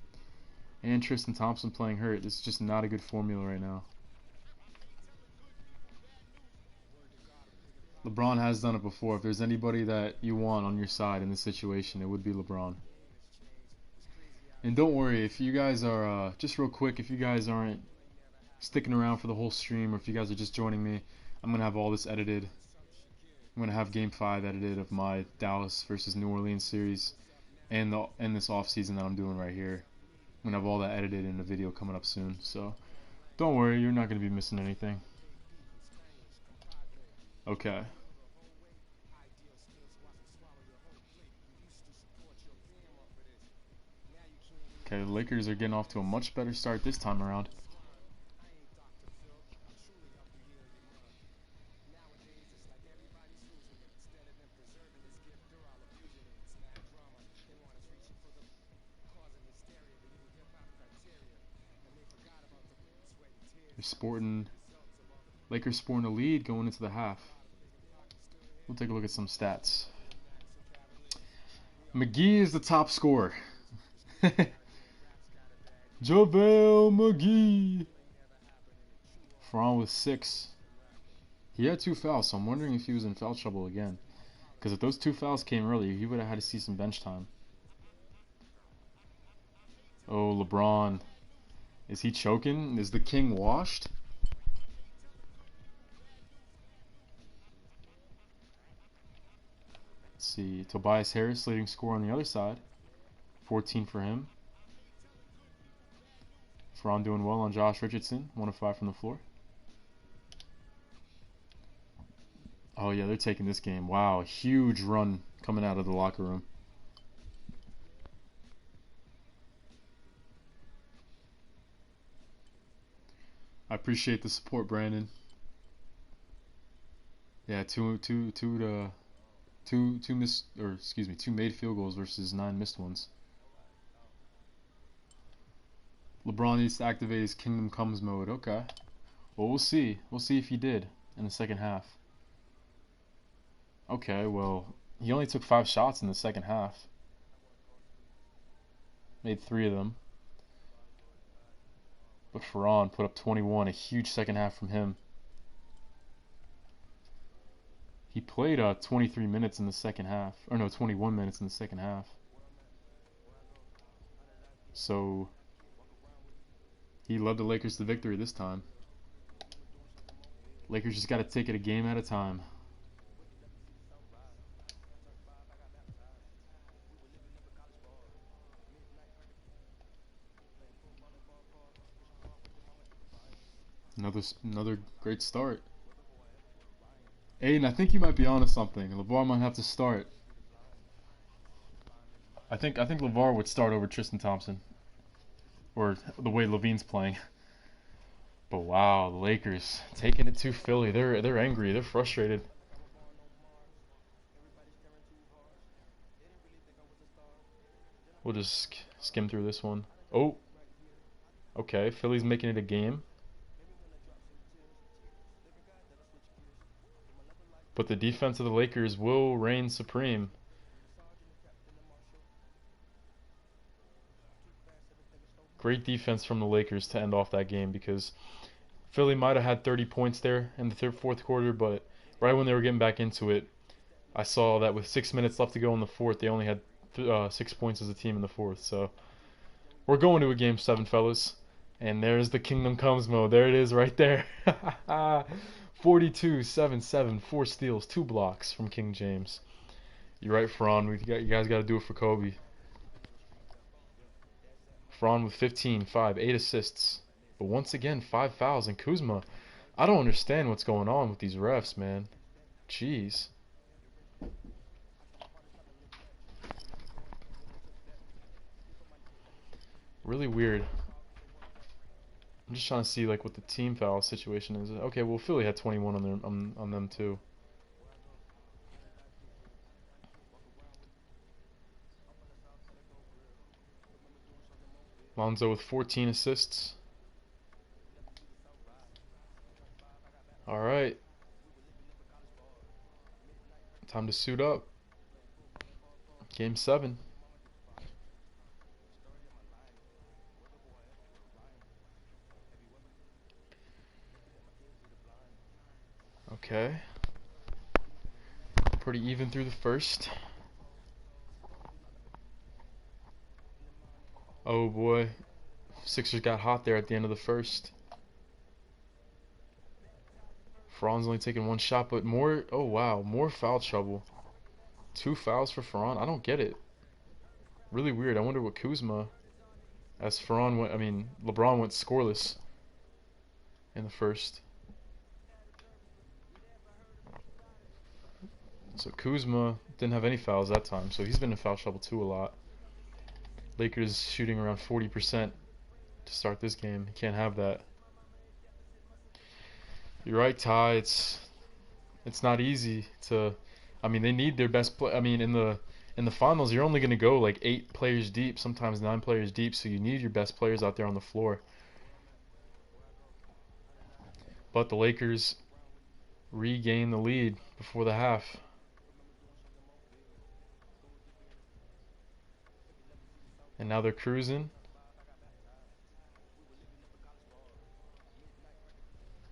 A: and Tristan Thompson playing hurt. This is just not a good formula right now. LeBron has done it before. If there's anybody that you want on your side in this situation, it would be LeBron. And don't worry, if you guys are, just real quick, if you guys aren't sticking around for the whole stream, or if you guys are just joining me, I'm going to have all this edited. I'm going to have Game 5 edited of my Dallas versus New Orleans series and this offseason that I'm doing right here. I'm going to have all that edited in a video coming up soon. So don't worry, you're not going to be missing anything. Okay. Okay, the Lakers are getting off to a much better start this time around. Lakers sporting a lead going into the half. We'll take a look at some stats. McGee is the top scorer. JaVale McGee. Ferran with 6. He had 2 fouls, so I'm wondering if he was in foul trouble again. Because if those 2 fouls came earlier, he would have had to see some bench time. Oh, LeBron. Is he choking? Is the king washed? Let's see. Tobias Harris leading scorer on the other side. 14 for him. Ferran doing well on Josh Richardson. 1 of 5 from the floor. Oh yeah, they're taking this game. Wow, huge run coming out of the locker room. I appreciate the support, Brandon. Yeah, two made field goals versus 9 missed ones. LeBron needs to activate his Kingdom Comes mode. Okay. Well, we'll see. We'll see if he did in the second half. Okay, well, he only took 5 shots in the second half. Made 3 of them. But Ferran put up 21, a huge second half from him. He played 23 minutes in the second half. Or no, 21 minutes in the second half. So he led the Lakers to victory this time. Lakers just got to take it a game at a time. Another great start. Aiden, I think you might be onto something. LeVar might have to start. I think LeVar would start over Tristan Thompson. Or the way Levine's playing. But wow, the Lakers taking it to Philly. They're angry. They're frustrated. We'll just skim through this one. Oh. Okay, Philly's making it a game. But the defense of the Lakers will reign supreme. Great defense from the Lakers to end off that game, because Philly might have had 30 points there in the fourth quarter, but right when they were getting back into it, I saw that with 6 minutes left to go in the fourth, they only had 6 points as a team in the fourth. So we're going to a game 7, fellas. And there's the Kingdom Comes mode. There it is right there. 42, 7, 7, 4 steals, 2 blocks from King James. You're right, Ferran. You guys got to do it for Kobe. Ferran with 15, 5, 8 assists. But once again, 5 fouls. And Kuzma, I don't understand what's going on with these refs, man. Jeez. Really weird. I'm just trying to see like what the team foul situation is. Okay, well Philly had 21 on them too. Lonzo with 14 assists. All right. Time to suit up. Game 7. Okay. Pretty even through the first. Oh boy. Sixers got hot there at the end of the first. Ferran's only taking one shot, but more. Oh wow, more foul trouble. 2 fouls for Ferran. I don't get it. Really weird. I wonder what Kuzma, as Ferran went. I mean, LeBron went scoreless in the first. So Kuzma didn't have any fouls that time, so he's been in foul trouble too a lot. Lakers shooting around 40% to start this game. You can't have that. You're right, Ty. It's not easy to. I mean, they need their best play. I mean, in the finals, you're only going to go like 8 players deep, sometimes 9 players deep. So you need your best players out there on the floor. But the Lakers regain the lead before the half. And now they're cruising.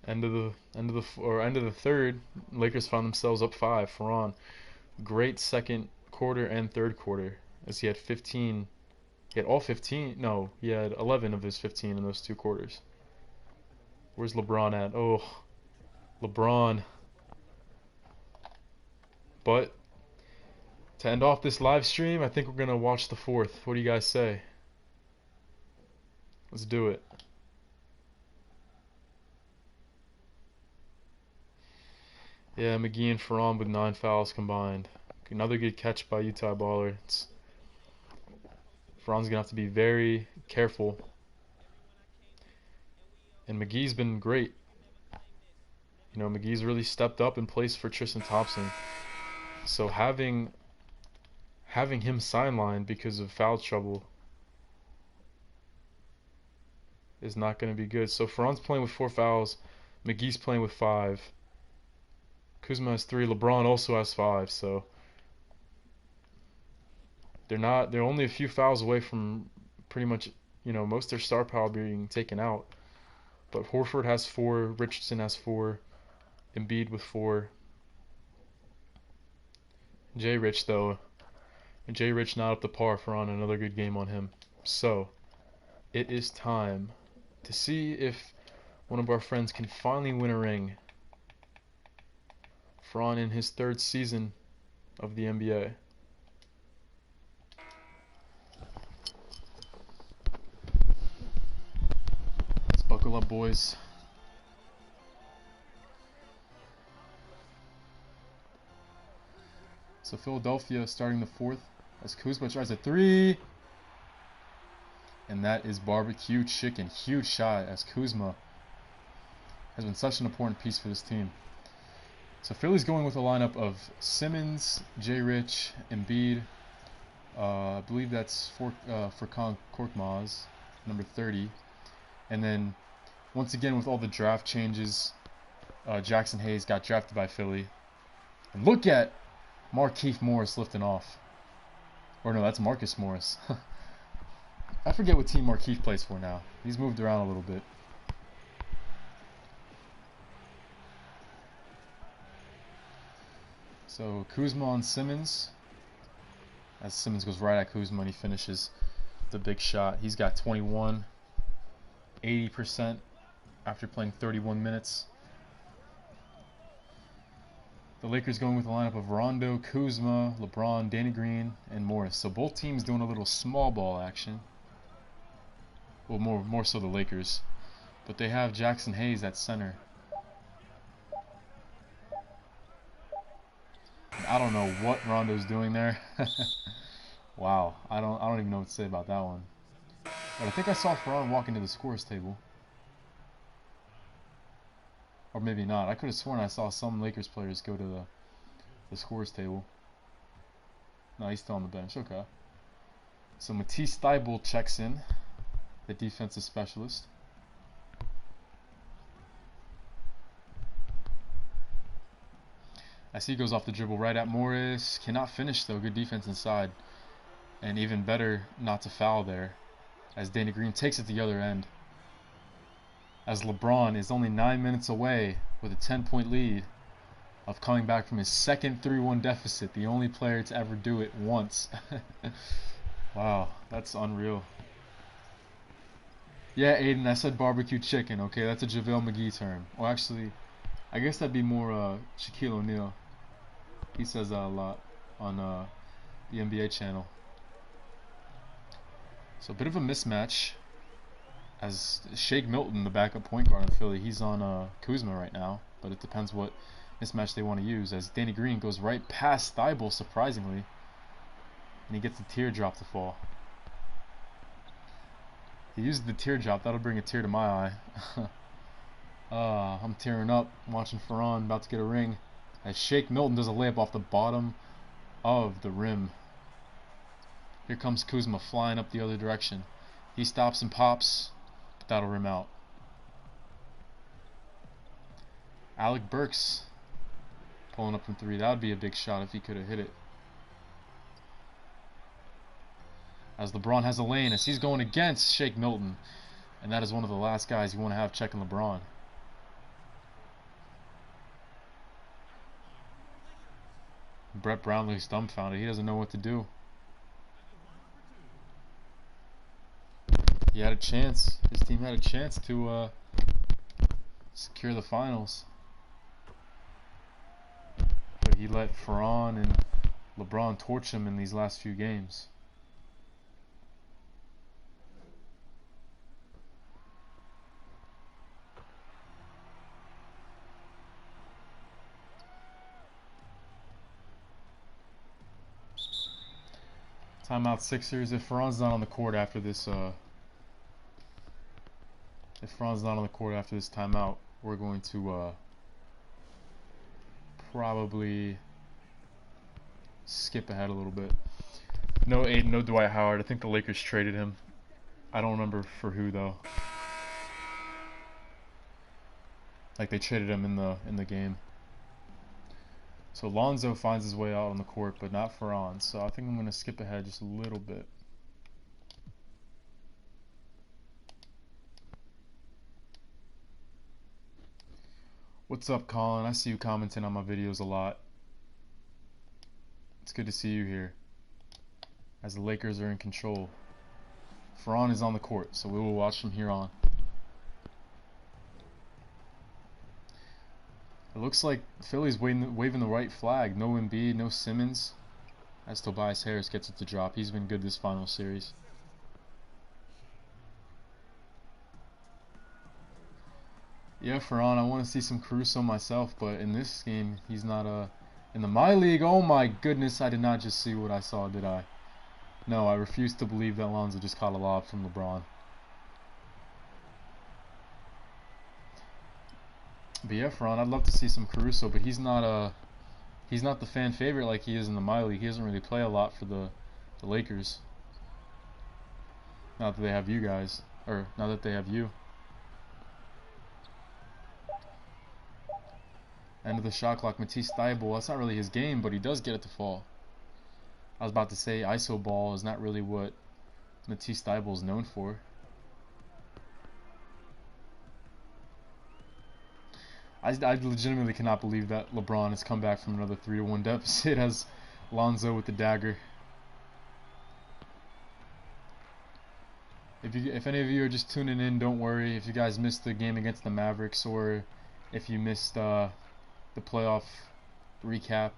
A: End of the third, Lakers found themselves up 5. Ferran, great second quarter and third quarter, as he had 15. He had all 15. No, he had 11 of his 15 in those 2 quarters. Where's LeBron at? Oh, LeBron. But to end off this live stream, I think we're gonna watch the fourth. What do you guys say? Let's do it. Yeah, McGee and Ferran with 9 fouls combined. Another good catch by Utah Baller. Ferran's gonna have to be very careful. And McGee's been great. You know, McGee's really stepped up in place for Tristan Thompson. So having him sidelined because of foul trouble is not going to be good. So Ferran's playing with 4 fouls. McGee's playing with 5. Kuzma has 3. LeBron also has 5. So they're only a few fouls away from pretty much, you know, most of their star power being taken out. But Horford has 4. Richardson has 4. Embiid with 4. J Rich though. J Rich not up to par. Ferran another good game on him. So it is time to see if one of our friends can finally win a ring. Ferran in his 3rd season of the NBA. Let's buckle up, boys. So Philadelphia starting the 4th as Kuzma tries a 3. And that is barbecue chicken. Huge shot as Kuzma has been such an important piece for this team. So Philly's going with a lineup of Simmons, J Rich, Embiid. I believe that's Furkan Korkmaz, number 30. And then once again with all the draft changes, Jackson Hayes got drafted by Philly. And look at Markieff Morris lifting off. Or no, that's Marcus Morris. I forget what team Markieff plays for now. He's moved around a little bit. So Kuzma on Simmons. As Simmons goes right at Kuzma and he finishes the big shot. He's got 21, 80% after playing 31 minutes. The Lakers going with a lineup of Rondo, Kuzma, LeBron, Danny Green, and Morris. So both teams doing a little small ball action. Well, more so the Lakers. But they have Jackson Hayes at center. I don't know what Rondo's doing there. Wow, I don't even know what to say about that one. But I think I saw Ferran walk into the scores table. Or maybe not. I could have sworn I saw some Lakers players go to the scores table. No, he's still on the bench. Okay. So Matisse Thybulle checks in. the defensive specialist. As he goes off the dribble right at Morris. Cannot finish though. Good defense inside. And even better not to foul there. As Danny Green takes it the other end. As LeBron is only 9 minutes away with a 10-point lead of coming back from his second 3-1 deficit. The only player to ever do it once. Wow, that's unreal. Yeah, Aiden, I said barbecue chicken. Okay, that's a JaVale McGee term. Or actually, I guess that'd be more Shaquille O'Neal. He says that a lot on the NBA channel. So a bit of a mismatch. As Shake Milton, the backup point guard in Philly, he's on Kuzma right now. But it depends what mismatch they want to use. As Danny Green goes right past Thibault, surprisingly. And he gets the teardrop to fall. He used the teardrop. That'll bring a tear to my eye. I'm tearing up. I'm watching Ferran about to get a ring. As Shake Milton does a layup off the bottom of the rim. Here comes Kuzma flying up the other direction. He stops and pops, but that'll rim out. Alec Burks pulling up from 3. That would be a big shot if he could have hit it. As LeBron has a lane, as he's going against Shake Milton. And that is one of the last guys you want to have checking LeBron. Brett Brownlee's dumbfounded. He doesn't know what to do. He had a chance. His team had a chance to secure the finals. But he let Ferran and LeBron torch him in these last few games. Timeout Sixers. If Ferran's not on the court after this, timeout, we're going to probably skip ahead a little bit. No Aiden, no Dwight Howard. I think the Lakers traded him. I don't remember for who though. Like they traded him in the game. So Lonzo finds his way out on the court, but not Ferran. So I think I'm going to skip ahead just a little bit. What's up, Colin? I see you commenting on my videos a lot. It's good to see you here. As the Lakers are in control. Ferran is on the court, so we will watch from here on. It looks like Philly's waving the right flag. No Embiid, no Simmons. As Tobias Harris gets it to drop. He's been good this final series. Yeah, Ferran, I want to see some Caruso myself, but in this game, he's not in the My League. Oh my goodness, I did not just see what I saw, did I? No, I refuse to believe that Lonzo just caught a lob from LeBron. But yeah, Ferran, I'd love to see some Caruso, but he's not the fan favorite like he is in the My League. He doesn't really play a lot for the Lakers. Not that they have you guys, or now that they have you. End of the shot clock. Matisse Thybulle. That's not really his game, but he does get it to fall. I was about to say ISO ball is not really what Matisse Thybulle is known for. I legitimately cannot believe that LeBron has come back from another 3-1 deficit as Lonzo with the dagger. If any of you are just tuning in, don't worry. If you guys missed the game against the Mavericks, or if you missed the playoff recap,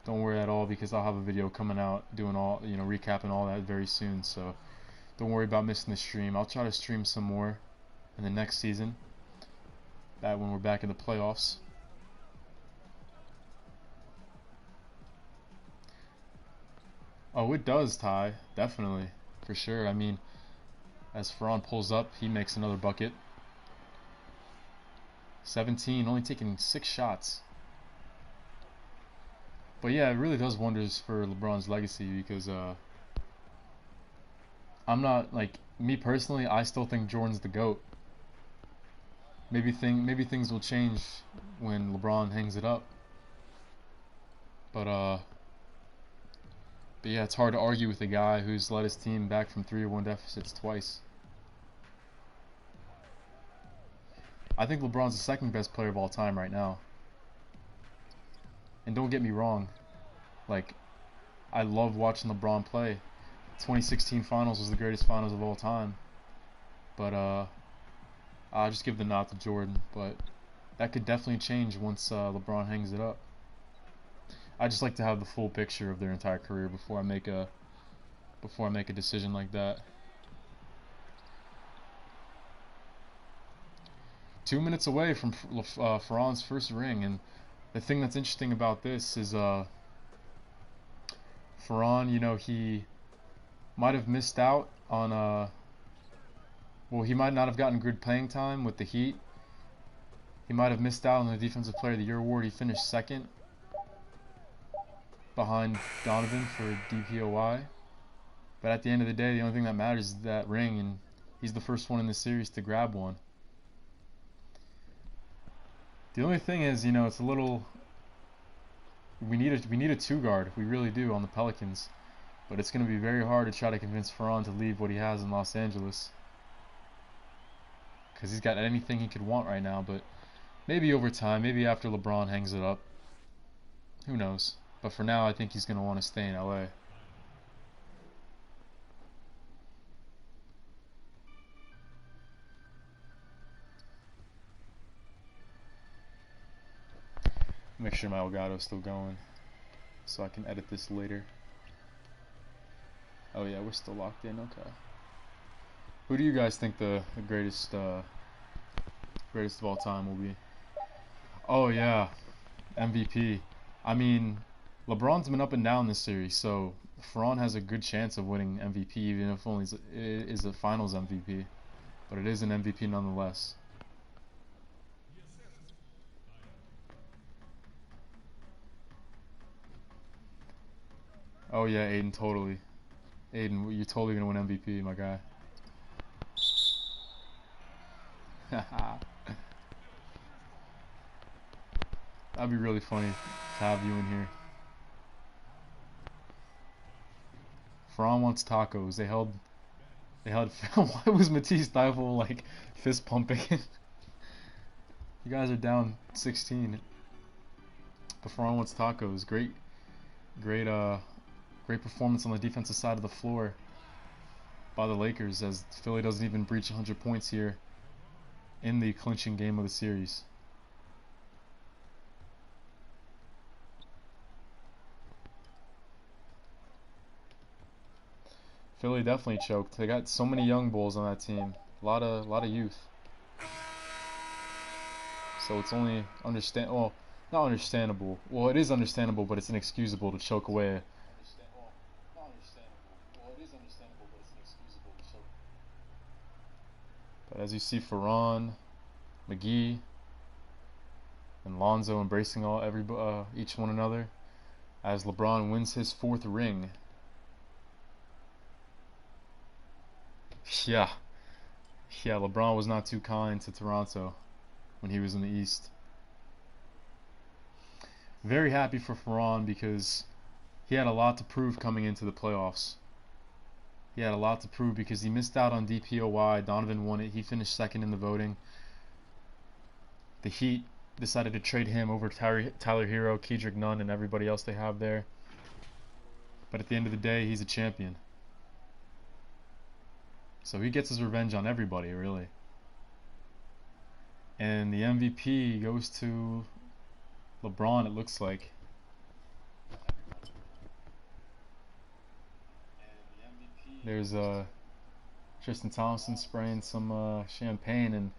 A: don't worry at all, because I'll have a video coming out doing all, recapping all that very soon. So don't worry about missing the stream. I'll try to stream some more in the next season. That when we're back in the playoffs. Oh, it does, Ty. Definitely. For sure. I mean, as Ferran pulls up, he makes another bucket. 17, only taking 6 shots. But yeah, it really does wonders for LeBron's legacy, because I'm not, like, me personally, I still think Jordan's the GOAT. Maybe things will change when LeBron hangs it up. But yeah, it's hard to argue with a guy who's led his team back from 3-1 deficits twice. I think LeBron's the second best player of all time right now. And don't get me wrong, like, I love watching LeBron play. 2016 finals was the greatest finals of all time. But I'll just give the nod to Jordan. But that could definitely change once LeBron hangs it up. I just like to have the full picture of their entire career before I make a decision like that. 2 minutes away from Ferran's first ring, and the thing that's interesting about this is Ferran, you know, he might have missed out on well, he might not have gotten good playing time with the Heat. He might have missed out on the Defensive Player of the Year award. He finished second behind Donovan for DPOY. But at the end of the day, the only thing that matters is that ring, and he's the first one in the series to grab one. The only thing is, you know, it's a little. We need a two guard. We really do on the Pelicans, but it's going to be very hard to try to convince Ferran to leave what he has in Los Angeles, because he's got anything he could want right now. But maybe over time, maybe after LeBron hangs it up, who knows? But for now, I think he's going to want to stay in LA. Make sure my Elgato's still going, so I can edit this later. Oh yeah, we're still locked in. Okay. Who do you guys think the greatest of all time will be? Oh yeah, MVP. I mean, LeBron's been up and down this series, so Ferran has a good chance of winning MVP, even if only it is a Finals MVP. But it is an MVP nonetheless. Oh yeah, Aiden, totally. Aiden, you're totally gonna win MVP, my guy. That'd be really funny to have you in here. Ferran wants tacos. They held. Why was Matisse Thybulle like fist pumping? You guys are down 16. But Ferran wants tacos. Great performance on the defensive side of the floor by the Lakers, as Philly doesn't even breach 100 points here in the clinching game of the series. Philly definitely choked. They got so many young bulls on that team. A lot of youth. So it's only not understandable. Well, it is understandable, but it's inexcusable to choke away. But as you see, Ferran, McGee, and Lonzo embracing each one another as LeBron wins his 4th ring. Yeah, LeBron was not too kind to Toronto when he was in the East. Very happy for Ferran because he had a lot to prove coming into the playoffs. He had a lot to prove because he missed out on DPOY. Donovan won it. He finished second in the voting. The Heat decided to trade him over Tyler Hero, Kendrick Nunn, and everybody else they have there. But at the end of the day, he's a champion. So he gets his revenge on everybody, really. And the MVP goes to LeBron, it looks like. There's Tristan Thompson spraying some champagne, and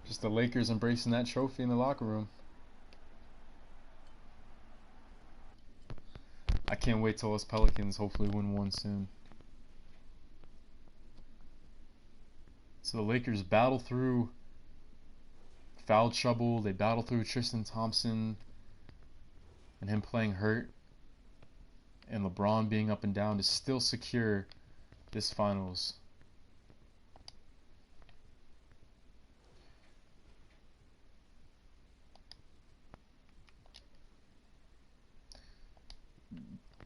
A: just the Lakers embracing that trophy in the locker room. I can't wait till us Pelicans hopefully win one soon. So the Lakers battle through foul trouble. They battle through Tristan Thompson and him playing hurt, and LeBron being up and down to still secure this finals.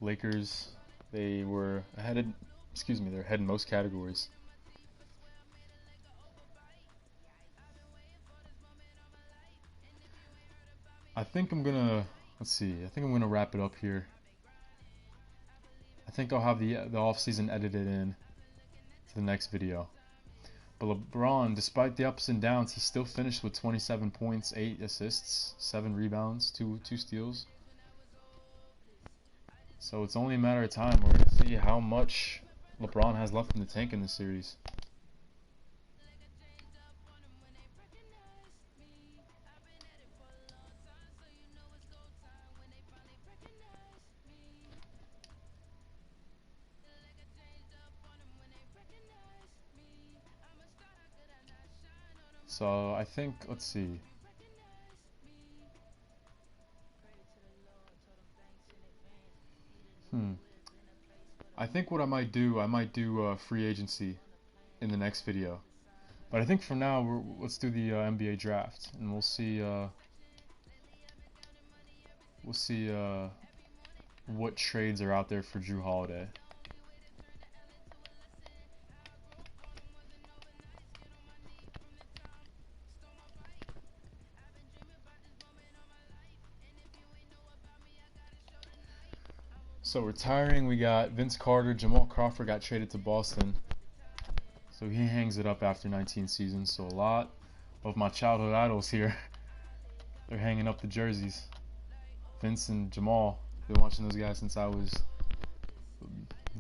A: Lakers, they were ahead in, they're ahead in most categories. I think I'm gonna, let's see, I think I'm gonna wrap it up here. I think I'll have the off season edited in to the next video. But LeBron, despite the ups and downs, he still finished with 27 points, 8 assists, 7 rebounds, 2 steals. So it's only a matter of time. We're going to see how much LeBron has left in the tank in this series. So I think, let's see. I think what I might do free agency in the next video. But I think for now, let's do the NBA draft, and we'll see what trades are out there for Jrue Holiday. So retiring, we got Vince Carter. Jamal Crawford got traded to Boston. So he hangs it up after 19 seasons. So a lot of my childhood idols here, they're hanging up the jerseys. Vince and Jamal, been watching those guys since I was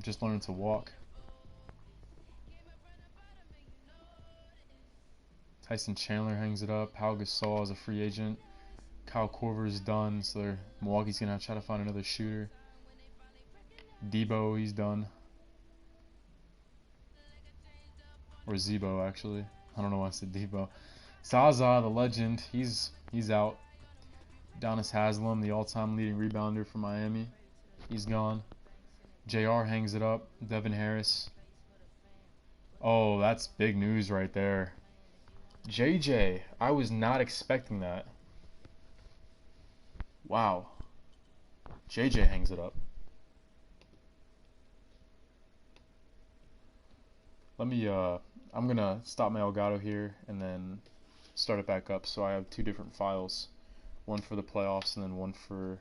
A: just learning to walk. Tyson Chandler hangs it up. Pau Gasol is a free agent. Kyle Korver's done, so Milwaukee's gonna try to find another shooter. Debo, he's done. Or Zebo, actually. I don't know why I said Debo. Zaza, the legend, he's out. Udonis Haslem, the all-time leading rebounder for Miami, he's gone. JR hangs it up. Devin Harris. Oh, that's big news right there. JJ, I was not expecting that. Wow. JJ hangs it up. Let me, I'm gonna stop my Elgato here and then start it back up. So I have 2 different files. One for the playoffs and then one for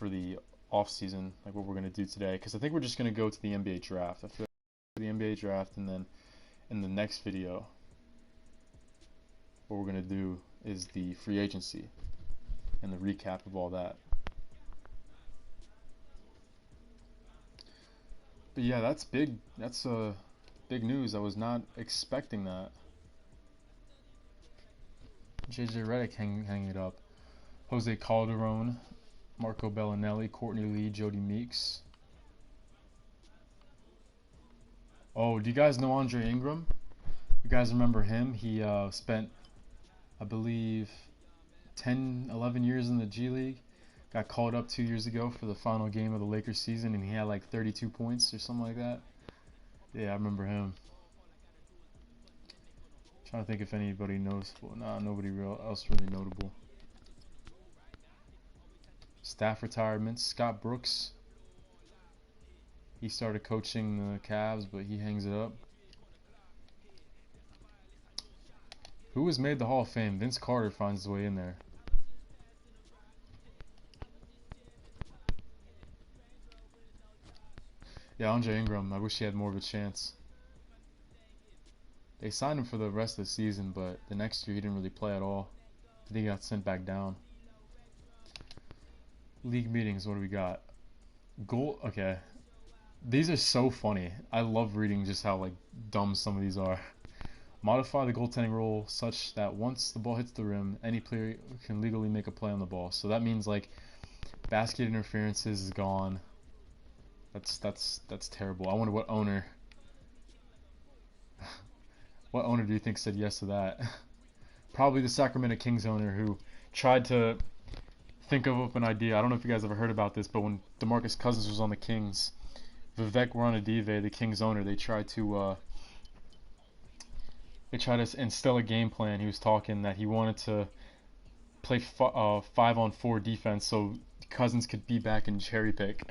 A: the off season, like what we're gonna do today. Because I think we're just gonna go to the NBA draft. I feel like the NBA draft, and then in the next video, what we're gonna do is the free agency and the recap of all that. But yeah, that's big. That's big news. I was not expecting that. JJ Redick hanging it up. Jose Calderon, Marco Bellinelli, Courtney Lee, Jody Meeks. Oh, do you guys know Andre Ingram? You guys remember him? He spent, I believe, 10, 11 years in the G League. Got called up 2 years ago for the final game of the Lakers season, and he had like 32 points or something like that. Yeah, I remember him. Trying to think if anybody noticeable. Nah, nobody else really notable. Staff retirements. Scott Brooks. He started coaching the Cavs, but he hangs it up. Who was made the Hall of Fame? Vince Carter finds his way in there. Yeah, Andre Ingram. I wish he had more of a chance. They signed him for the rest of the season, but the next year he didn't really play at all. I think he got sent back down. League meetings, what do we got? Okay. These are so funny. I love reading just how like dumb some of these are. Modify the goaltending rule such that once the ball hits the rim, any player can legally make a play on the ball. So that means like basket interferences is gone. That's terrible. I wonder what owner what owner do you think said yes to that? Probably the Sacramento Kings owner who tried to think of an idea. I don't know if you guys ever heard about this, but when DeMarcus Cousins was on the Kings, Vivek Ranadive, the Kings owner, they tried to instill a game plan. He was talking that he wanted to play 5-on-4 defense so Cousins could be back and cherry pick.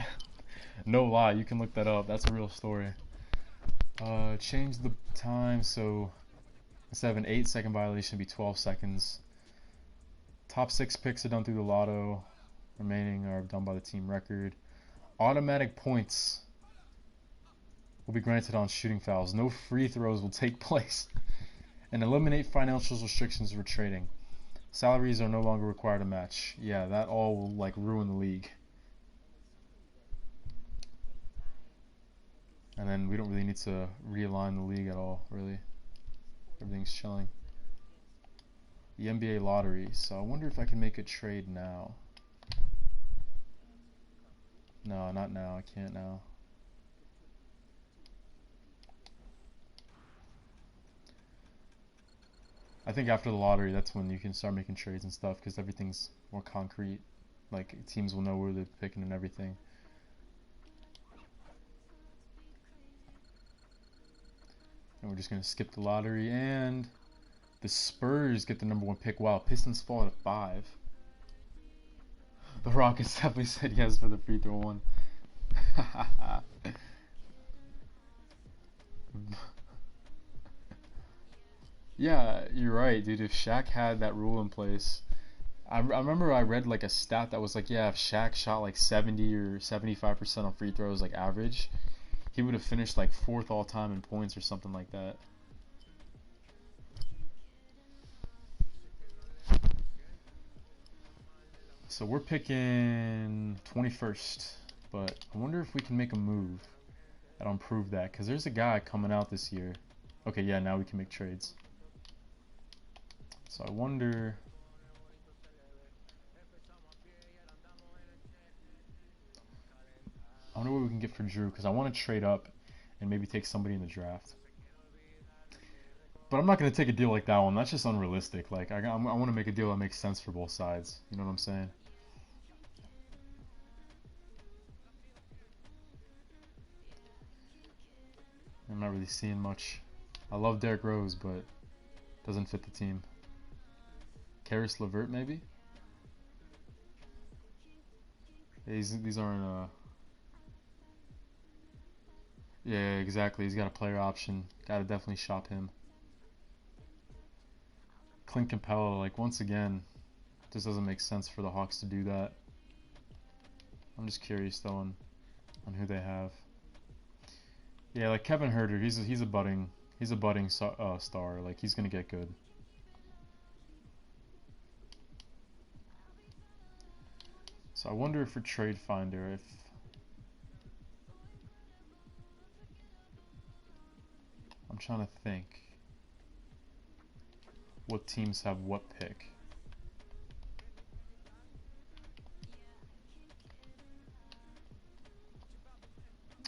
A: No lie, you can look that up. That's a real story. Change the time so instead of an 8-second violation, it'd be 12 seconds. Top 6 picks are done through the lotto. Remaining are done by the team record. Automatic points will be granted on shooting fouls. No free throws will take place. And eliminate financial restrictions for trading. Salaries are no longer required to match. Yeah, that all will like ruin the league. And then we don't really need to realign the league at all, really. Everything's chilling. The NBA lottery. So I wonder if I can make a trade now. No, not now. I can't now. I think after the lottery, that's when you can start making trades and stuff because everything's more concrete. Like teams will know where they're picking and everything. And we're just gonna skip the lottery, and the Spurs get the #1 pick. Wow, Pistons fall to 5. The Rockets definitely said yes for the free throw one. Yeah, you're right, dude. If Shaq had that rule in place, I remember I read like a stat that was like, yeah, if Shaq shot like 70 or 75% on free throws, like average, he would have finished like 4th all time in points or something like that. So we're picking 21st, but I wonder if we can make a move that'll improve that, because there's a guy coming out this year. Okay, yeah, now we can make trades. So I wonder what we can get for Drew, because I want to trade up and maybe take somebody in the draft. But I'm not going to take a deal like that one. That's just unrealistic. Like I want to make a deal that makes sense for both sides. You know what I'm saying? I'm not really seeing much. I love Derrick Rose, but doesn't fit the team. Karis LeVert, maybe? These aren't yeah, exactly. He's got a player option. Gotta definitely shop him. Clint Capella, like once again, just doesn't make sense for the Hawks to do that. I'm just curious though on who they have. Yeah, like Kevin Huerter, he's a budding star. Like he's gonna get good. So I wonder if for Trade Finder, if I'm trying to think what teams have what pick.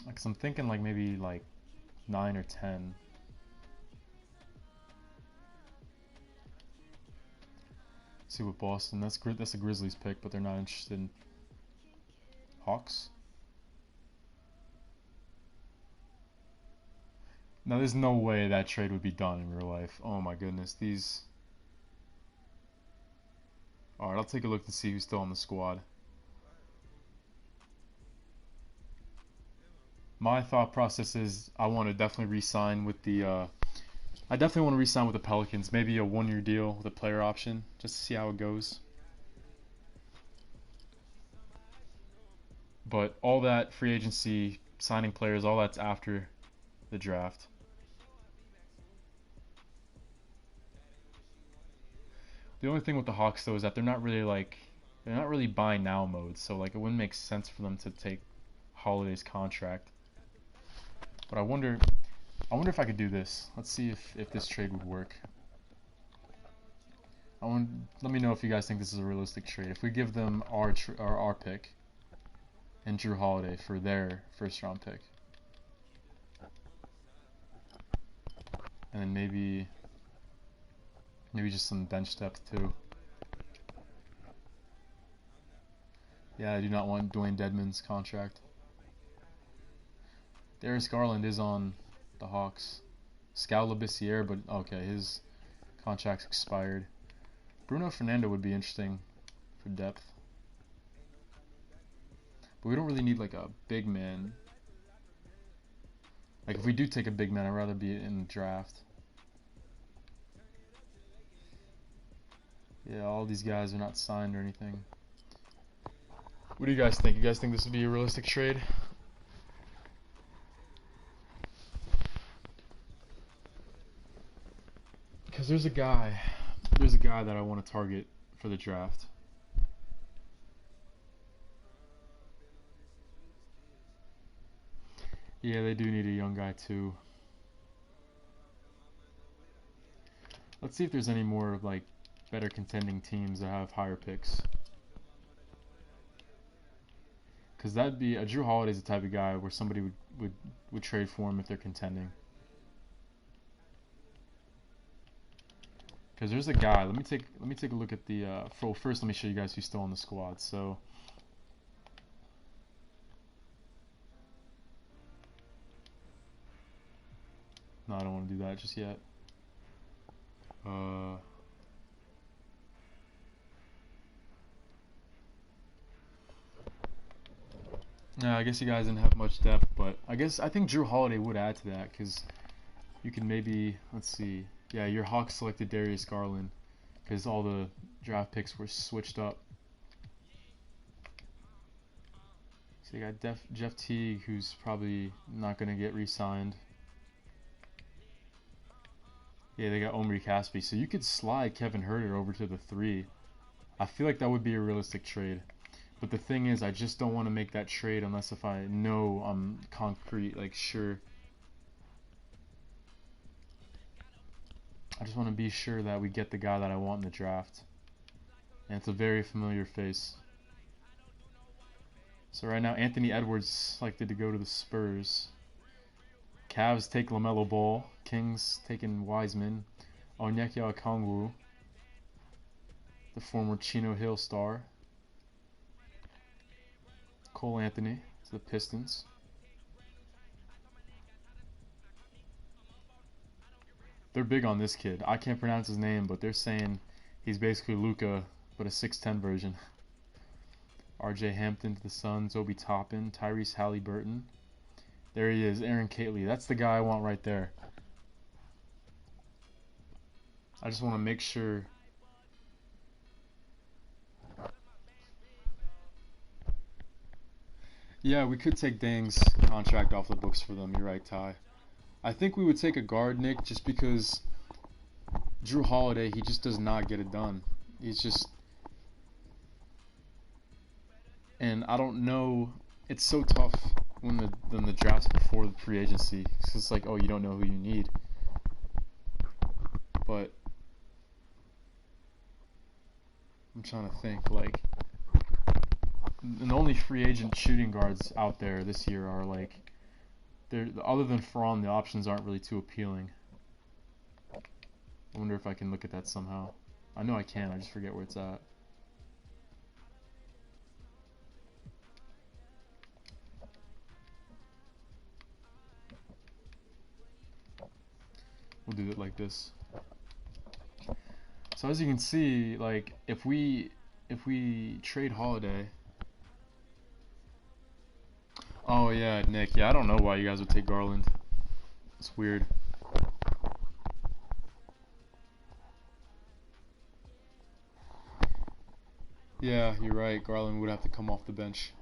A: Because I'm thinking like maybe like 9 or 10. See what Boston. That's a Grizzlies pick, but they're not interested in Hawks. Now there's no way that trade would be done in real life. Oh my goodness, these. All right, I'll take a look to see who's still on the squad. My thought process is I want to definitely re-sign with the. I definitely want to re-sign with the Pelicans. Maybe a 1-year deal with a player option, just to see how it goes. But all that free agency, signing players, all that's after the draft. The only thing with the Hawks though is that they're not really buy now mode. So like it wouldn't make sense for them to take Holiday's contract. But I wonder if I could do this. Let's see if this trade would work. Let me know if you guys think this is a realistic trade. If we give them our pick and Drew Holiday for their 1st round pick, and then maybe just some bench depth too. Yeah, I do not want Dwayne Dedman's contract. Darius Garland is on the Hawks. Scal Labissiere, but okay, his contract's expired. Bruno Fernando would be interesting for depth. But we don't really need like a big man. Like if we do take a big man, I'd rather be in the draft. Yeah, all these guys are not signed or anything. What do you guys think? You guys think this would be a realistic trade? Because there's a guy that I want to target for the draft. Yeah, they do need a young guy too. Let's see if there's any more like better contending teams that have higher picks. Because that'd be a Drew Holiday's the type of guy where somebody would trade for him if they're contending. Because there's a guy. Let me take a look at the. First, let me show you guys who's still on the squad. So. No, I don't want to do that just yet. No, I guess you guys didn't have much depth, but I think Drew Holiday would add to that because you could maybe, let's see, yeah, your Hawks selected Darius Garland because all the draft picks were switched up. So you got Jeff Teague, who's probably not going to get re-signed. Yeah, they got Omri Caspi, so you could slide Kevin Huerter over to the 3. I feel like that would be a realistic trade. But the thing is, I just don't want to make that trade unless if I know I'm concrete, like sure. I just want to be sure that we get the guy that I want in the draft. And it's a very familiar face. So right now, Anthony Edwards selected to go to the Spurs. Cavs take LaMelo Ball. Kings taking Wiseman. Onyeka Okongwu, the former Chino Hill star. Cole Anthony to the Pistons. They're big on this kid. I can't pronounce his name, but they're saying he's basically Luka, but a 6'10 version. RJ Hampton to the Suns. Obi Toppin. Tyrese Halliburton. There he is, Aaron Catley. That's the guy I want right there. I just want to make sure. Yeah, we could take Dang's contract off the books for them. You're right, Ty. I think we would take a guard, Nick, just because Drew Holiday, he just does not get it done. He's just... And I don't know... It's so tough when the draft's before the free agency. It's like, oh, you don't know who you need. But... I'm trying to think, like... And the only free agent shooting guards out there this year are like... Other than Ferron, the options aren't really too appealing. I wonder if I can look at that somehow. I know I can, I just forget where it's at. We'll do it like this. So as you can see, like if we trade Holiday. Oh yeah, Nick. Yeah, I don't know why you guys would take Garland. It's weird. Yeah, you're right. Garland would have to come off the bench.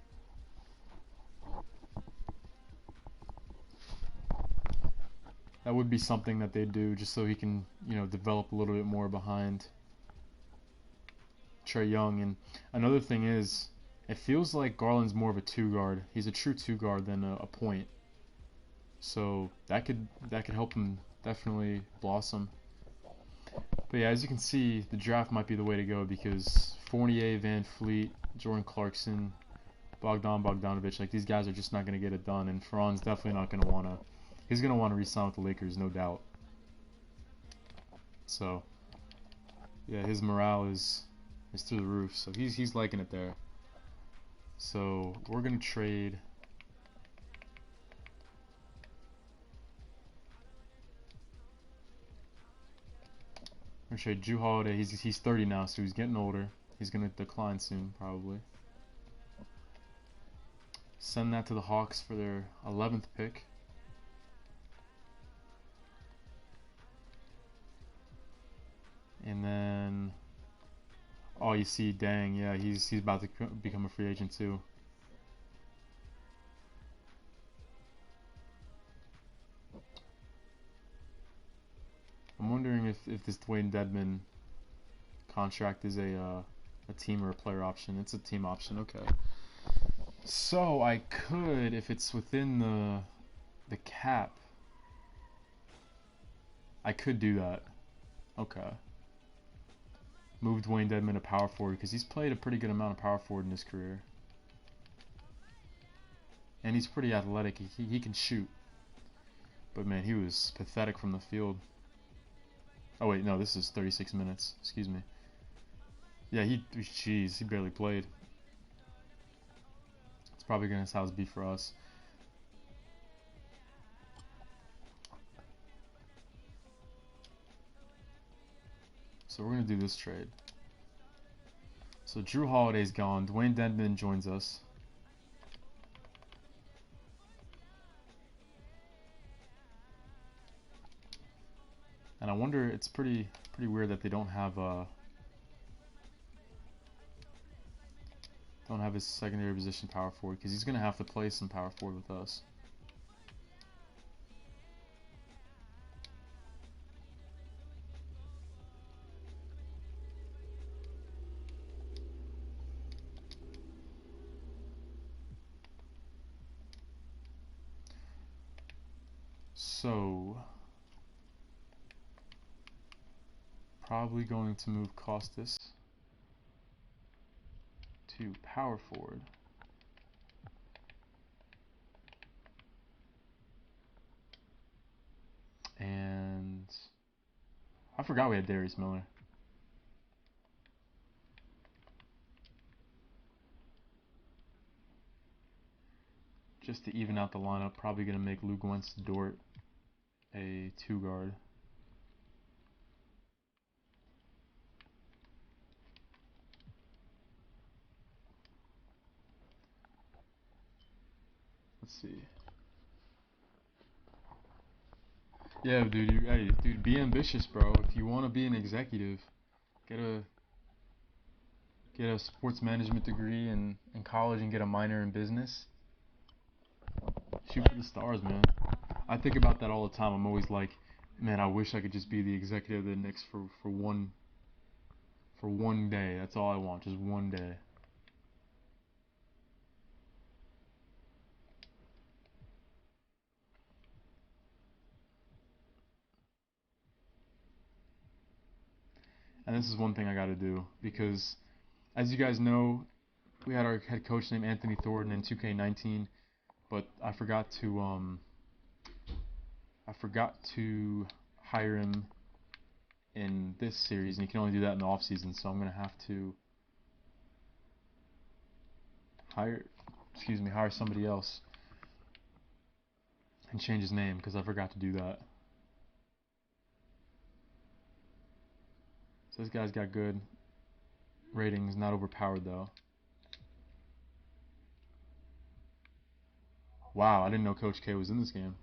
A: That would be something that they do just so he can, develop a little bit more behind Trae Young. And another thing is, it feels like Garland's more of a 2-guard. He's a true 2-guard than a point. So that could help him definitely blossom. But yeah, as you can see, the draft might be the way to go because Fournier, Van Fleet, Jordan Clarkson, Bogdanovich, like these guys are just not going to get it done. And Ferron's definitely not going to want to. He's going to want to re-sign with the Lakers, no doubt. So yeah, his morale is through the roof. So he's liking it there. So we're gonna trade. We're gonna trade Drew Holiday. He's 30 now, so he's getting older. He's gonna decline soon, probably. Send that to the Hawks for their 11th pick. And then, oh, you see, dang, yeah, he's about to become a free agent too. I'm wondering if this Dwayne Dedman contract is a team or a player option. It's a team option, okay. So I could, if it's within the cap, I could do that. Okay. Move Dwayne Dedman to power forward because he's played a pretty good amount of power forward in his career. And he's pretty athletic. He can shoot. But man, he was pathetic from the field. Oh wait, no, this is 36 minutes. Excuse me. Yeah, jeez, he barely played. It's probably gonna how it's be for us. So we're gonna do this trade. So Drew Holiday's gone. Dwayne Dedman joins us. And I wonder, it's pretty weird that they don't have his secondary position power forward because he's gonna have to play some power forward with us. So probably going to move Costas to power forward. And I forgot we had Darius Miller. Just to even out the lineup, probably going to make Lou Gwentz Dort a 2 guard. Let's see. Yeah, dude. Hey, dude, be ambitious, bro. If you want to be an executive, get a sports management degree in college and get a minor in business. Shoot for the stars, man. I think about that all the time. I'm always like, man, I wish I could just be the executive of the Knicks for one day. That's all I want, just one day. And this is one thing I got to do because, as you guys know, we had our head coach named Anthony Thornton in 2K19, but I forgot to hire him in this series, and you can only do that in the off season. So I'm gonna have to hire somebody else and change his name because I forgot to do that. So this guy's got good ratings, not overpowered though. Wow, I didn't know Coach K was in this game.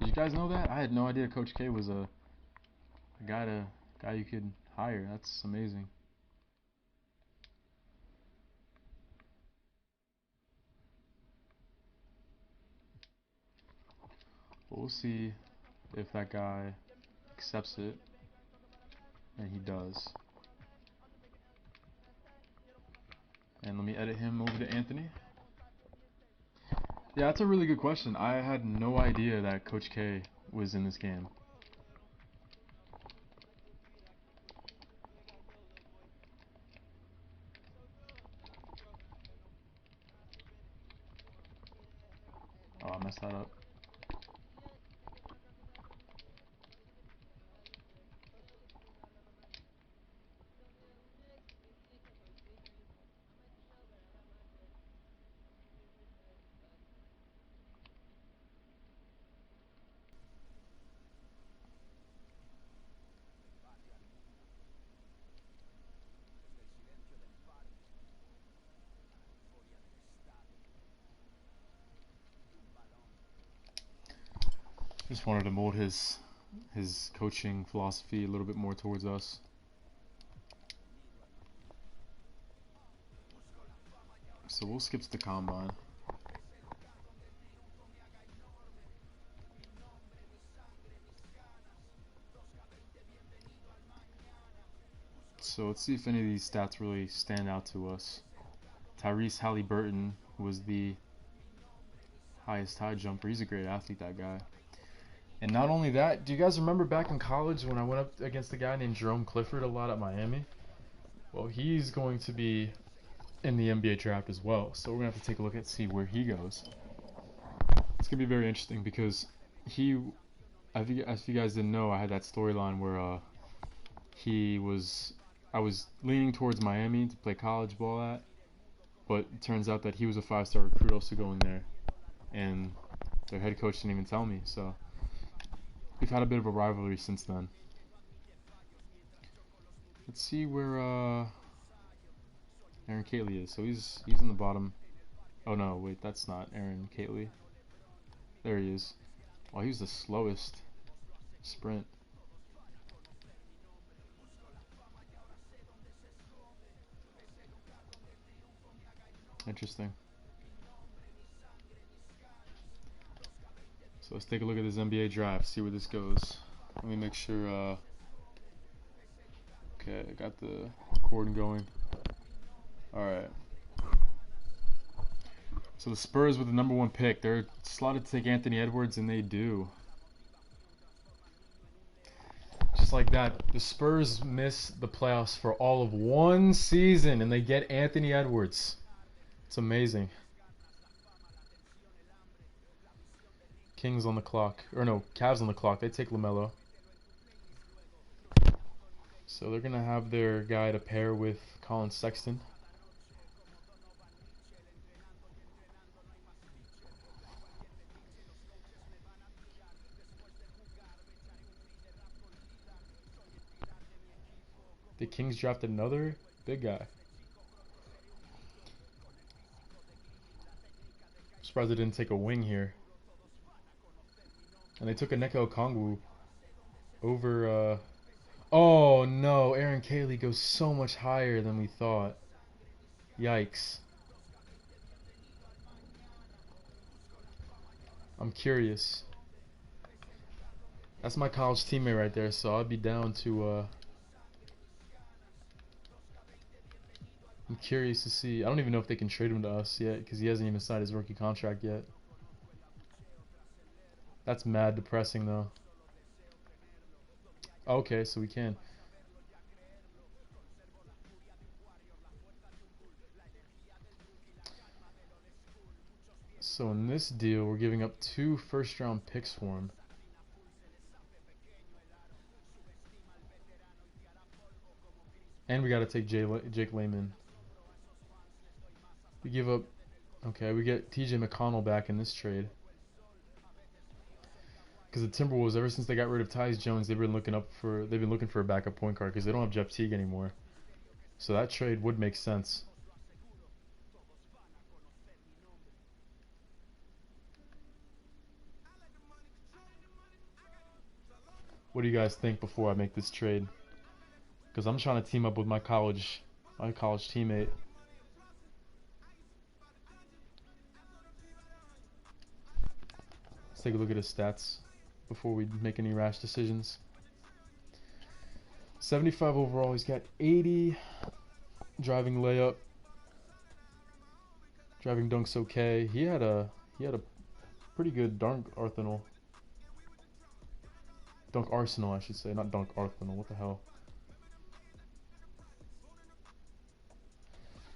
A: Did you guys know that? I had no idea Coach K was a guy you could hire. That's amazing. But we'll see if that guy accepts it, and he does. And let me edit him over to Anthony. Yeah, that's a really good question. I had no idea that Coach K was in this game. Oh, I messed that up. Just wanted to mold his coaching philosophy a little bit more towards us. So we'll skip to the combine. So let's see if any of these stats really stand out to us. Tyrese Halliburton was the highest high jumper. He's a great athlete, that guy. And not only that, do you guys remember back in college when I went up against a guy named Jerome Clifford a lot at Miami? Well, he's going to be in the NBA draft as well. So we're going to have to take a look at see where he goes. It's going to be very interesting because if you guys didn't know, I had that storyline where I was leaning towards Miami to play college ball at, but it turns out that he was a 5-star recruit also going there, and their head coach didn't even tell me. So we've had a bit of a rivalry since then. Let's see where Aaron Catley is. So he's in the bottom. Oh no, wait, that's not Aaron Catley. There he is. Well, he was the slowest sprint. Interesting. So let's take a look at this NBA draft, see where this goes. Let me make sure. Okay, I got the recording going. Alright. So the Spurs with the #1 pick. They're slotted to take Anthony Edwards, and they do. Just like that, the Spurs miss the playoffs for all of one season, and they get Anthony Edwards. It's amazing. Kings on the clock. Or no, Cavs on the clock. They take LaMelo. So they're going to have their guy to pair with Colin Sexton. The Kings drafted another big guy. I'm surprised they didn't take a wing here. And they took a Nneka Okongwu over... Oh no, Aaron Catley goes so much higher than we thought. Yikes. I'm curious. That's my college teammate right there, so I'd be down to... I'm curious to see. I don't even know if they can trade him to us yet because he hasn't even signed his rookie contract yet. That's mad depressing though. Okay, so we can. So in this deal, we're giving up 2 first-round picks for him. And we got to take Jake Layman. We give up... Okay, we get TJ McConnell back in this trade. Because the Timberwolves, ever since they got rid of Tyus Jones, they've been looking for a backup point guard because they don't have Jeff Teague anymore. So that trade would make sense. What do you guys think before I make this trade? Because I'm trying to team up with my college teammate. Let's take a look at his stats before we make any rash decisions. 75 overall. He's got 80 driving layup. Driving dunk's okay. He had a pretty good dunk arsenal. Dunk arsenal, I should say, not dunk arsenal. What the hell?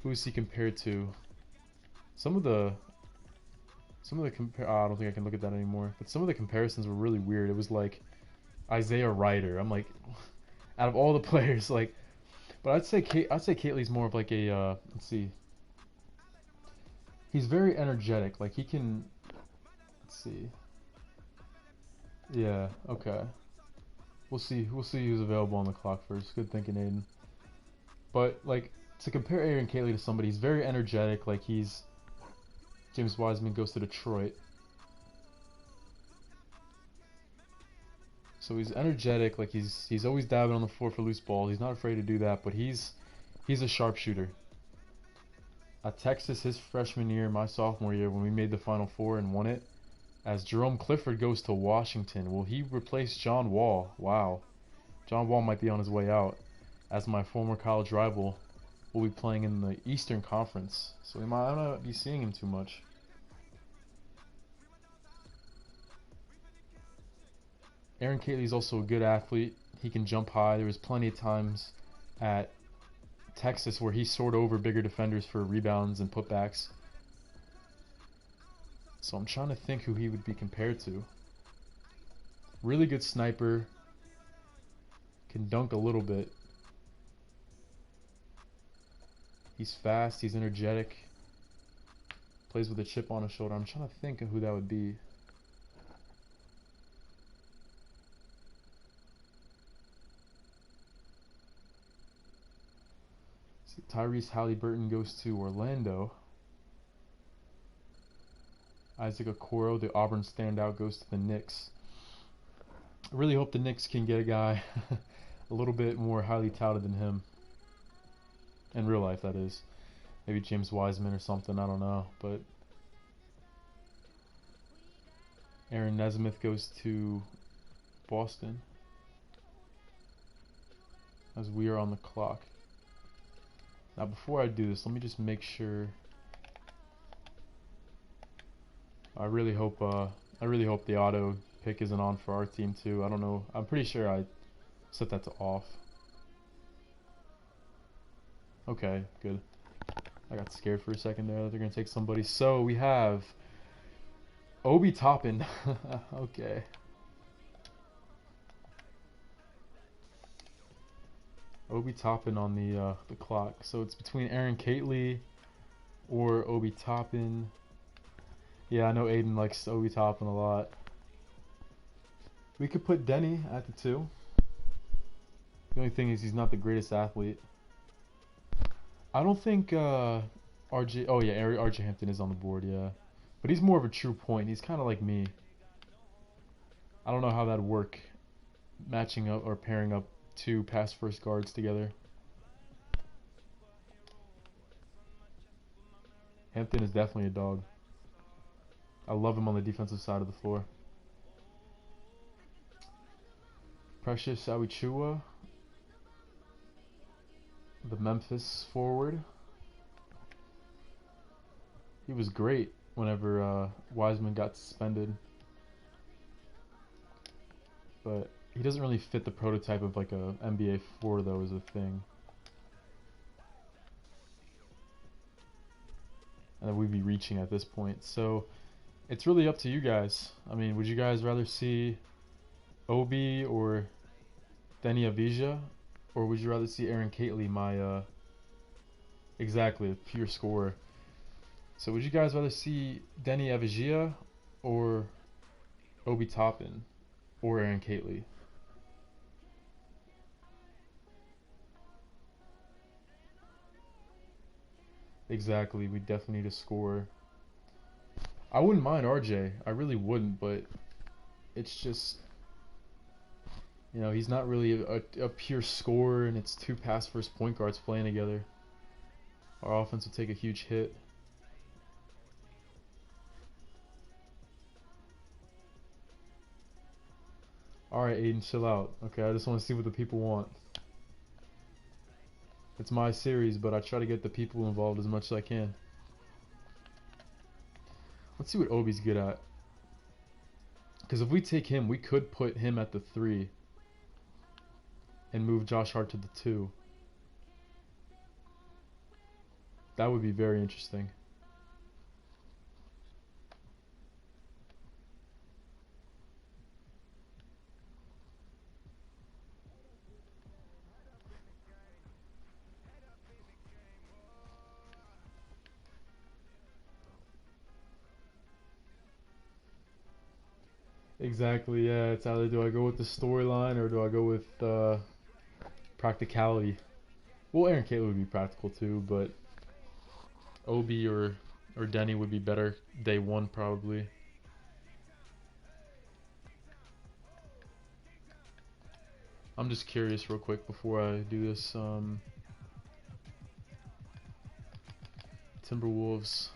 A: Who is he compared to? I don't think I can look at that anymore. But some of the comparisons were really weird. It was like Isaiah Ryder. I'm like, out of all the players, like, but I'd say Catley's more of like a let's see. He's very energetic. Like he can. Let's see. Yeah. Okay. We'll see who's available on the clock first. Good thinking, Aiden. But like to compare Aaron Catley to somebody, he's very energetic. Like he's James Wiseman goes to Detroit. So he's energetic, like he's always dabbing on the floor for loose balls. He's not afraid to do that, but he's a sharpshooter. At Texas, his freshman year, my sophomore year, when we made the Final Four and won it, as Jerome Clifford goes to Washington, will he replace John Wall? Wow. John Wall might be on his way out, as my former college rival will be playing in the Eastern Conference, so we might not be seeing him too much. Aaron Catley is also a good athlete. He can jump high. There was plenty of times at Texas where he soared over bigger defenders for rebounds and putbacks. So I'm trying to think who he would be compared to. Really good sniper. Can dunk a little bit. He's fast. He's energetic. Plays with a chip on his shoulder. I'm trying to think of who that would be. See, Tyrese Halliburton goes to Orlando. Isaac Okoro, the Auburn standout, goes to the Knicks. I really hope the Knicks can get a guy a little bit more highly touted than him. In real life, that is. Maybe James Wiseman or something, I don't know. But Aaron Nesmith goes to Boston. As we are on the clock. Now before I do this, let me just make sure. I really hope the auto pick isn't on for our team too. I don't know. I'm pretty sure I set that to off. Okay, good. I got scared for a second there that they're gonna take somebody. So we have Obi Toppin. Okay. Obi Toppin on the clock. So it's between Aaron Catley or Obi Toppin. Yeah, I know Aiden likes Obi Toppin a lot. We could put Denny at the 2. The only thing is he's not the greatest athlete. I don't think RJ. Oh yeah, RJ Hampton is on the board. Yeah, but he's more of a true point. He's kind of like me. I don't know how that'd work, matching up or pairing up 2 pass first guards together. Hampton is definitely a dog. I love him on the defensive side of the floor. Precious Awichua, the Memphis forward. He was great whenever Wiseman got suspended. But he doesn't really fit the prototype of like a NBA 4 though, is a thing. And we'd be reaching at this point. So it's really up to you guys. I mean, would you guys rather see Obi or Denny Avija? Or would you rather see Aaron Catley, my exactly, pure scorer? So would you guys rather see Denny Avija or Obi Toppin or Aaron Catley? Exactly, we definitely need a scorer. I wouldn't mind RJ, I really wouldn't, but it's just, you know, he's not really a pure scorer, and it's 2 pass first point guards playing together. Our offense would take a huge hit. Alright, Aiden, chill out. Okay, I just want to see what the people want. It's my series, but I try to get the people involved as much as I can. Let's see what Obi's good at. Because if we take him, we could put him at the 3 and move Josh Hart to the 2. That would be very interesting. Exactly, yeah. It's either do I go with the storyline or do I go with practicality. Well, Aaron Catley would be practical too, but Obi or Denny would be better day 1 probably. I'm just curious real quick before I do this. Timberwolves.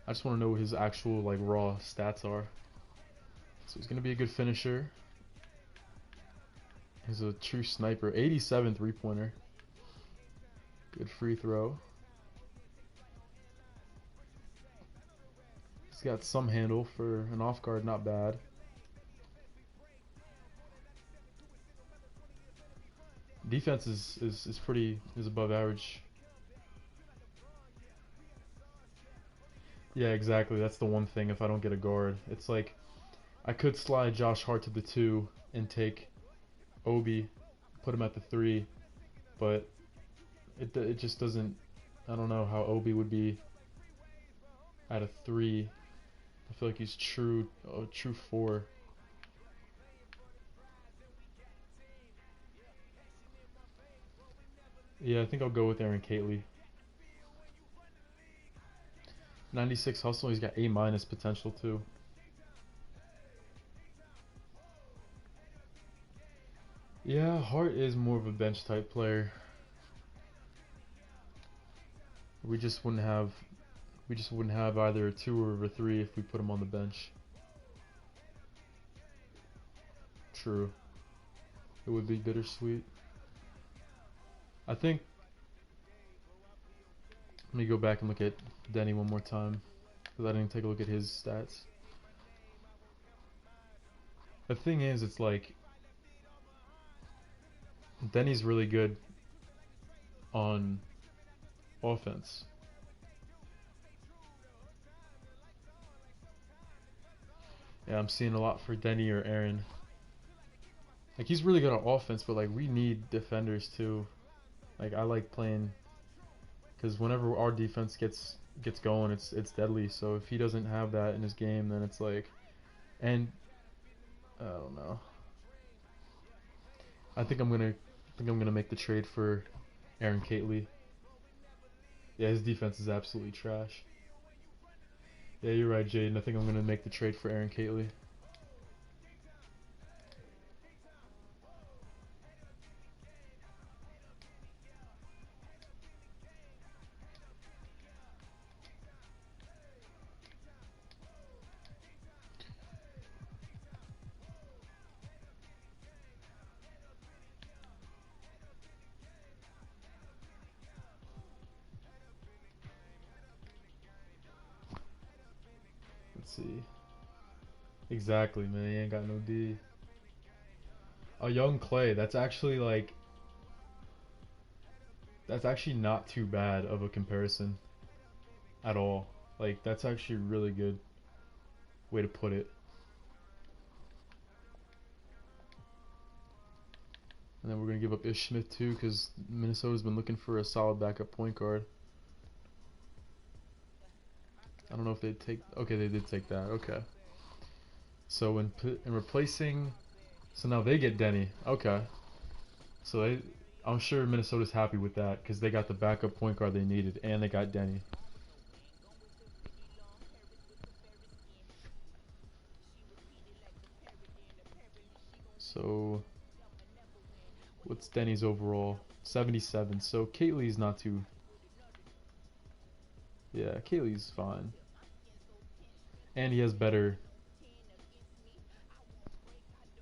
A: I just want to know what his actual like raw stats are. So he's gonna be a good finisher. He's a true sniper. 87 three-pointer. Good free throw. He's got some handle for an off guard, not bad. Defense is above average. Yeah, exactly. That's the one thing if I don't get a guard. It's like I could slide Josh Hart to the 2 and take Obi, put him at the 3, but it just doesn't. I don't know how Obi would be at a 3. I feel like he's true 4. Yeah, I think I'll go with Aaron Catley. 96 hustle. He's got A- potential too. Yeah, Hart is more of a bench type player. We just wouldn't have either a 2 or a 3 if we put him on the bench. True. It would be bittersweet. I think. Let me go back and look at Denny one more time, because I didn't take a look at his stats. The thing is, it's like Denny's really good on offense. Yeah, I'm seeing a lot for Denny or Aaron. Like, he's really good on offense, but like we need defenders too. Like, I like playing, because whenever our defense gets going, it's deadly. So if he doesn't have that in his game, then it's like, and I don't know. I think I'm gonna make the trade for Aaron Catley. Yeah, his defense is absolutely trash. Yeah, you're right, Jaden. I think I'm gonna make the trade for Aaron Catley. Let's see. Exactly, man. He ain't got no D. A young Clay. That's actually like. That's actually not too bad of a comparison at all. Like, that's actually a really good way to put it. And then we're going to give up Ish Smith too, because Minnesota's been looking for a solid backup point guard. I don't know if they'd take... Okay, they did take that. Okay. So in replacing... So now they get Denny. Okay. So I'm sure Minnesota's happy with that, because they got the backup point guard they needed, and they got Denny. So... What's Denny's overall? 77. So Catley's not too... Yeah, Catley's fine. And he has better...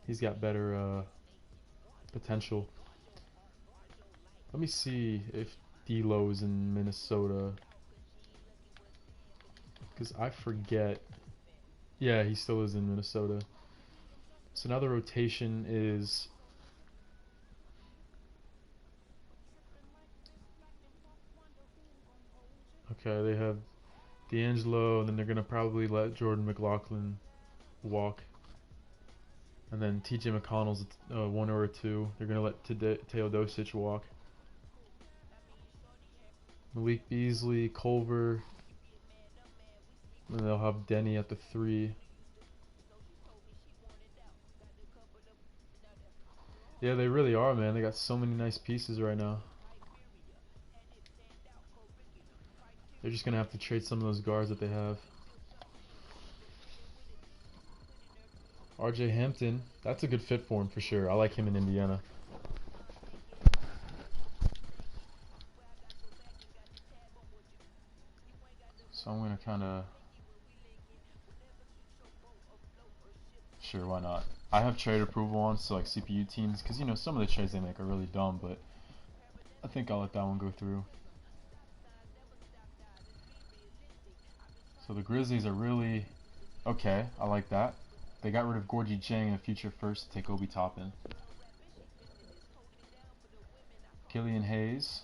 A: He's got better potential. Let me see if D'Lo is in Minnesota. Because I forget. Yeah, he still is in Minnesota. So now the rotation is... Okay, they have D'Angelo, and then they're going to probably let Jordan McLaughlin walk. And then TJ McConnell's 1 or 2. They're going to let Teodosic walk. Malik Beasley, Culver. And they'll have Denny at the 3. Yeah, they really are, man. They got so many nice pieces right now. They're just going to have to trade some of those guards that they have. RJ Hampton, that's a good fit for him for sure. I like him in Indiana. So I'm gonna kind of, sure, why not? I have trade approval on, so like CPU teams, because you know some of the trades they make are really dumb, but I think I'll let that one go through. So the Grizzlies are really okay. I like that. They got rid of Gorgie Jang in a future first to take Obi Toppin. Killian Hayes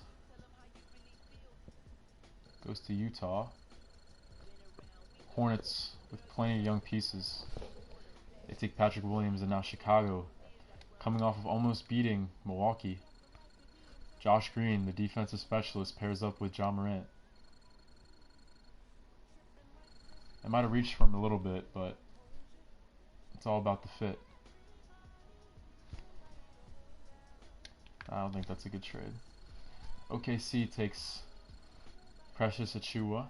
A: goes to Utah. Hornets with plenty of young pieces. They take Patrick Williams, and now Chicago, coming off of almost beating Milwaukee. Josh Green, the defensive specialist, pairs up with John Morant. I might have reached for him a little bit, but it's all about the fit. I don't think that's a good trade. OKC takes Precious Achiuwa.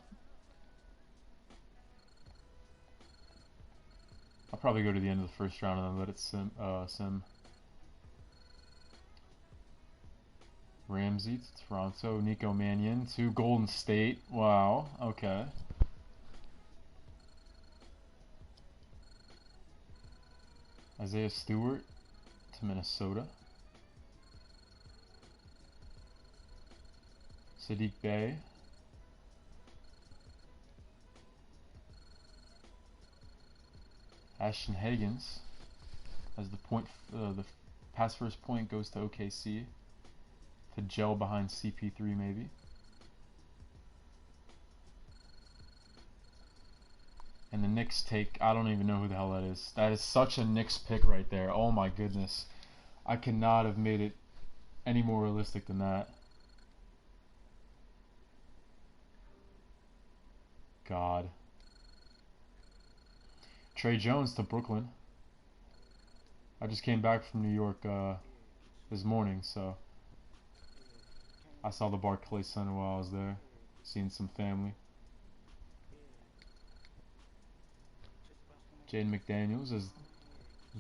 A: I'll probably go to the end of the first round and then let it sim. Ramsey to Toronto. Nico Mannion to Golden State. Wow. Okay. Isaiah Stewart to Minnesota. Sadiq Bey. Ashton Higgins as the point. The pass first point goes to OKC to gel behind CP3 maybe. And the Knicks take, I don't even know who the hell that is. That is such a Knicks pick right there. Oh my goodness. I could not have made it any more realistic than that. God. Trey Jones to Brooklyn. I just came back from New York this morning, so I saw the Barclays Center while I was there, seeing some family. Jaden McDaniels as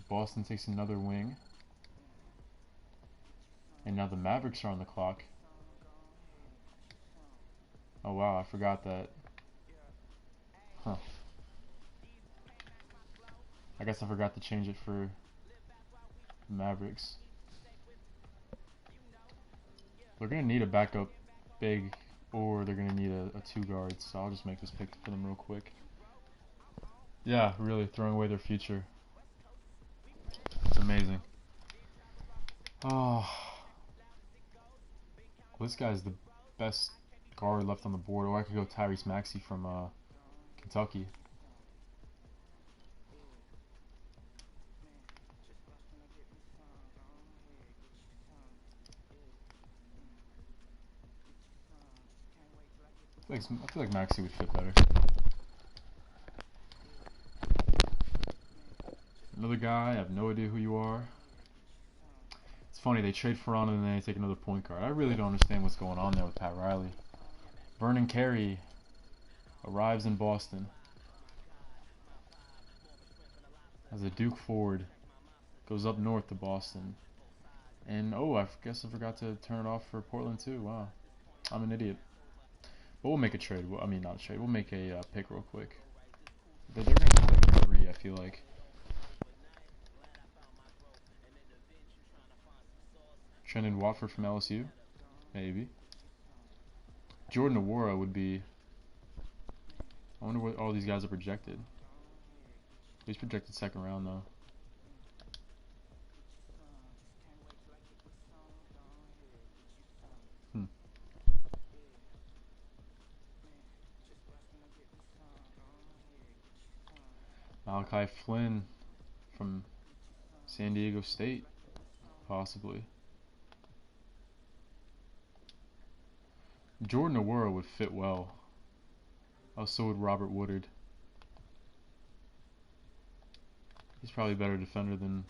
A: Boston takes another wing. And now the Mavericks are on the clock. Oh wow, I forgot that. Huh. I guess I forgot to change it for Mavericks. They're going to need a backup big, or they're going to need a two guard, so I'll just make this pick for them real quick. Yeah, really, throwing away their future. It's amazing. Oh, well, this guy's the best guard left on the board, or I could go Tyrese Maxey from Kentucky. I feel like Maxey would fit better. Another guy, I have no idea who you are. It's funny, they trade Ferrano and then they take another point guard. I really don't understand what's going on there with Pat Riley. Vernon Carey arrives in Boston as a Duke forward. Goes up north to Boston. And oh, I guess I forgot to turn it off for Portland too. Wow, I'm an idiot. But we'll make a trade. I mean, not a trade. We'll make a pick real quick. They're going to pick 3, I feel like. Trendon Watford from LSU? Maybe. Jordan Nwora would be... I wonder what all these guys are projected. He's projected second round, though. Malachi Flynn from San Diego State, possibly. Jordan Nwora would fit well. Oh, so would Robert Woodard. He's probably a better defender than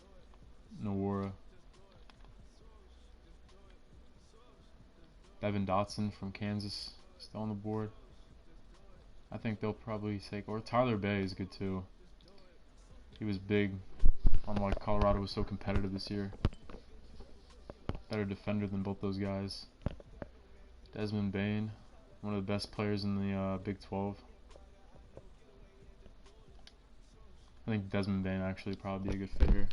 A: Nwora. Devin Dotson from Kansas, still on the board. I think they'll probably take, or Tyler Bay is good too. He was big on why Colorado was so competitive this year. Better defender than both those guys. Desmond Bain, one of the best players in the Big 12. I think Desmond Bain actually probably be a good fit here.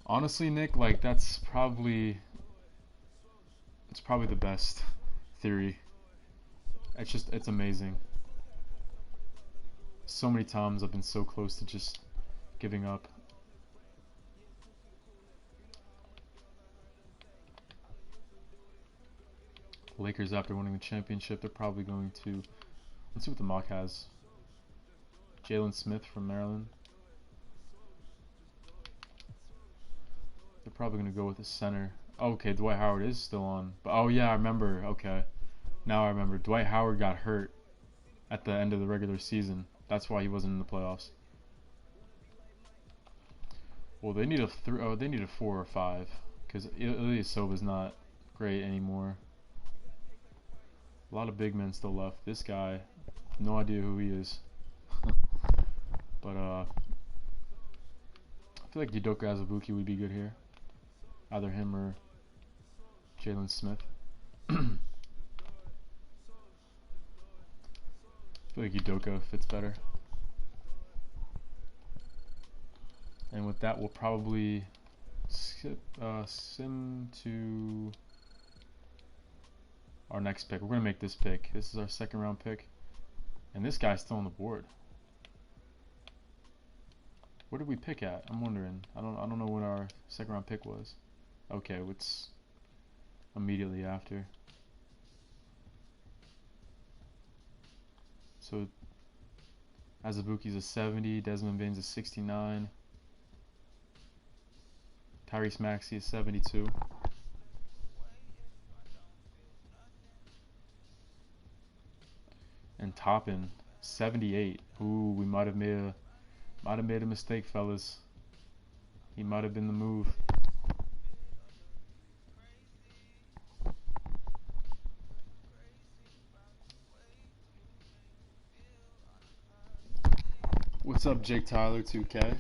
A: Honestly, Nick, like it's probably the best theory. It's amazing. So many times I've been so close to just giving up. Lakers, after winning the championship, they're probably going to, let's see what the mock has. Jalen Smith from Maryland. They're probably going to go with a center. Oh, okay, Dwight Howard is still on. But oh yeah, I remember. Okay, now I remember. Dwight Howard got hurt at the end of the regular season. That's why he wasn't in the playoffs. Well, they need they need a 4 or 5 because Ilyasova's not great anymore. A lot of big men still left. This guy, no idea who he is. But I feel like Udoka Azubuike would be good here. Either him or Jalen Smith. I feel like Udoka fits better. And with that, we'll probably sim to our next pick. We're going to make this pick. This is our second round pick. And this guy's still on the board. What did we pick at? I'm wondering. I don't know what our second round pick was. Okay, it's immediately after. So Azubuike's a 70, Desmond Bain's a 69, Tyrese Maxey is 72. And Toppin 78. Ooh, we might have made a mistake, fellas. He might have been the move. What's up, Jake Tyler 2K?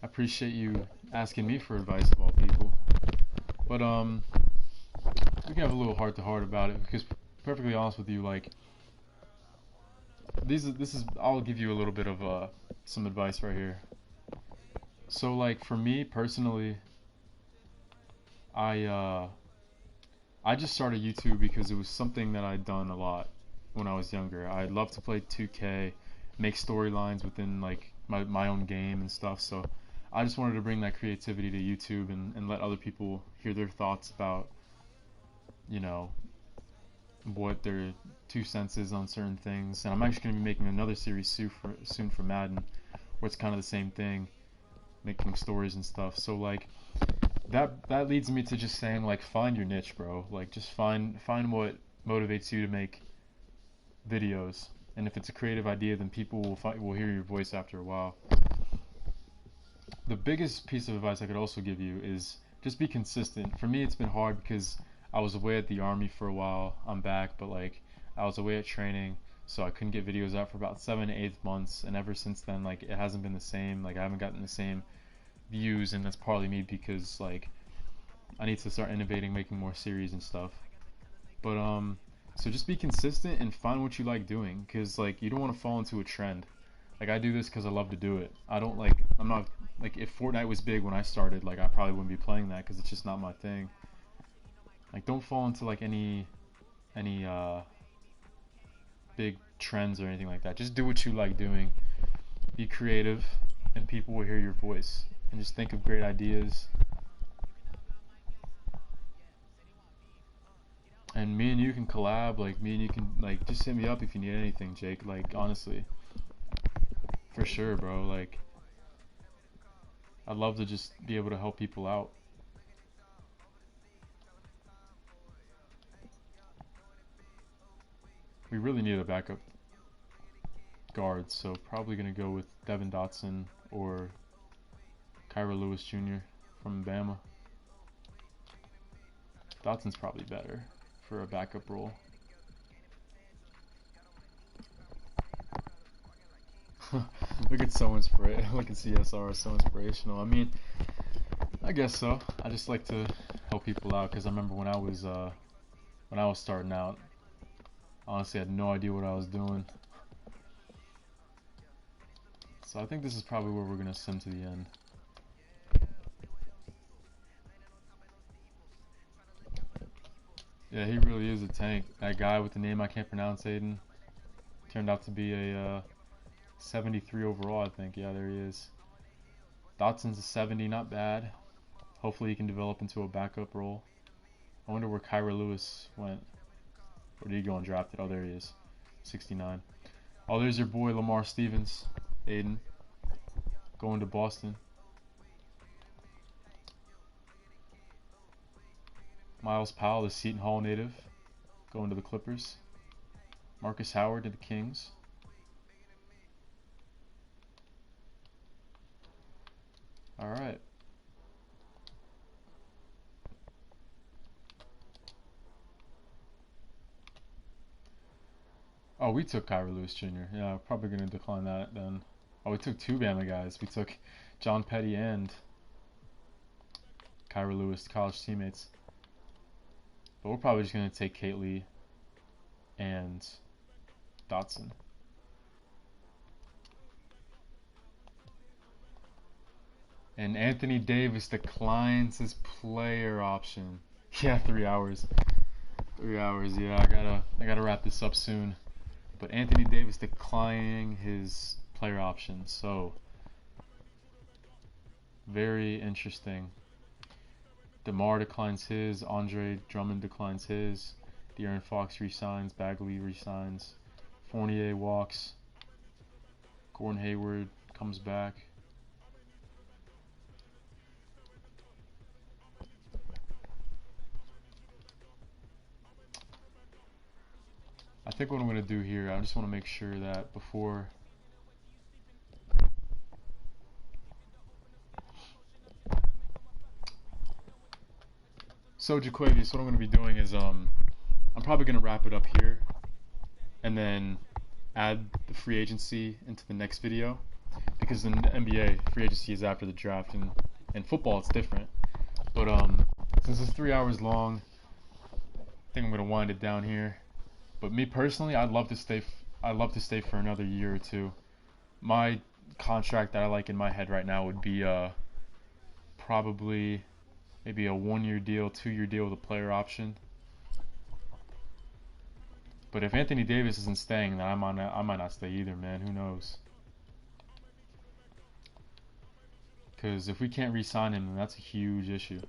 A: I appreciate you asking me for advice of all people. But we can have a little heart-to-heart about it because, perfectly honest with you, like this is I'll give you a little bit of some advice right here. So like for me personally, I just started YouTube because it was something that I'd done a lot when I was younger. I love to play 2K, make storylines within like my own game and stuff. So I just wanted to bring that creativity to YouTube and let other people hear their thoughts about, you know, what their 2 cents is on certain things. And I'm actually going to be making another series soon for Madden, where it's kind of the same thing, making stories and stuff. So like that leads me to just saying, like, find your niche, bro. Like just find what motivates you to make videos. And if it's a creative idea, then people will hear your voice after a while. The biggest piece of advice I could also give you is just be consistent. For me, it's been hard because I was away at the Army for a while. I'm back, but like I was away at training, so I couldn't get videos out for about 7 to 8 months. And ever since then, like it hasn't been the same. Like I haven't gotten the same views, and that's partly me because like I need to start innovating, making more series and stuff. But so just be consistent and find what you like doing, because like you don't want to fall into a trend. Like I do this because I love to do it. I'm not like, if Fortnite was big when I started, like I probably wouldn't be playing that because it's just not my thing. Like don't fall into like any big trends or anything like that. Just do what you like doing. Be creative, and people will hear your voice. And just think of great ideas. And me and you can collab. Like me and you can like just hit me up if you need anything, Jake. Like honestly, for sure, bro. Like I'd love to just be able to help people out. We really need a backup guard, so probably going to go with Devin Dotson or Kyra Lewis Jr. from Bama. Dotson's probably better for a backup role. Look at so inspirational. Look at CSR, so inspirational. I mean, I guess so. I just like to help people out because I remember when I was starting out, honestly, I had no idea what I was doing. So I think this is probably where we're gonna sim to the end. Yeah, he really is a tank. That guy with the name I can't pronounce, Aiden, turned out to be a 73 overall, I think. Yeah, there he is. Dotson's a 70, not bad. Hopefully he can develop into a backup role. I wonder where Kyra Lewis went. Where did he go undrafted? Oh, there he is. 69. Oh, there's your boy Lamar Stevens, Aiden, going to Boston. Miles Powell, the Seton Hall native, going to the Clippers. Marcus Howard to the Kings. All right. Oh, we took Kyra Lewis Jr. Yeah, probably going to decline that then. Oh, we took two Bama guys. We took John Petty and Kyra Lewis, college teammates. But we're probably just going to take Kate Lee and Dotson. And Anthony Davis declines his player option. Yeah, 3 hours. 3 hours. Yeah, I gotta wrap this up soon. But Anthony Davis declining his player option. So very interesting. DeMar declines his. Andre Drummond declines his. De'Aaron Fox resigns. Bagley resigns. Fournier walks. Gordon Hayward comes back. I think what I'm going to do here, I just want to make sure that before so Jaquavius, what I'm going to be doing is I'm probably going to wrap it up here and then add the free agency into the next video, because in the NBA free agency is after the draft, and in football it's different. But since it's 3 hours long, I think I'm going to wind it down here. But me personally, I'd love to stay for another year or two. My contract that I like in my head right now would be probably maybe a 1-year deal, 2-year deal with a player option. But if Anthony Davis isn't staying, then I might not stay either, man. Who knows? Because if we can't re-sign him, then that's a huge issue.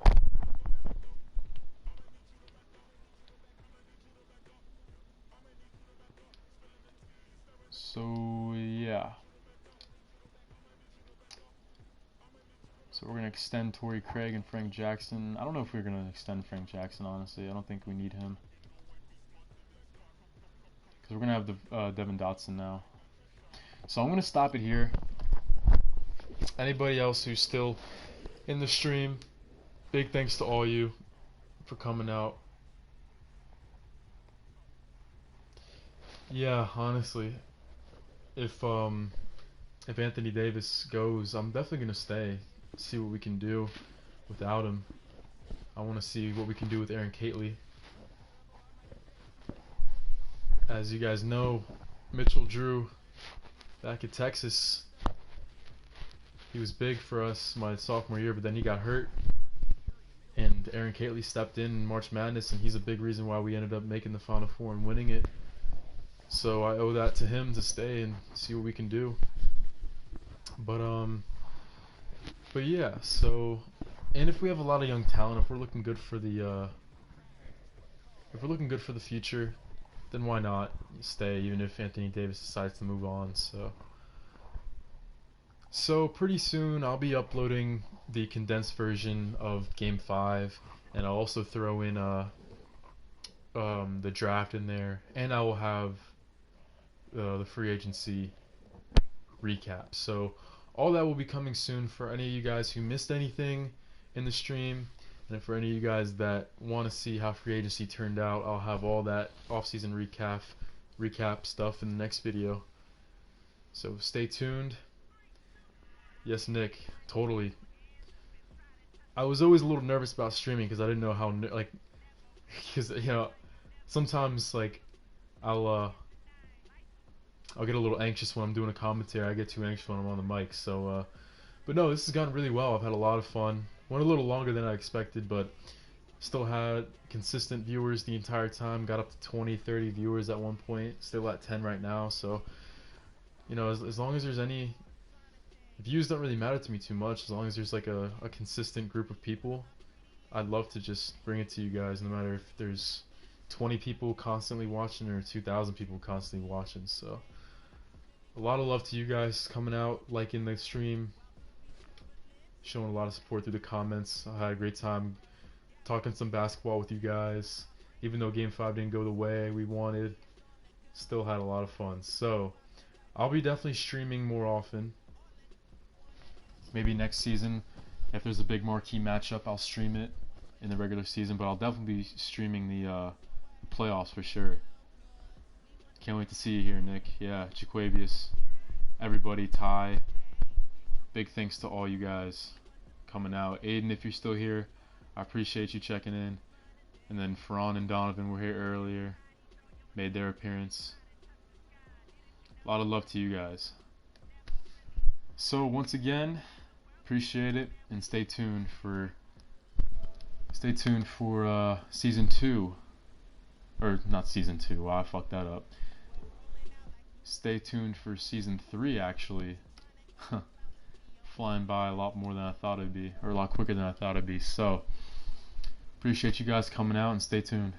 A: So yeah. So we're gonna extend Torrey Craig and Frank Jackson. I don't know if we're gonna extend Frank Jackson, honestly. I don't think we need him, because we're gonna have the Devin Dotson now. So I'm gonna stop it here. Anybody else who's still in the stream, big thanks to all you for coming out. Yeah, honestly, if Anthony Davis goes, I'm definitely gonna stay. See what we can do without him. I want to see what we can do with Aaron Catley. As you guys know, Mitchell Drew back at Texas, he was big for us my sophomore year, but then he got hurt, and Aaron Catley stepped in March Madness, and he's a big reason why we ended up making the Final Four and winning it. So I owe that to him to stay and see what we can do. But yeah, so, and if we have a lot of young talent, if we're looking good for the future, then why not stay, even if Anthony Davis decides to move on. So pretty soon I'll be uploading the condensed version of Game 5, and I'll also throw in the draft in there, and I will have the free agency recap. So all that will be coming soon for any of you guys who missed anything in the stream, and for any of you guys that want to see how free agency turned out, I'll have all that off-season recap stuff in the next video. So stay tuned. Yes, Nick, totally. I was always a little nervous about streaming because I didn't know how like because sometimes like I'll uh I'll get a little anxious when I'm doing a commentary. I get too anxious when I'm on the mic. But no, this has gone really well. I've had a lot of fun. Went a little longer than I expected, but still had consistent viewers the entire time. Got up to 20, 30 viewers at one point. Still at 10 right now. So, as long as there's any views don't really matter to me too much. As long as there's like a consistent group of people, I'd love to just bring it to you guys, no matter if there's 20 people constantly watching or 2,000 people constantly watching. So, a lot of love to you guys coming out, liking the stream, showing a lot of support through the comments. I had a great time talking some basketball with you guys. Even though Game 5 didn't go the way we wanted, still had a lot of fun. So, I'll be definitely streaming more often. Maybe next season, if there's a big marquee matchup, I'll stream it in the regular season. But I'll definitely be streaming the playoffs for sure. Can't wait to see you here, Nick. Yeah, Jaquavius, everybody, Ty. Big thanks to all you guys coming out. Aiden, if you're still here, I appreciate you checking in. And then Ferran and Donovan were here earlier, made their appearance. A lot of love to you guys. So once again, appreciate it, and stay tuned for season 2, or not season 2. Wow, I fucked that up. Stay tuned for season 3 actually. Flying by a lot more than I thought it'd be, or a lot quicker than I thought it'd be. So appreciate you guys coming out, and stay tuned.